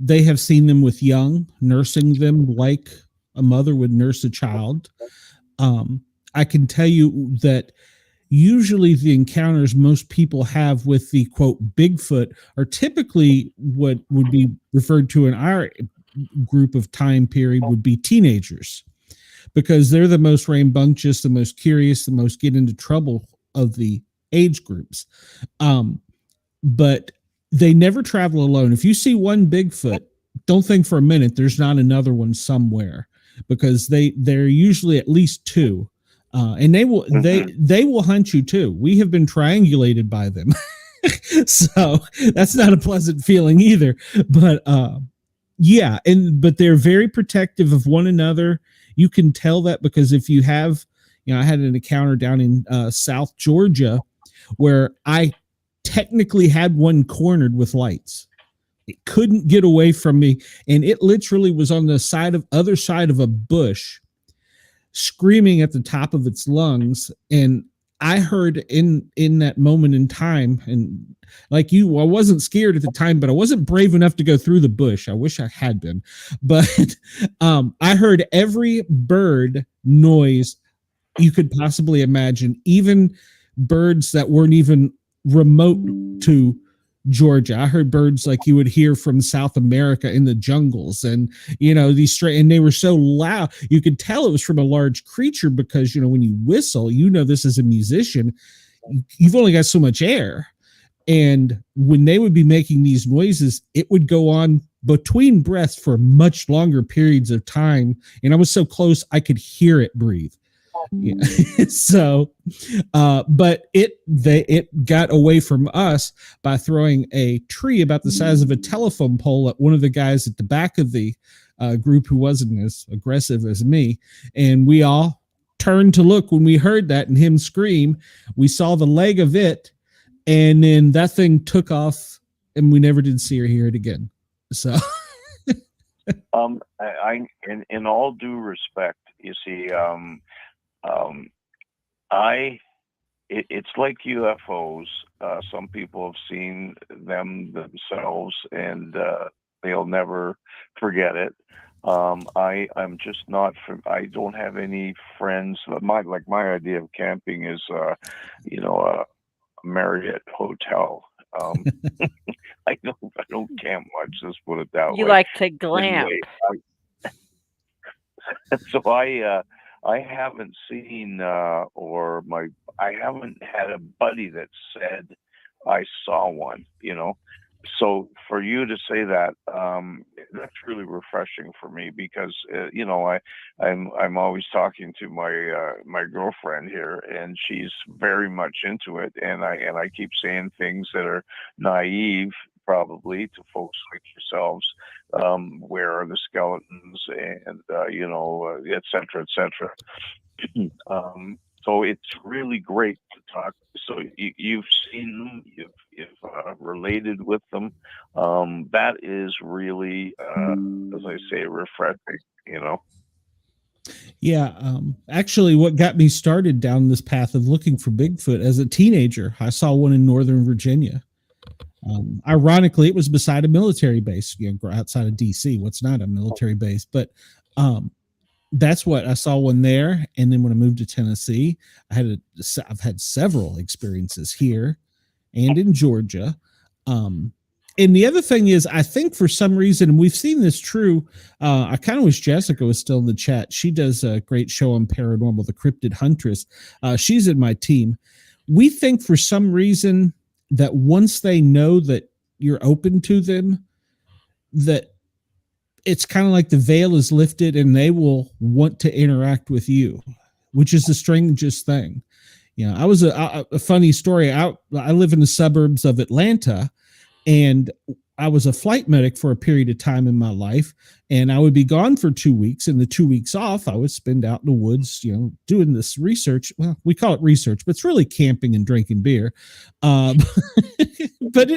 They have seen them with young, nursing them like a mother would nurse a child. I can tell you that usually the encounters most people have with the quote Bigfoot are typically what would be referred to in our group of time period would be teenagers, because they're the most rambunctious, the most curious, the most get into trouble of the age groups. But they never travel alone. If you see one Bigfoot, don't think for a minute there's not another one somewhere, because they're usually at least two. And they will hunt you too. We have been triangulated by them. So that's not a pleasant feeling either. But yeah, but they're very protective of one another. You can tell that because if you have, I had an encounter down in South Georgia where I technically had one cornered with lights. It couldn't get away from me, and it literally was on the other side of a bush, screaming at the top of its lungs. And I heard in that moment in time, and like you, I wasn't scared at the time, but I wasn't brave enough to go through the bush. I wish I had been, but I heard every bird noise you could possibly imagine, even birds that weren't even remote to Georgia. I heard birds like you would hear from South America in the jungles, and and they were so loud you could tell it was from a large creature, because when you whistle, this is a musician, you've only got so much air, and when they would be making these noises, it would go on between breaths for much longer periods of time, and I was so close I could hear it breathe. Yeah. So, but it got away from us by throwing a tree about the size of a telephone pole at one of the guys at the back of the group who wasn't as aggressive as me. And we all turned to look when we heard that and him scream. We saw the leg of it, and then that thing took off, and we never did see or hear it again. So, I in all due respect, you see, it's like UFOs. Some people have seen them themselves, and they'll never forget it. I'm just not I don't have any friends. My idea of camping is, a Marriott hotel. I don't camp much. Let's put it that way. You like to glamp. Anyway, so I haven't seen I haven't had a buddy that said I saw one, So for you to say that, that's really refreshing for me, because I'm always talking to my girlfriend here, and she's very much into it, and I keep saying things that are naive probably to folks like yourselves. Where are the skeletons, and et cetera, et cetera. So it's really great to talk. So you've seen them, you've related with them. That is really, as I say, refreshing. Yeah. Actually, what got me started down this path of looking for Bigfoot as a teenager, I saw one in Northern Virginia. Ironically, it was beside a military base, outside of DC. What's not a military base, but that's what I saw one there. And then when I moved to Tennessee, I've had several experiences here and in Georgia. And the other thing is, I think for some reason, and we've seen this true. I kind of wish Jessica was still in the chat. She does a great show on Paranormal, The Cryptid Huntress. She's in my team. We think for some reason that once they know that you're open to them, that it's kind of like the veil is lifted and they will want to interact with you, which is the strangest thing. You know, I was a funny story. I live in the suburbs of Atlanta, and I was a flight medic for a period of time in my life, and I would be gone for 2 weeks. And the 2 weeks off, I would spend out in the woods, you know, doing this research. Well, we call it research, but it's really camping and drinking beer. But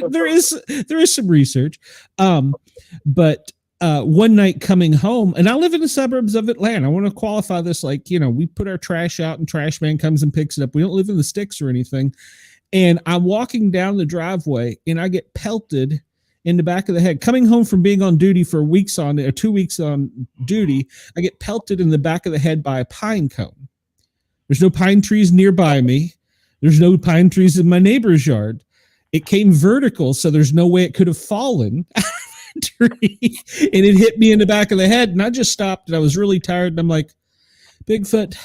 there is some research. But one night coming home, and I live in the suburbs of Atlanta. I want to qualify this, like, you know, we put our trash out and trash man comes and picks it up. We don't live in the sticks or anything. And I'm walking down the driveway and I get pelted in the back of the head. Coming home from being on duty for 2 weeks on duty, I get pelted in the back of the head by a pine cone. There's no pine trees nearby me. There's no pine trees in my neighbor's yard. It came vertical, so there's no way it could have fallen. Tree, and it hit me in the back of the head, and I just stopped, and I was really tired, and I'm like, Bigfoot,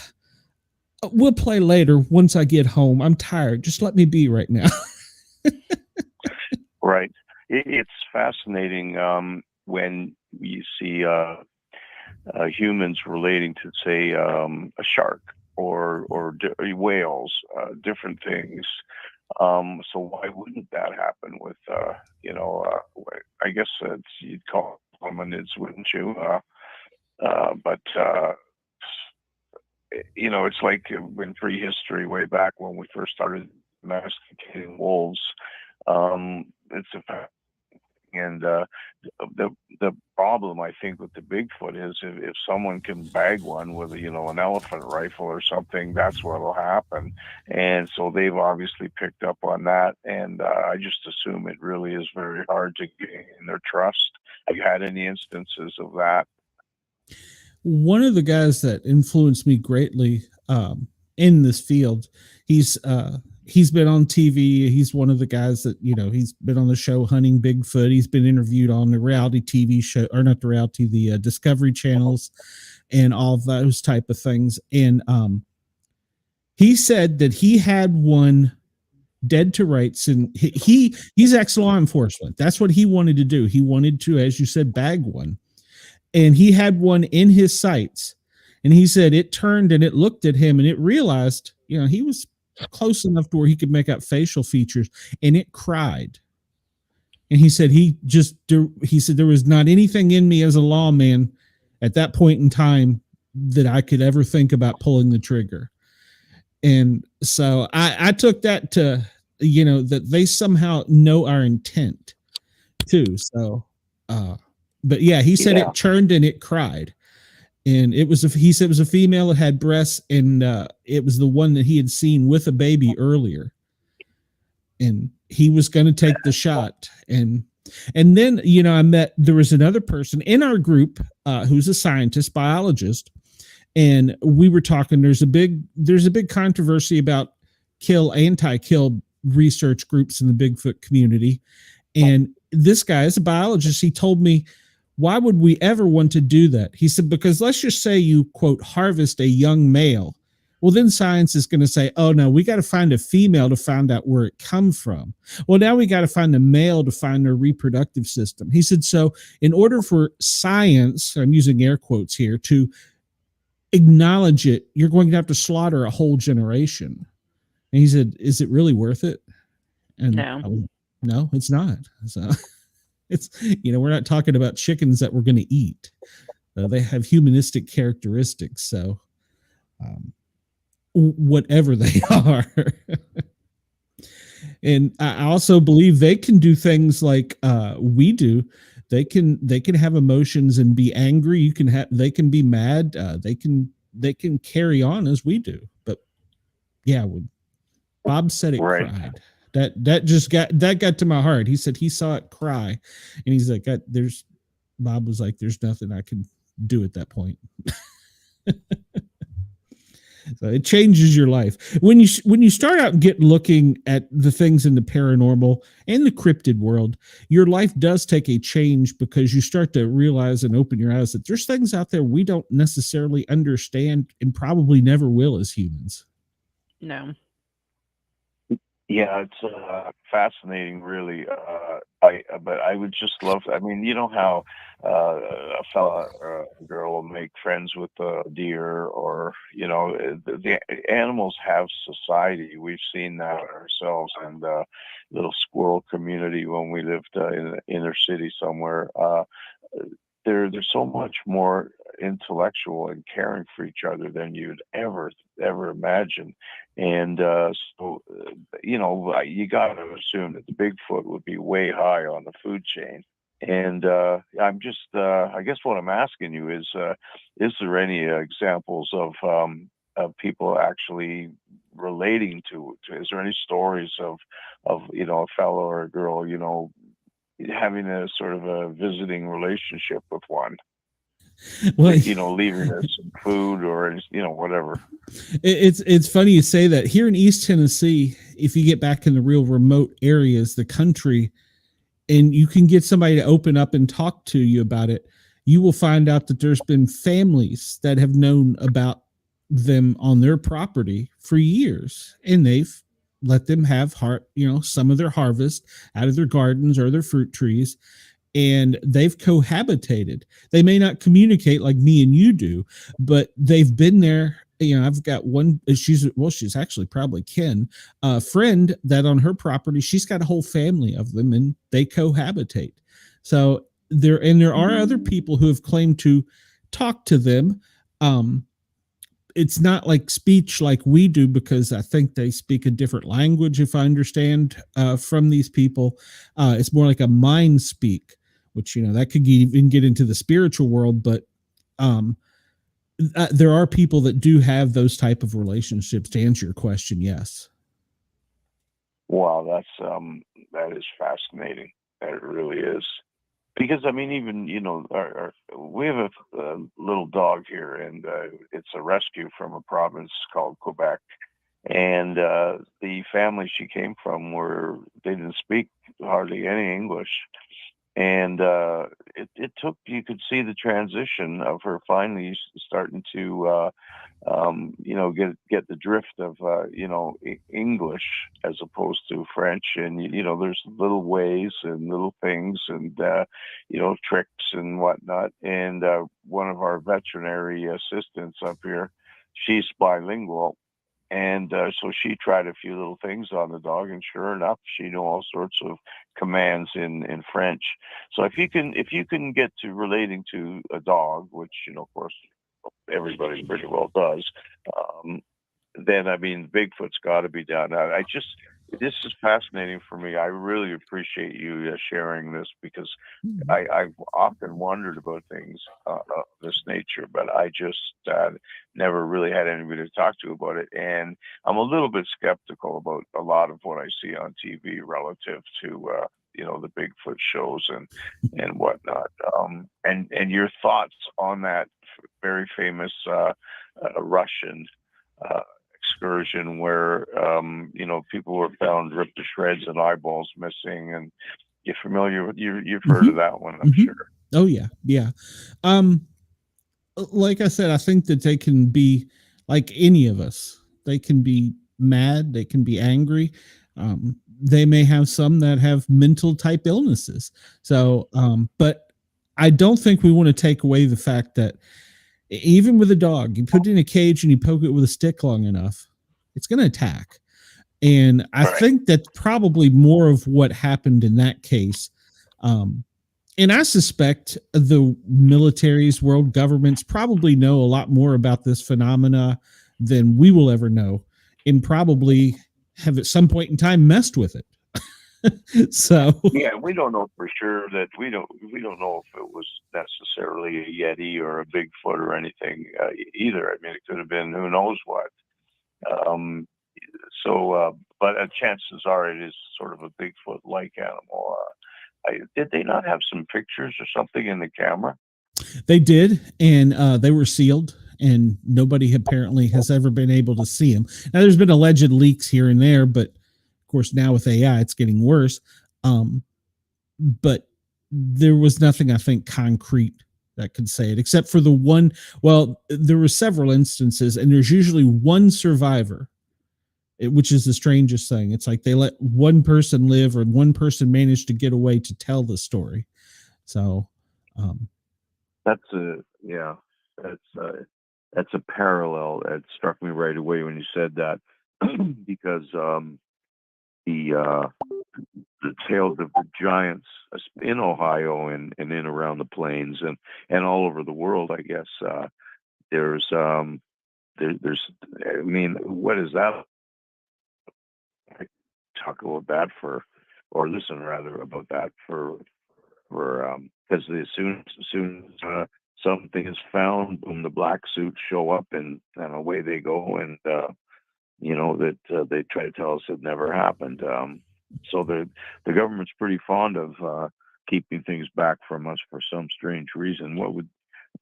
we'll play later once I get home. I'm tired. Just let me be right now. Right. It's fascinating when you see humans relating to, say, a shark or whales, different things. So why wouldn't that happen with, I guess you'd call hominids, wouldn't you? But it's like in prehistory, way back when we first started domesticating wolves. It's a fact. And the problem, I think, with the Bigfoot is if someone can bag one with an elephant rifle or something, that's what'll happen. And so they've obviously picked up on that. And I just assume it really is very hard to gain their trust. Have you had any instances of that? One of the guys that influenced me greatly in this field, he's been on TV. He's one of the guys that, he's been on the show Hunting Bigfoot. He's been interviewed on the reality TV show, or not the reality, the Discovery channels and all those type of things. And he said that he had one dead to rights, and he's ex-law enforcement. That's what he wanted to do. He wanted to, as you said, bag one. And he had one in his sights. And he said it turned and it looked at him and it realized, he was close enough to where he could make out facial features, and it cried. And he said there was not anything in me as a lawman at that point in time that I could ever think about pulling the trigger. And so I took that to, that they somehow know our intent too. So, but yeah, he said it churned and it cried. And he said it was a female that had breasts, and it was the one that he had seen with a baby earlier. And he was going to take the shot. And then, there was another person in our group who's a scientist, biologist. And we were talking, there's a big controversy about anti-kill research groups in the Bigfoot community. And this guy is a biologist. He told me, why would we ever want to do that? He said, because let's just say you, quote, harvest a young male. Well, then science is going to say, oh, no, we got to find a female to find out where it comes from. Well, now we got to find a male to find their reproductive system. He said, so in order for science, I'm using air quotes here, to acknowledge it, you're going to have to slaughter a whole generation. And he said, is it really worth it? And no, it's not. So it's, we're not talking about chickens that we're going to eat. They have humanistic characteristics. So whatever they are. And I also believe they can do things like we do. They can have emotions and be angry. They can be mad. They can carry on as we do. But yeah, when Bob said it cried. That got to my heart. He said he saw it cry, and he's like, Bob was like, there's nothing I can do at that point. So it changes your life when you start out and get looking at the things in the paranormal and the cryptid world. Your life does take a change because you start to realize and open your eyes that there's things out there we don't necessarily understand and probably never will as humans. No. Yeah, it's fascinating, really. But I would just love. I mean, you know how a fella or a girl will make friends with a deer, or the animals have society. We've seen that ourselves, and little squirrel community when we lived in the inner city somewhere. They're so much more intellectual and caring for each other than you'd ever imagine. And you got to assume that the Bigfoot would be way high on the food chain. And I'm just, I guess what I'm asking you is there any examples of people actually relating to? Is there any stories of a fellow or a girl, having a sort of a visiting relationship with one? Well, leaving us some food or whatever. It's funny you say that. Here in East Tennessee, if you get back in the real remote areas, the country, and you can get somebody to open up and talk to you about it, you will find out that there's been families that have known about them on their property for years, and they've let them have some of their harvest out of their gardens or their fruit trees, and they've cohabitated. They may not communicate like me and you do, but they've been there. I've got one, she's actually probably Ken, a friend that on her property, she's got a whole family of them and they cohabitate. So there are other people who have claimed to talk to them. It's not like speech like we do, because I think they speak a different language, if I understand from these people. It's more like a mind speak, which, that could even get into the spiritual world. But there are people that do have those type of relationships, to answer your question. Yes. Wow, that is fascinating. That really is. Because I mean, even we have a little dog here, and it's a rescue from a province called Quebec. And the family she came from they didn't speak hardly any English. And it took, you could see the transition of her finally starting to, get the drift of, English as opposed to French. And, there's little ways and little things and, tricks and whatnot. And one of our veterinary assistants up here, she's bilingual. And so she tried a few little things on the dog, and sure enough, she knew all sorts of commands in French. So if you can get to relating to a dog, which of course everybody pretty well does, then I mean Bigfoot's got to be down. This is fascinating for me. I really appreciate you sharing this, because I've often wondered about things of this nature, but I just never really had anybody to talk to about it. And I'm a little bit skeptical about a lot of what I see on TV relative to, the Bigfoot shows and whatnot. And your thoughts on that very famous Russian excursion where people were found ripped to shreds and eyeballs missing, and you're familiar with you've heard of that one, I'm sure. Oh yeah. Like I said, I think that they can be like any of us. They can be mad, they can be angry. They may have some that have mental type illnesses. So but I don't think we want to take away the fact that even with a dog, you put it in a cage and you poke it with a stick long enough, it's going to attack. And I think that's probably more of what happened in that case. And I suspect the militaries, world governments probably know a lot more about this phenomena than we will ever know, and probably have at some point in time messed with it. So yeah, we don't know for sure that we don't know if it was necessarily a Yeti or a Bigfoot or anything either. I mean, it could have been who knows what. But chances are it is sort of a Bigfoot-like animal. Did they not have some pictures or something in the camera? They did, and they were sealed, and nobody apparently has ever been able to see them. Now, there's been alleged leaks here and there, but of course now with AI, it's getting worse. But there was nothing, I think, concrete that could say it, except for the one. Well, there were several instances, and there's usually one survivor, which is the strangest thing. It's like they let one person live, or one person managed to get away to tell the story. So that's a parallel that struck me right away when you said that, because the tales of the giants in Ohio and in around the plains and all over the world, I guess, there's I mean, what is that? I talk about that or listen rather about that for because as soon as something is found, boom, the black suits show up and away they go, and that they try to tell us it never happened. So the government's pretty fond of keeping things back from us for some strange reason.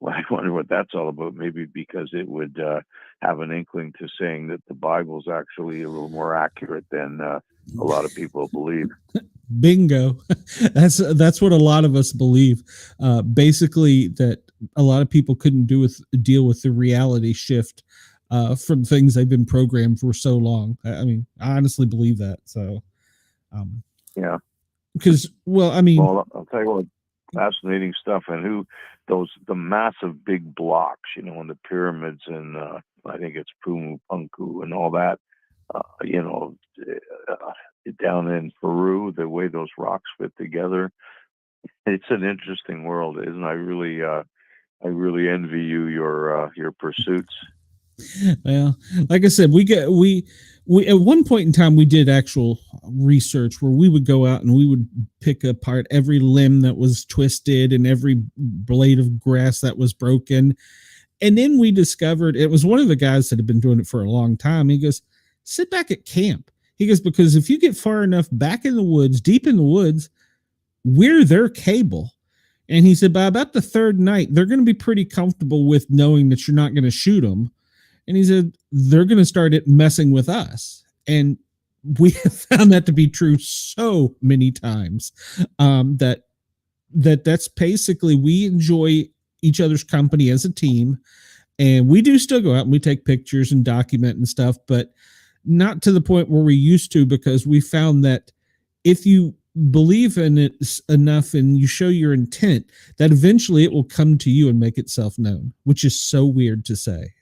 I wonder what that's all about. Maybe because it would have an inkling to saying that the Bible's actually a little more accurate than a lot of people believe. Bingo. That's what a lot of us believe. Basically, that a lot of people couldn't deal with the reality shift from things they've been programmed for so long. I mean, I honestly believe that. So, yeah. Because, well, I mean, I'll tell you what, fascinating stuff, and the massive big blocks, in the pyramids, and I think it's Pumu Punku and all that, down in Peru, the way those rocks fit together. It's an interesting world, isn't it? I really envy you your pursuits. Well, like I said, we at one point in time, we did actual research where we would go out and we would pick apart every limb that was twisted and every blade of grass that was broken. And then we discovered, it was one of the guys that had been doing it for a long time. He goes, sit back at camp. He goes, because if you get far enough back in the woods, deep in the woods, we're their cable. And he said, by about the third night, they're going to be pretty comfortable with knowing that you're not going to shoot them. And he said, they're going to start messing with us. And we have found that to be true so many times, that's basically, we enjoy each other's company as a team. And we do still go out and we take pictures and document and stuff, but not to the point where we used to, because we found that if you believe in it enough and you show your intent, that eventually it will come to you and make itself known, which is so weird to say.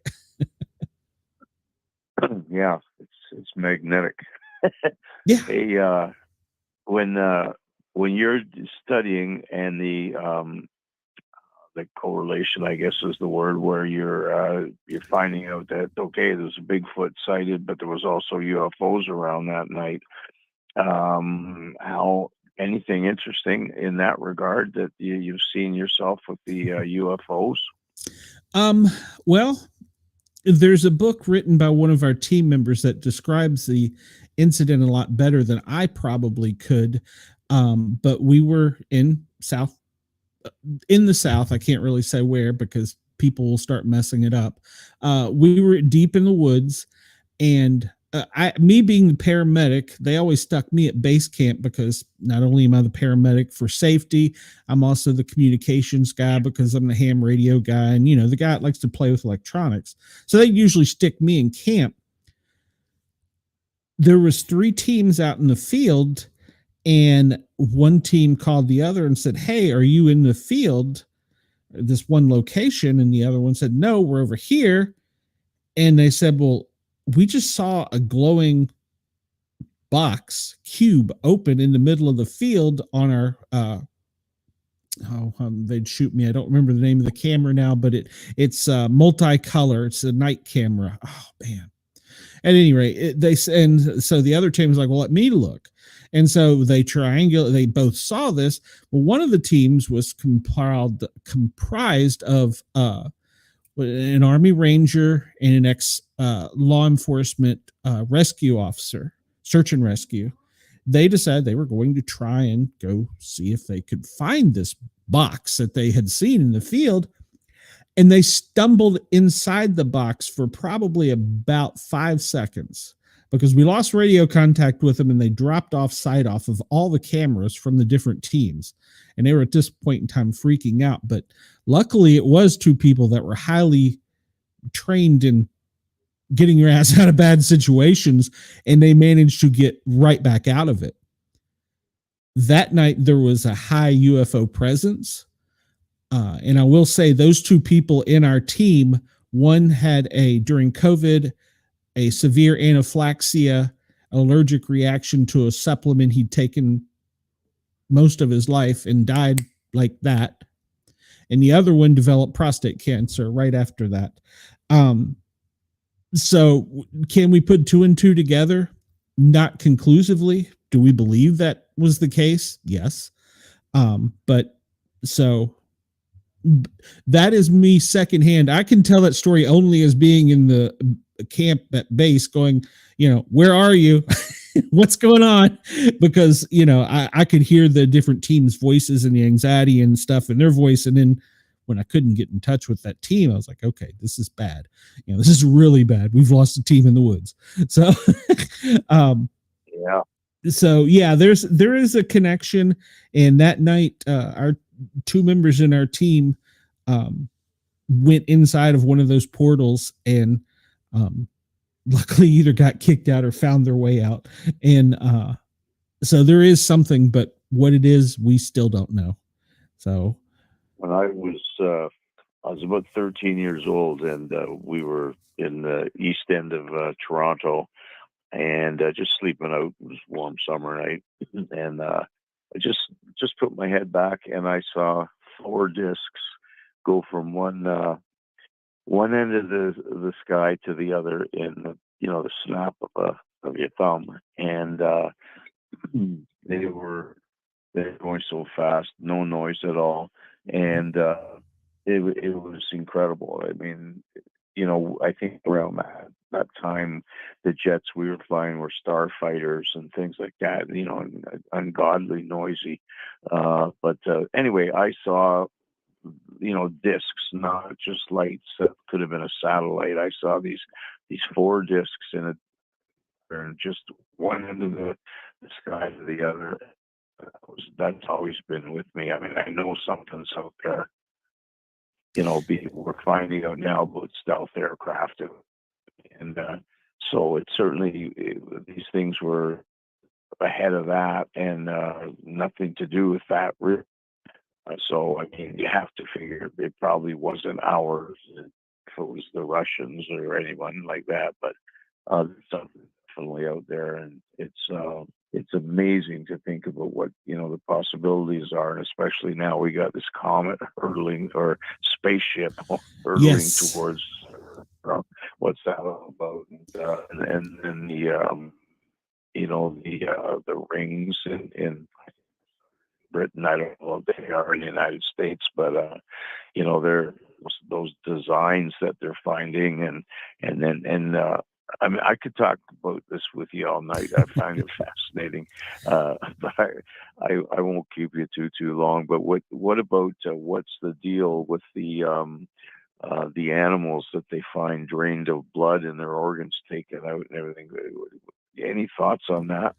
Yeah, it's magnetic. Yeah. When you're studying, and the correlation, I guess is the word, where you're finding out that, okay, there's a Bigfoot sighted, but there was also UFOs around that night. How anything interesting in that regard that you've seen yourself with the UFOs? Well, there's a book written by one of our team members that describes the incident a lot better than I probably could. But we were in the South. I can't really say where, because people will start messing it up. We were deep in the woods, and me being the paramedic, they always stuck me at base camp, because not only am I the paramedic for safety, I'm also the communications guy, because I'm the ham radio guy, and the guy that likes to play with electronics. So they usually stick me in camp. There was 3 teams out in the field, and one team called the other and said, hey, are you in the field, this one location? And the other one said, no, we're over here. And they said, well, we just saw a glowing cube open in the middle of the field on our, they'd shoot me. I don't remember the name of the camera now, but it's multicolor. It's a night camera. Oh man. At any rate, so the other team was like, well, let me look. And so they both saw this. Well, one of the teams was comprised of an Army Ranger and an ex-law enforcement rescue officer, search and rescue. They decided they were going to try and go see if they could find this box that they had seen in the field. and they stumbled inside the box for probably about 5 seconds because we lost radio contact with them, and they dropped off sight off of all the cameras from the different teams. And they were at this point in time freaking out. But luckily it was 2 people that were highly trained in getting your ass out of bad situations, and they managed to get right back out of it. That night there was a high UFO presence. And I will say those 2 people in our team, one had during COVID, a severe anaphylaxia, allergic reaction to a supplement he'd taken most of his life and died like that. And the other one developed prostate cancer right after that. So can we put 2 and 2 together? Not conclusively. Do we believe that was the case? Yes. But so that is me secondhand. I can tell that story only as being in the camp at base going, where are you? What's going on? Because, I could hear the different teams' voices and the anxiety and stuff in their voice. And then when I couldn't get in touch with that team, I was like, okay, this is bad. This is really bad. We've lost a team in the woods. So, Yeah. So yeah, there is a connection. And that night, our 2 members in our team went inside of one of those portals and luckily either got kicked out or found their way out. And so there is something, but what it is, we still don't know. So When I was about 13 years old, and we were in the east end of Toronto, and just sleeping out. It was a warm summer night, and I just put my head back, and I saw 4 discs go from one end of the sky to the other in the snap of your thumb, and they were going so fast, no noise at all, and it was incredible. I mean, I think around that time, the jets we were flying were starfighters and things like that, ungodly noisy. But anyway, I saw, discs, not just lights that could have been a satellite. I saw these 4 discs in it, and just one end of the sky to the other. That's always been with me. I mean, I know something's out there. We're finding out now about stealth aircraft, and so it certainly these things were ahead of that, and nothing to do with that. So I mean, you have to figure it probably wasn't ours if it was the Russians or anyone like that, but there's something definitely out there, and it's amazing to think about what the possibilities are, and especially now we got this comet hurtling, or spaceship hurtling Yes. towards. What's that all about? And then the rings in Britain. I don't know if they are in the United States, but they're those designs that they're finding, and I mean, I could talk about this with you all night. I find it fascinating, but I won't keep you too long. But what about what's the deal with the animals that they find drained of blood and their organs taken out and everything? Any thoughts on that?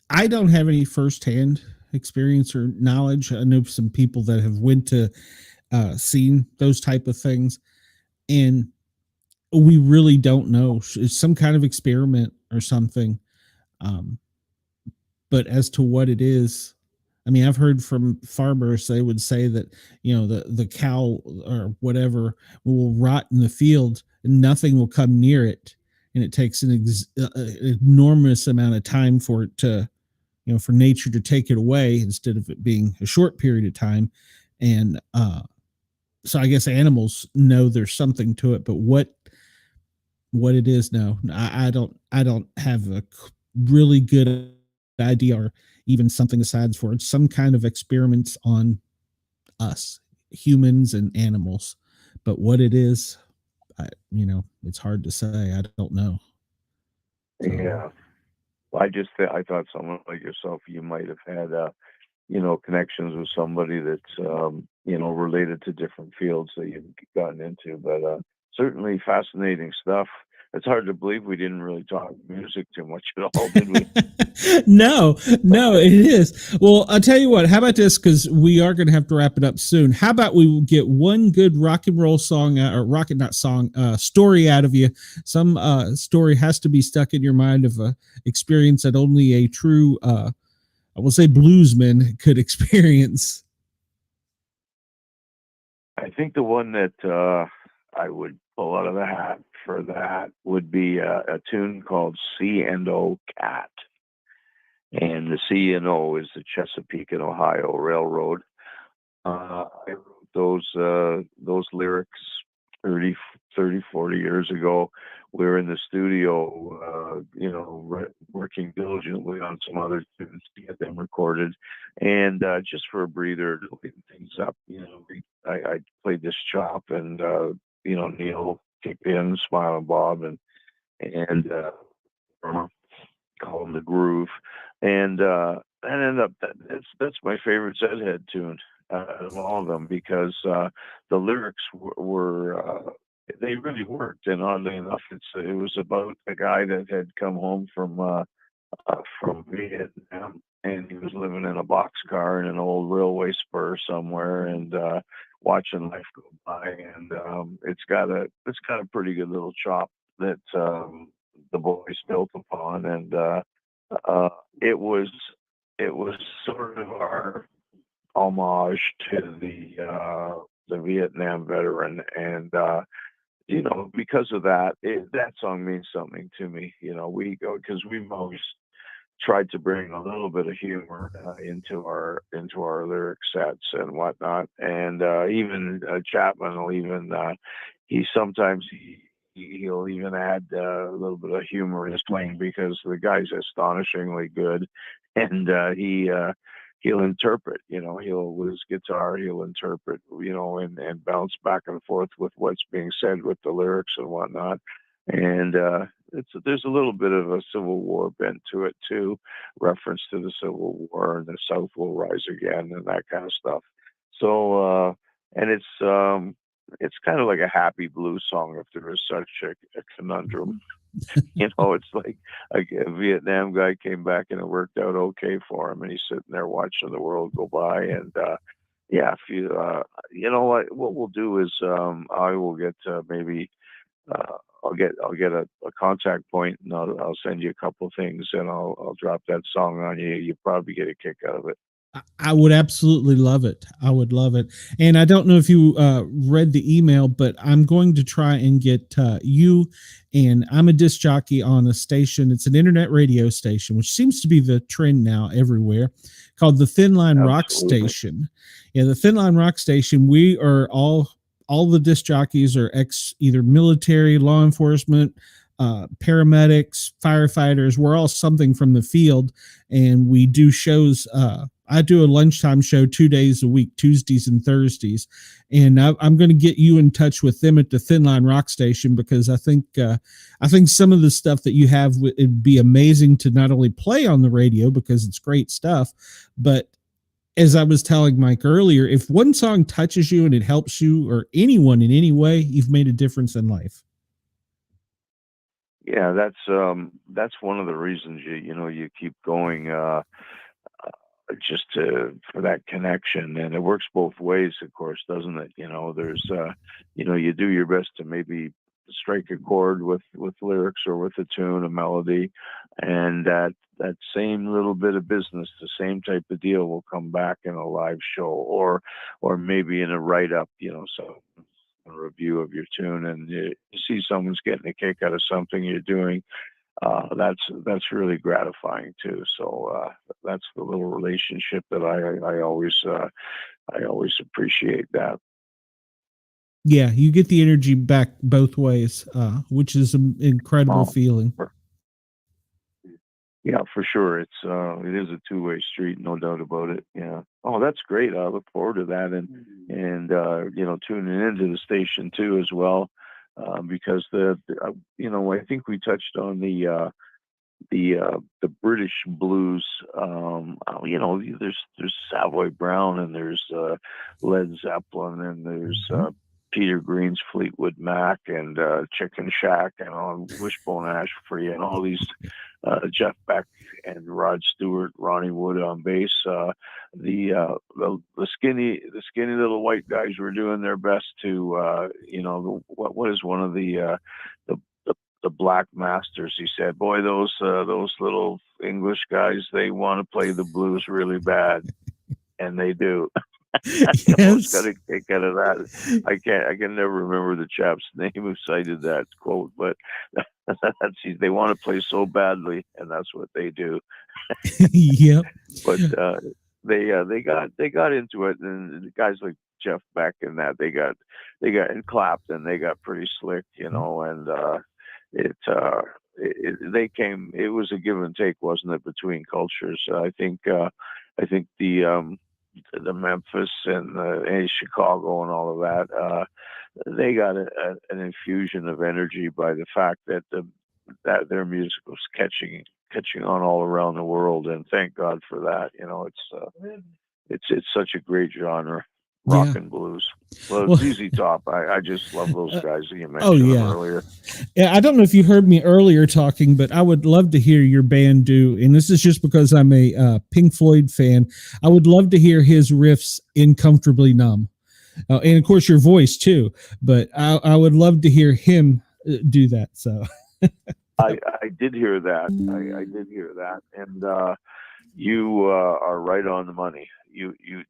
I don't have any firsthand experience or knowledge. I know some people that have went to seen those type of things, and we really don't know. It's some kind of experiment or something. But as to what it is, I mean, I've heard from farmers, they would say that, the cow or whatever will rot in the field and nothing will come near it. And it takes an enormous amount of time for it to, for nature to take it away instead of it being a short period of time. And so I guess animals know there's something to it, but what it is, no, I don't have a really good idea, or even something aside for it. Some kind of experiments on us, humans and animals, but what it is, it's hard to say. I don't know. So. Yeah. Well, I thought someone like yourself, you might have had, connections with somebody that's, related to different fields that you've gotten into. But certainly fascinating stuff. It's hard to believe we didn't really talk music too much at all, did we? No, it is. Well, I'll tell you what, how about this? Because we are going to have to wrap it up soon. How about we get one good rock and roll song, story out of you? Some story has to be stuck in your mind of a experience that only a true, I will say, bluesman could experience. I think the one that I would pull out of the hat for that would be a tune called C&O Cat. And the C&O is the Chesapeake and Ohio Railroad. I wrote those lyrics 30, 40 years ago. We were in the studio, working diligently on some other tunes to get them recorded. And just for a breather to lighten things up, I played this chop, and Neil kicked in, Smiling Bob, and call him the groove, and ended up that's my favorite Zedhead tune out of all of them, because the lyrics were they really worked, and oddly enough, it was about a guy that had come home from Vietnam, and he was living in a boxcar in an old railway spur somewhere, and watching life go by, and it's got a pretty good little chop that the boys built upon, and it was sort of our homage to the Vietnam veteran, and because of that, that song means something to me. Because we've always tried to bring a little bit of humor into our lyric sets and whatnot, and even Chapman will even he'll even add a little bit of humor in his playing, because the guy's astonishingly good, and he'll interpret, he'll with his guitar, he'll interpret, and bounce back and forth with what's being said with the lyrics and whatnot. And there's a little bit of a Civil War bent to it too, reference to the Civil War and the South will rise again and that kind of stuff. So and it's kind of like a happy blues song if there is such a conundrum. It's like a Vietnam guy came back and it worked out okay for him, and he's sitting there watching the world go by. And if you what we'll do is I will get maybe I'll get a contact point, and I'll send you a couple things, and I'll drop that song on you. You probably get a kick out of it. I would absolutely love it. I would love it. And I don't know if you read the email, but I'm going to try and get you, and I'm a disc jockey on a station. It's an internet radio station, which seems to be the trend now everywhere, called the Thin Line Rock Station. Yeah, the Thin Line Rock Station. We are all the disc jockeys are either military, law enforcement, paramedics, firefighters. We're all something from the field, and we do shows. I do a lunchtime show 2 days a week, Tuesdays and Thursdays, and I'm going to get you in touch with them at the Thin Line Rock Station, because I think some of the stuff that you have would be amazing to not only play on the radio, because it's great stuff, but as I was telling Mike earlier, if one song touches you and it helps you or anyone in any way, you've made a difference in life. Yeah, that's one of the reasons you keep going. Just for that connection, and it works both ways, of course, doesn't it? There's you do your best to maybe strike a chord with lyrics or with a tune, a melody, and that same little bit of business, the same type of deal will come back in a live show, or maybe in a write-up, so a review of your tune, and you see someone's getting a kick out of something you're doing. That's really gratifying too. So that's the little relationship that I always appreciate that. Yeah, you get the energy back both ways, which is an incredible feeling. Yeah, for sure. It is a two-way street, no doubt about it. Yeah. Oh, that's great. I look forward to that, and tuning into the station too as well. Because I think we touched on the the British blues. There's Savoy Brown, and there's Led Zeppelin, and there's Peter Green's Fleetwood Mac, and Chicken Shack, and Wishbone Ash Free, and all these Jeff Beck and Rod Stewart, Ronnie Wood on bass. The skinny little white guys were doing their best to what is one of the Black Masters. He said, "Boy, those little English guys, they want to play the blues really bad," and they do. Yes. I almost got a kick out of that. I can never remember the chap's name who cited that quote, but they want to play so badly, and that's what they do. Yep. But they got into it, and guys like Jeff Beck and that they got and clapped, and they got pretty slick, and it was a give and take, wasn't it, between cultures? I think the Memphis and Chicago and all of that, they got an infusion of energy by the fact that their music was catching on all around the world, and thank God for that. It's such a great genre. Rock and blues. Well, ZZ Top. I just love those guys that you mentioned them earlier. Yeah, I don't know if you heard me earlier talking, but I would love to hear your band do, and this is just because I'm a Pink Floyd fan, I would love to hear his riffs in Comfortably Numb. And of course your voice too, but I would love to hear him do that. So I did hear that. I did hear that. And you are right on the money.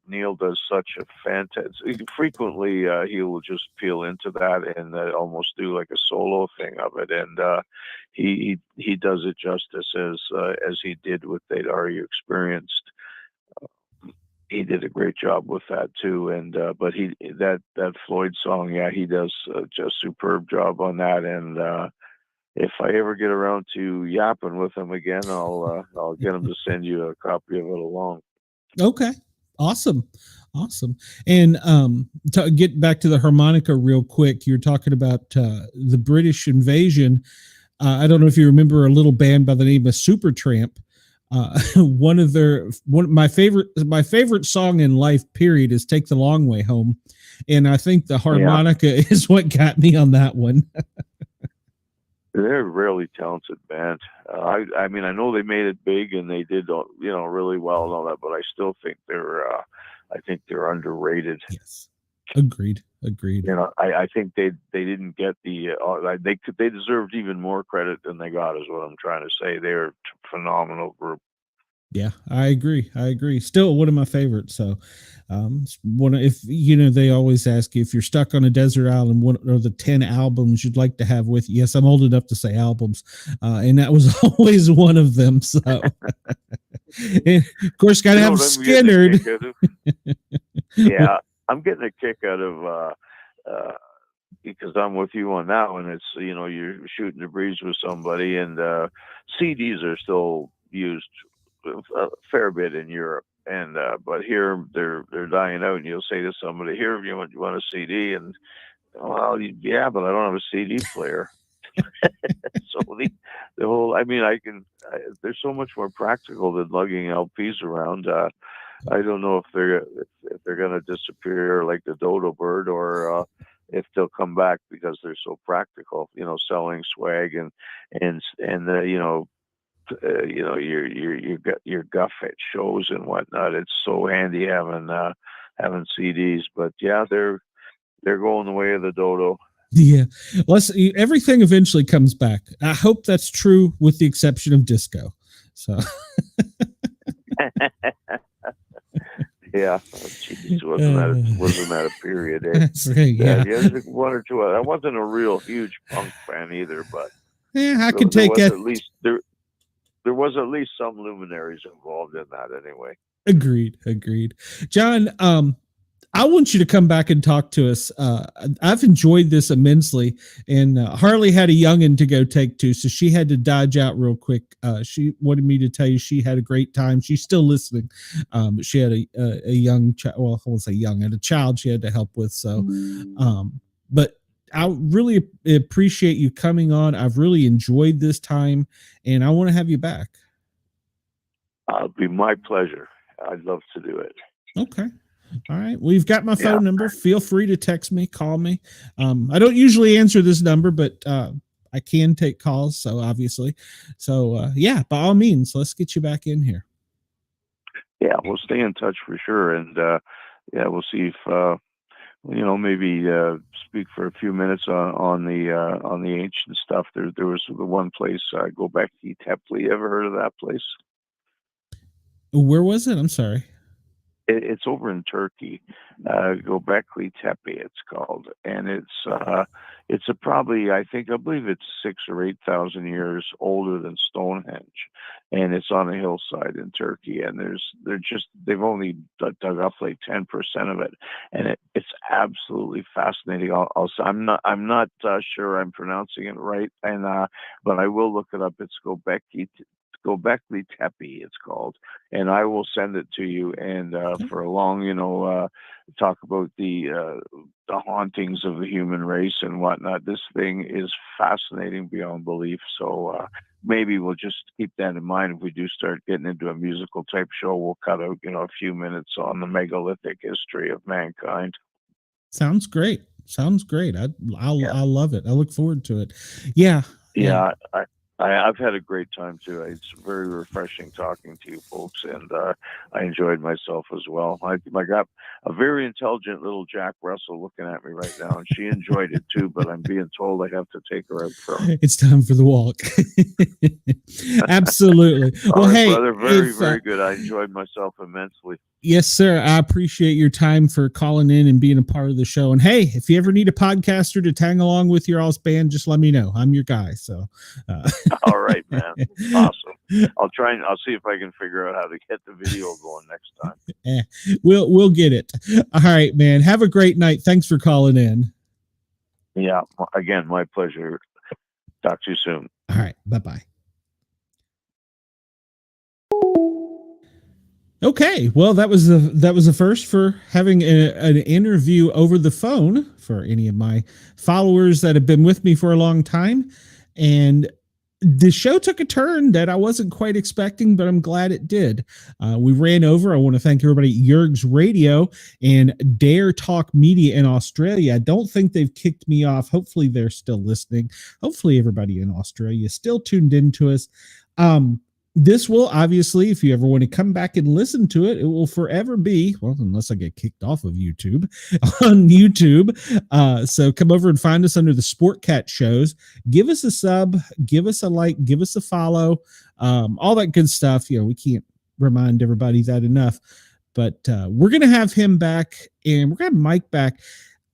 Neil does such a fantastic. Frequently, he will just peel into that and almost do like a solo thing of it, and he does it justice as he did with They'd Already Experienced. He did a great job with that too, and but that Floyd song, he does just superb job on that, and. If I ever get around to yapping with him again, I'll get him to send you a copy of it along. Okay. Awesome. And to get back to the harmonica real quick, you're talking about the British invasion. I don't know if you remember a little band by the name of Supertramp. My favorite song in life, period, is Take the Long Way Home. And I think the harmonica is what got me on that one. They're a really talented band. I mean, I know they made it big and they did, really well and all that, but I still think they're underrated. Yes, agreed. I think they didn't get they deserved even more credit than they got, is what I'm trying to say. They're a phenomenal group. Yeah, I agree. Still one of my favorites. So, they always ask you if you're stuck on a desert island, what are the 10 albums you'd like to have with you? Yes, I'm old enough to say albums. And that was always one of them. So, and of course, got to have Skinner. Yeah, I'm getting a kick out of, because I'm with you on that one. It's, you're shooting the breeze with somebody, and CDs are still used a fair bit in Europe, and but here they're dying out, and you'll say to somebody, "Here, you want a CD?" And well, yeah, but I don't have a CD player. So the whole, they're so much more practical than lugging LPs around. I don't know if they're going to disappear like the dodo bird, or if they'll come back because they're so practical. Selling swag and your guff at shows and whatnot. It's so handy having CDs, but they're going the way of the dodo. Yeah, everything eventually comes back. I hope that's true, with the exception of disco. So. Yeah, geez, wasn't that a period? Yeah, one or two. I wasn't a real huge punk fan either, but I could take it. At least there was at least some luminaries involved in that anyway. Agreed. John, I want you to come back and talk to us. I've enjoyed this immensely, and Harley had a youngin' to go take to, so she had to dodge out real quick. She wanted me to tell you she had a great time. She's still listening, but she had a young child. Well, I won't say young, and a child she had to help with. So, but I really appreciate you coming on. I've really enjoyed this time, and I want to have you back. It'll be my pleasure. I'd love to do it. Okay. All right. Well, you've got my phone number. Feel free to text me, call me. I don't usually answer this number, but I can take calls. So obviously, yeah, by all means, let's get you back in here. Yeah, we'll stay in touch for sure. And yeah, we'll see if, maybe speak for a few minutes on the ancient stuff. There was the one place, Göbekli Tepe. Ever heard of that place? Where was it? I'm sorry. It's over in Turkey, Göbekli Tepe. It's called, and it's I believe it's 6,000 or 8,000 years older than Stonehenge, and it's on a hillside in Turkey. And they've only dug up like 10% of it, and it's absolutely fascinating. I'm not sure I'm pronouncing it right, but I will look it up. It's Göbekli Tepe, it's called, and I will send it to you. And for a long, talk about the hauntings of the human race and whatnot. This thing is fascinating beyond belief. So maybe we'll just keep that in mind. If we do start getting into a musical type show, we'll cut out, a few minutes on the megalithic history of mankind. Sounds great. I'll love it. I look forward to it. Yeah. I've had a great time too. It's very refreshing talking to you folks, and I enjoyed myself as well. I got a very intelligent little Jack Russell looking at me right now, and she enjoyed it too, but I'm being told I have to take her out from. It's time for the walk. Absolutely. Well, right, hey, brother, very good. I enjoyed myself immensely. Yes, sir. I appreciate your time for calling in and being a part of the show. And hey, if you ever need a podcaster to tag along with your all's band, just let me know. I'm your guy. So, all right, man. Awesome. I'll see if I can figure out how to get the video going next time. We'll get it. All right, man. Have a great night. Thanks for calling in. Yeah. Again, my pleasure. Talk to you soon. All right. Bye-bye. Okay, well, that was the first for having an interview over the phone for any of my followers that have been with me for a long time, and the show took a turn that I wasn't quite expecting, but I'm glad it did. We ran over. I want to thank everybody at Yerg's Radio and Dare Talk Media in Australia. I don't think they've kicked me off. Hopefully they're still listening. Hopefully everybody in Australia is still tuned into us. This will obviously, if you ever want to come back and listen to it, it will forever be, well, unless I get kicked off of YouTube, on YouTube. So come over and find us under the Sportcat Shows. Give us a sub, give us a like, give us a follow, all that good stuff. We can't remind everybody that enough. But we're going to have him back, and we're going to have Mike back.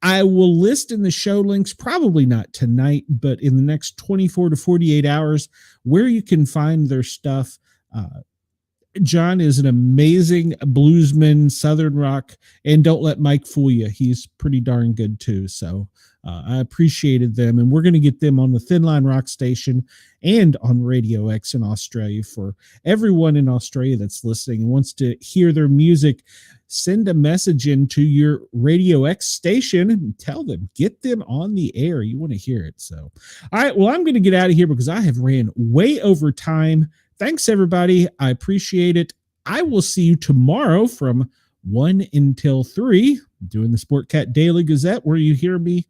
I will list in the show links, probably not tonight, but in the next 24 to 48 hours, where you can find their stuff. John is an amazing bluesman, Southern rock, and don't let Mike fool you. He's pretty darn good too. So I appreciated them, and we're going to get them on the Thin Line Rock Station and on Radio X in Australia. For everyone in Australia that's listening and wants to hear their music, send a message into your Radio X station and tell them, get them on the air. You want to hear it. So, all right, well, I'm going to get out of here because I have ran way over time. Thanks, everybody. I appreciate it. I will see you tomorrow from 1 until 3 doing the Sportcat Daily Gazette, where you hear me.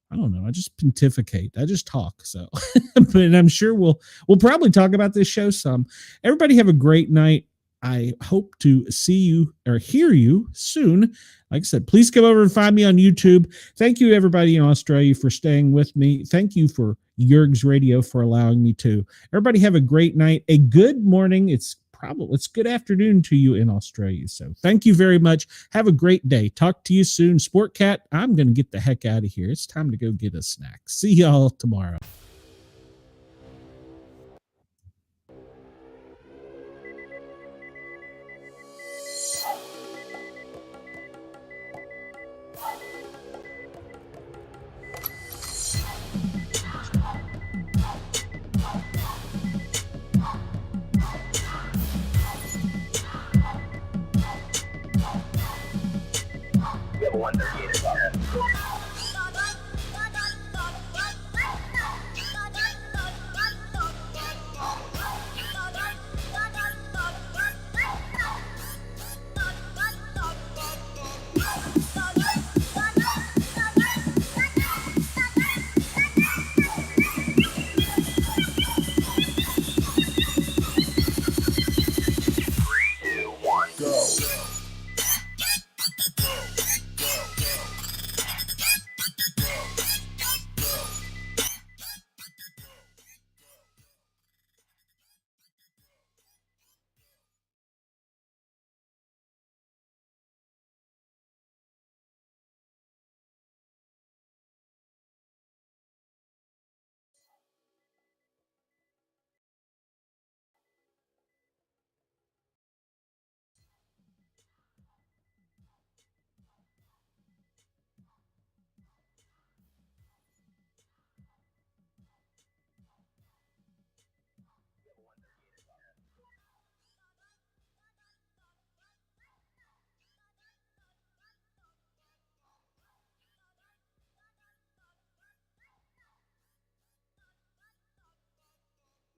I don't know. I just pontificate. I just talk. So, but I'm sure we'll probably talk about this show some. Everybody have a great night. I hope to see you or hear you soon. Like I said, please come over and find me on YouTube. Thank you, everybody in Australia, for staying with me. Thank you for Yerg's Radio for allowing me to. Everybody have a great night, a good morning. It's good afternoon to you in Australia. So thank you very much. Have a great day. Talk to you soon. Sportcat, I'm going to get the heck out of here. It's time to go get a snack. See y'all tomorrow. Wonder,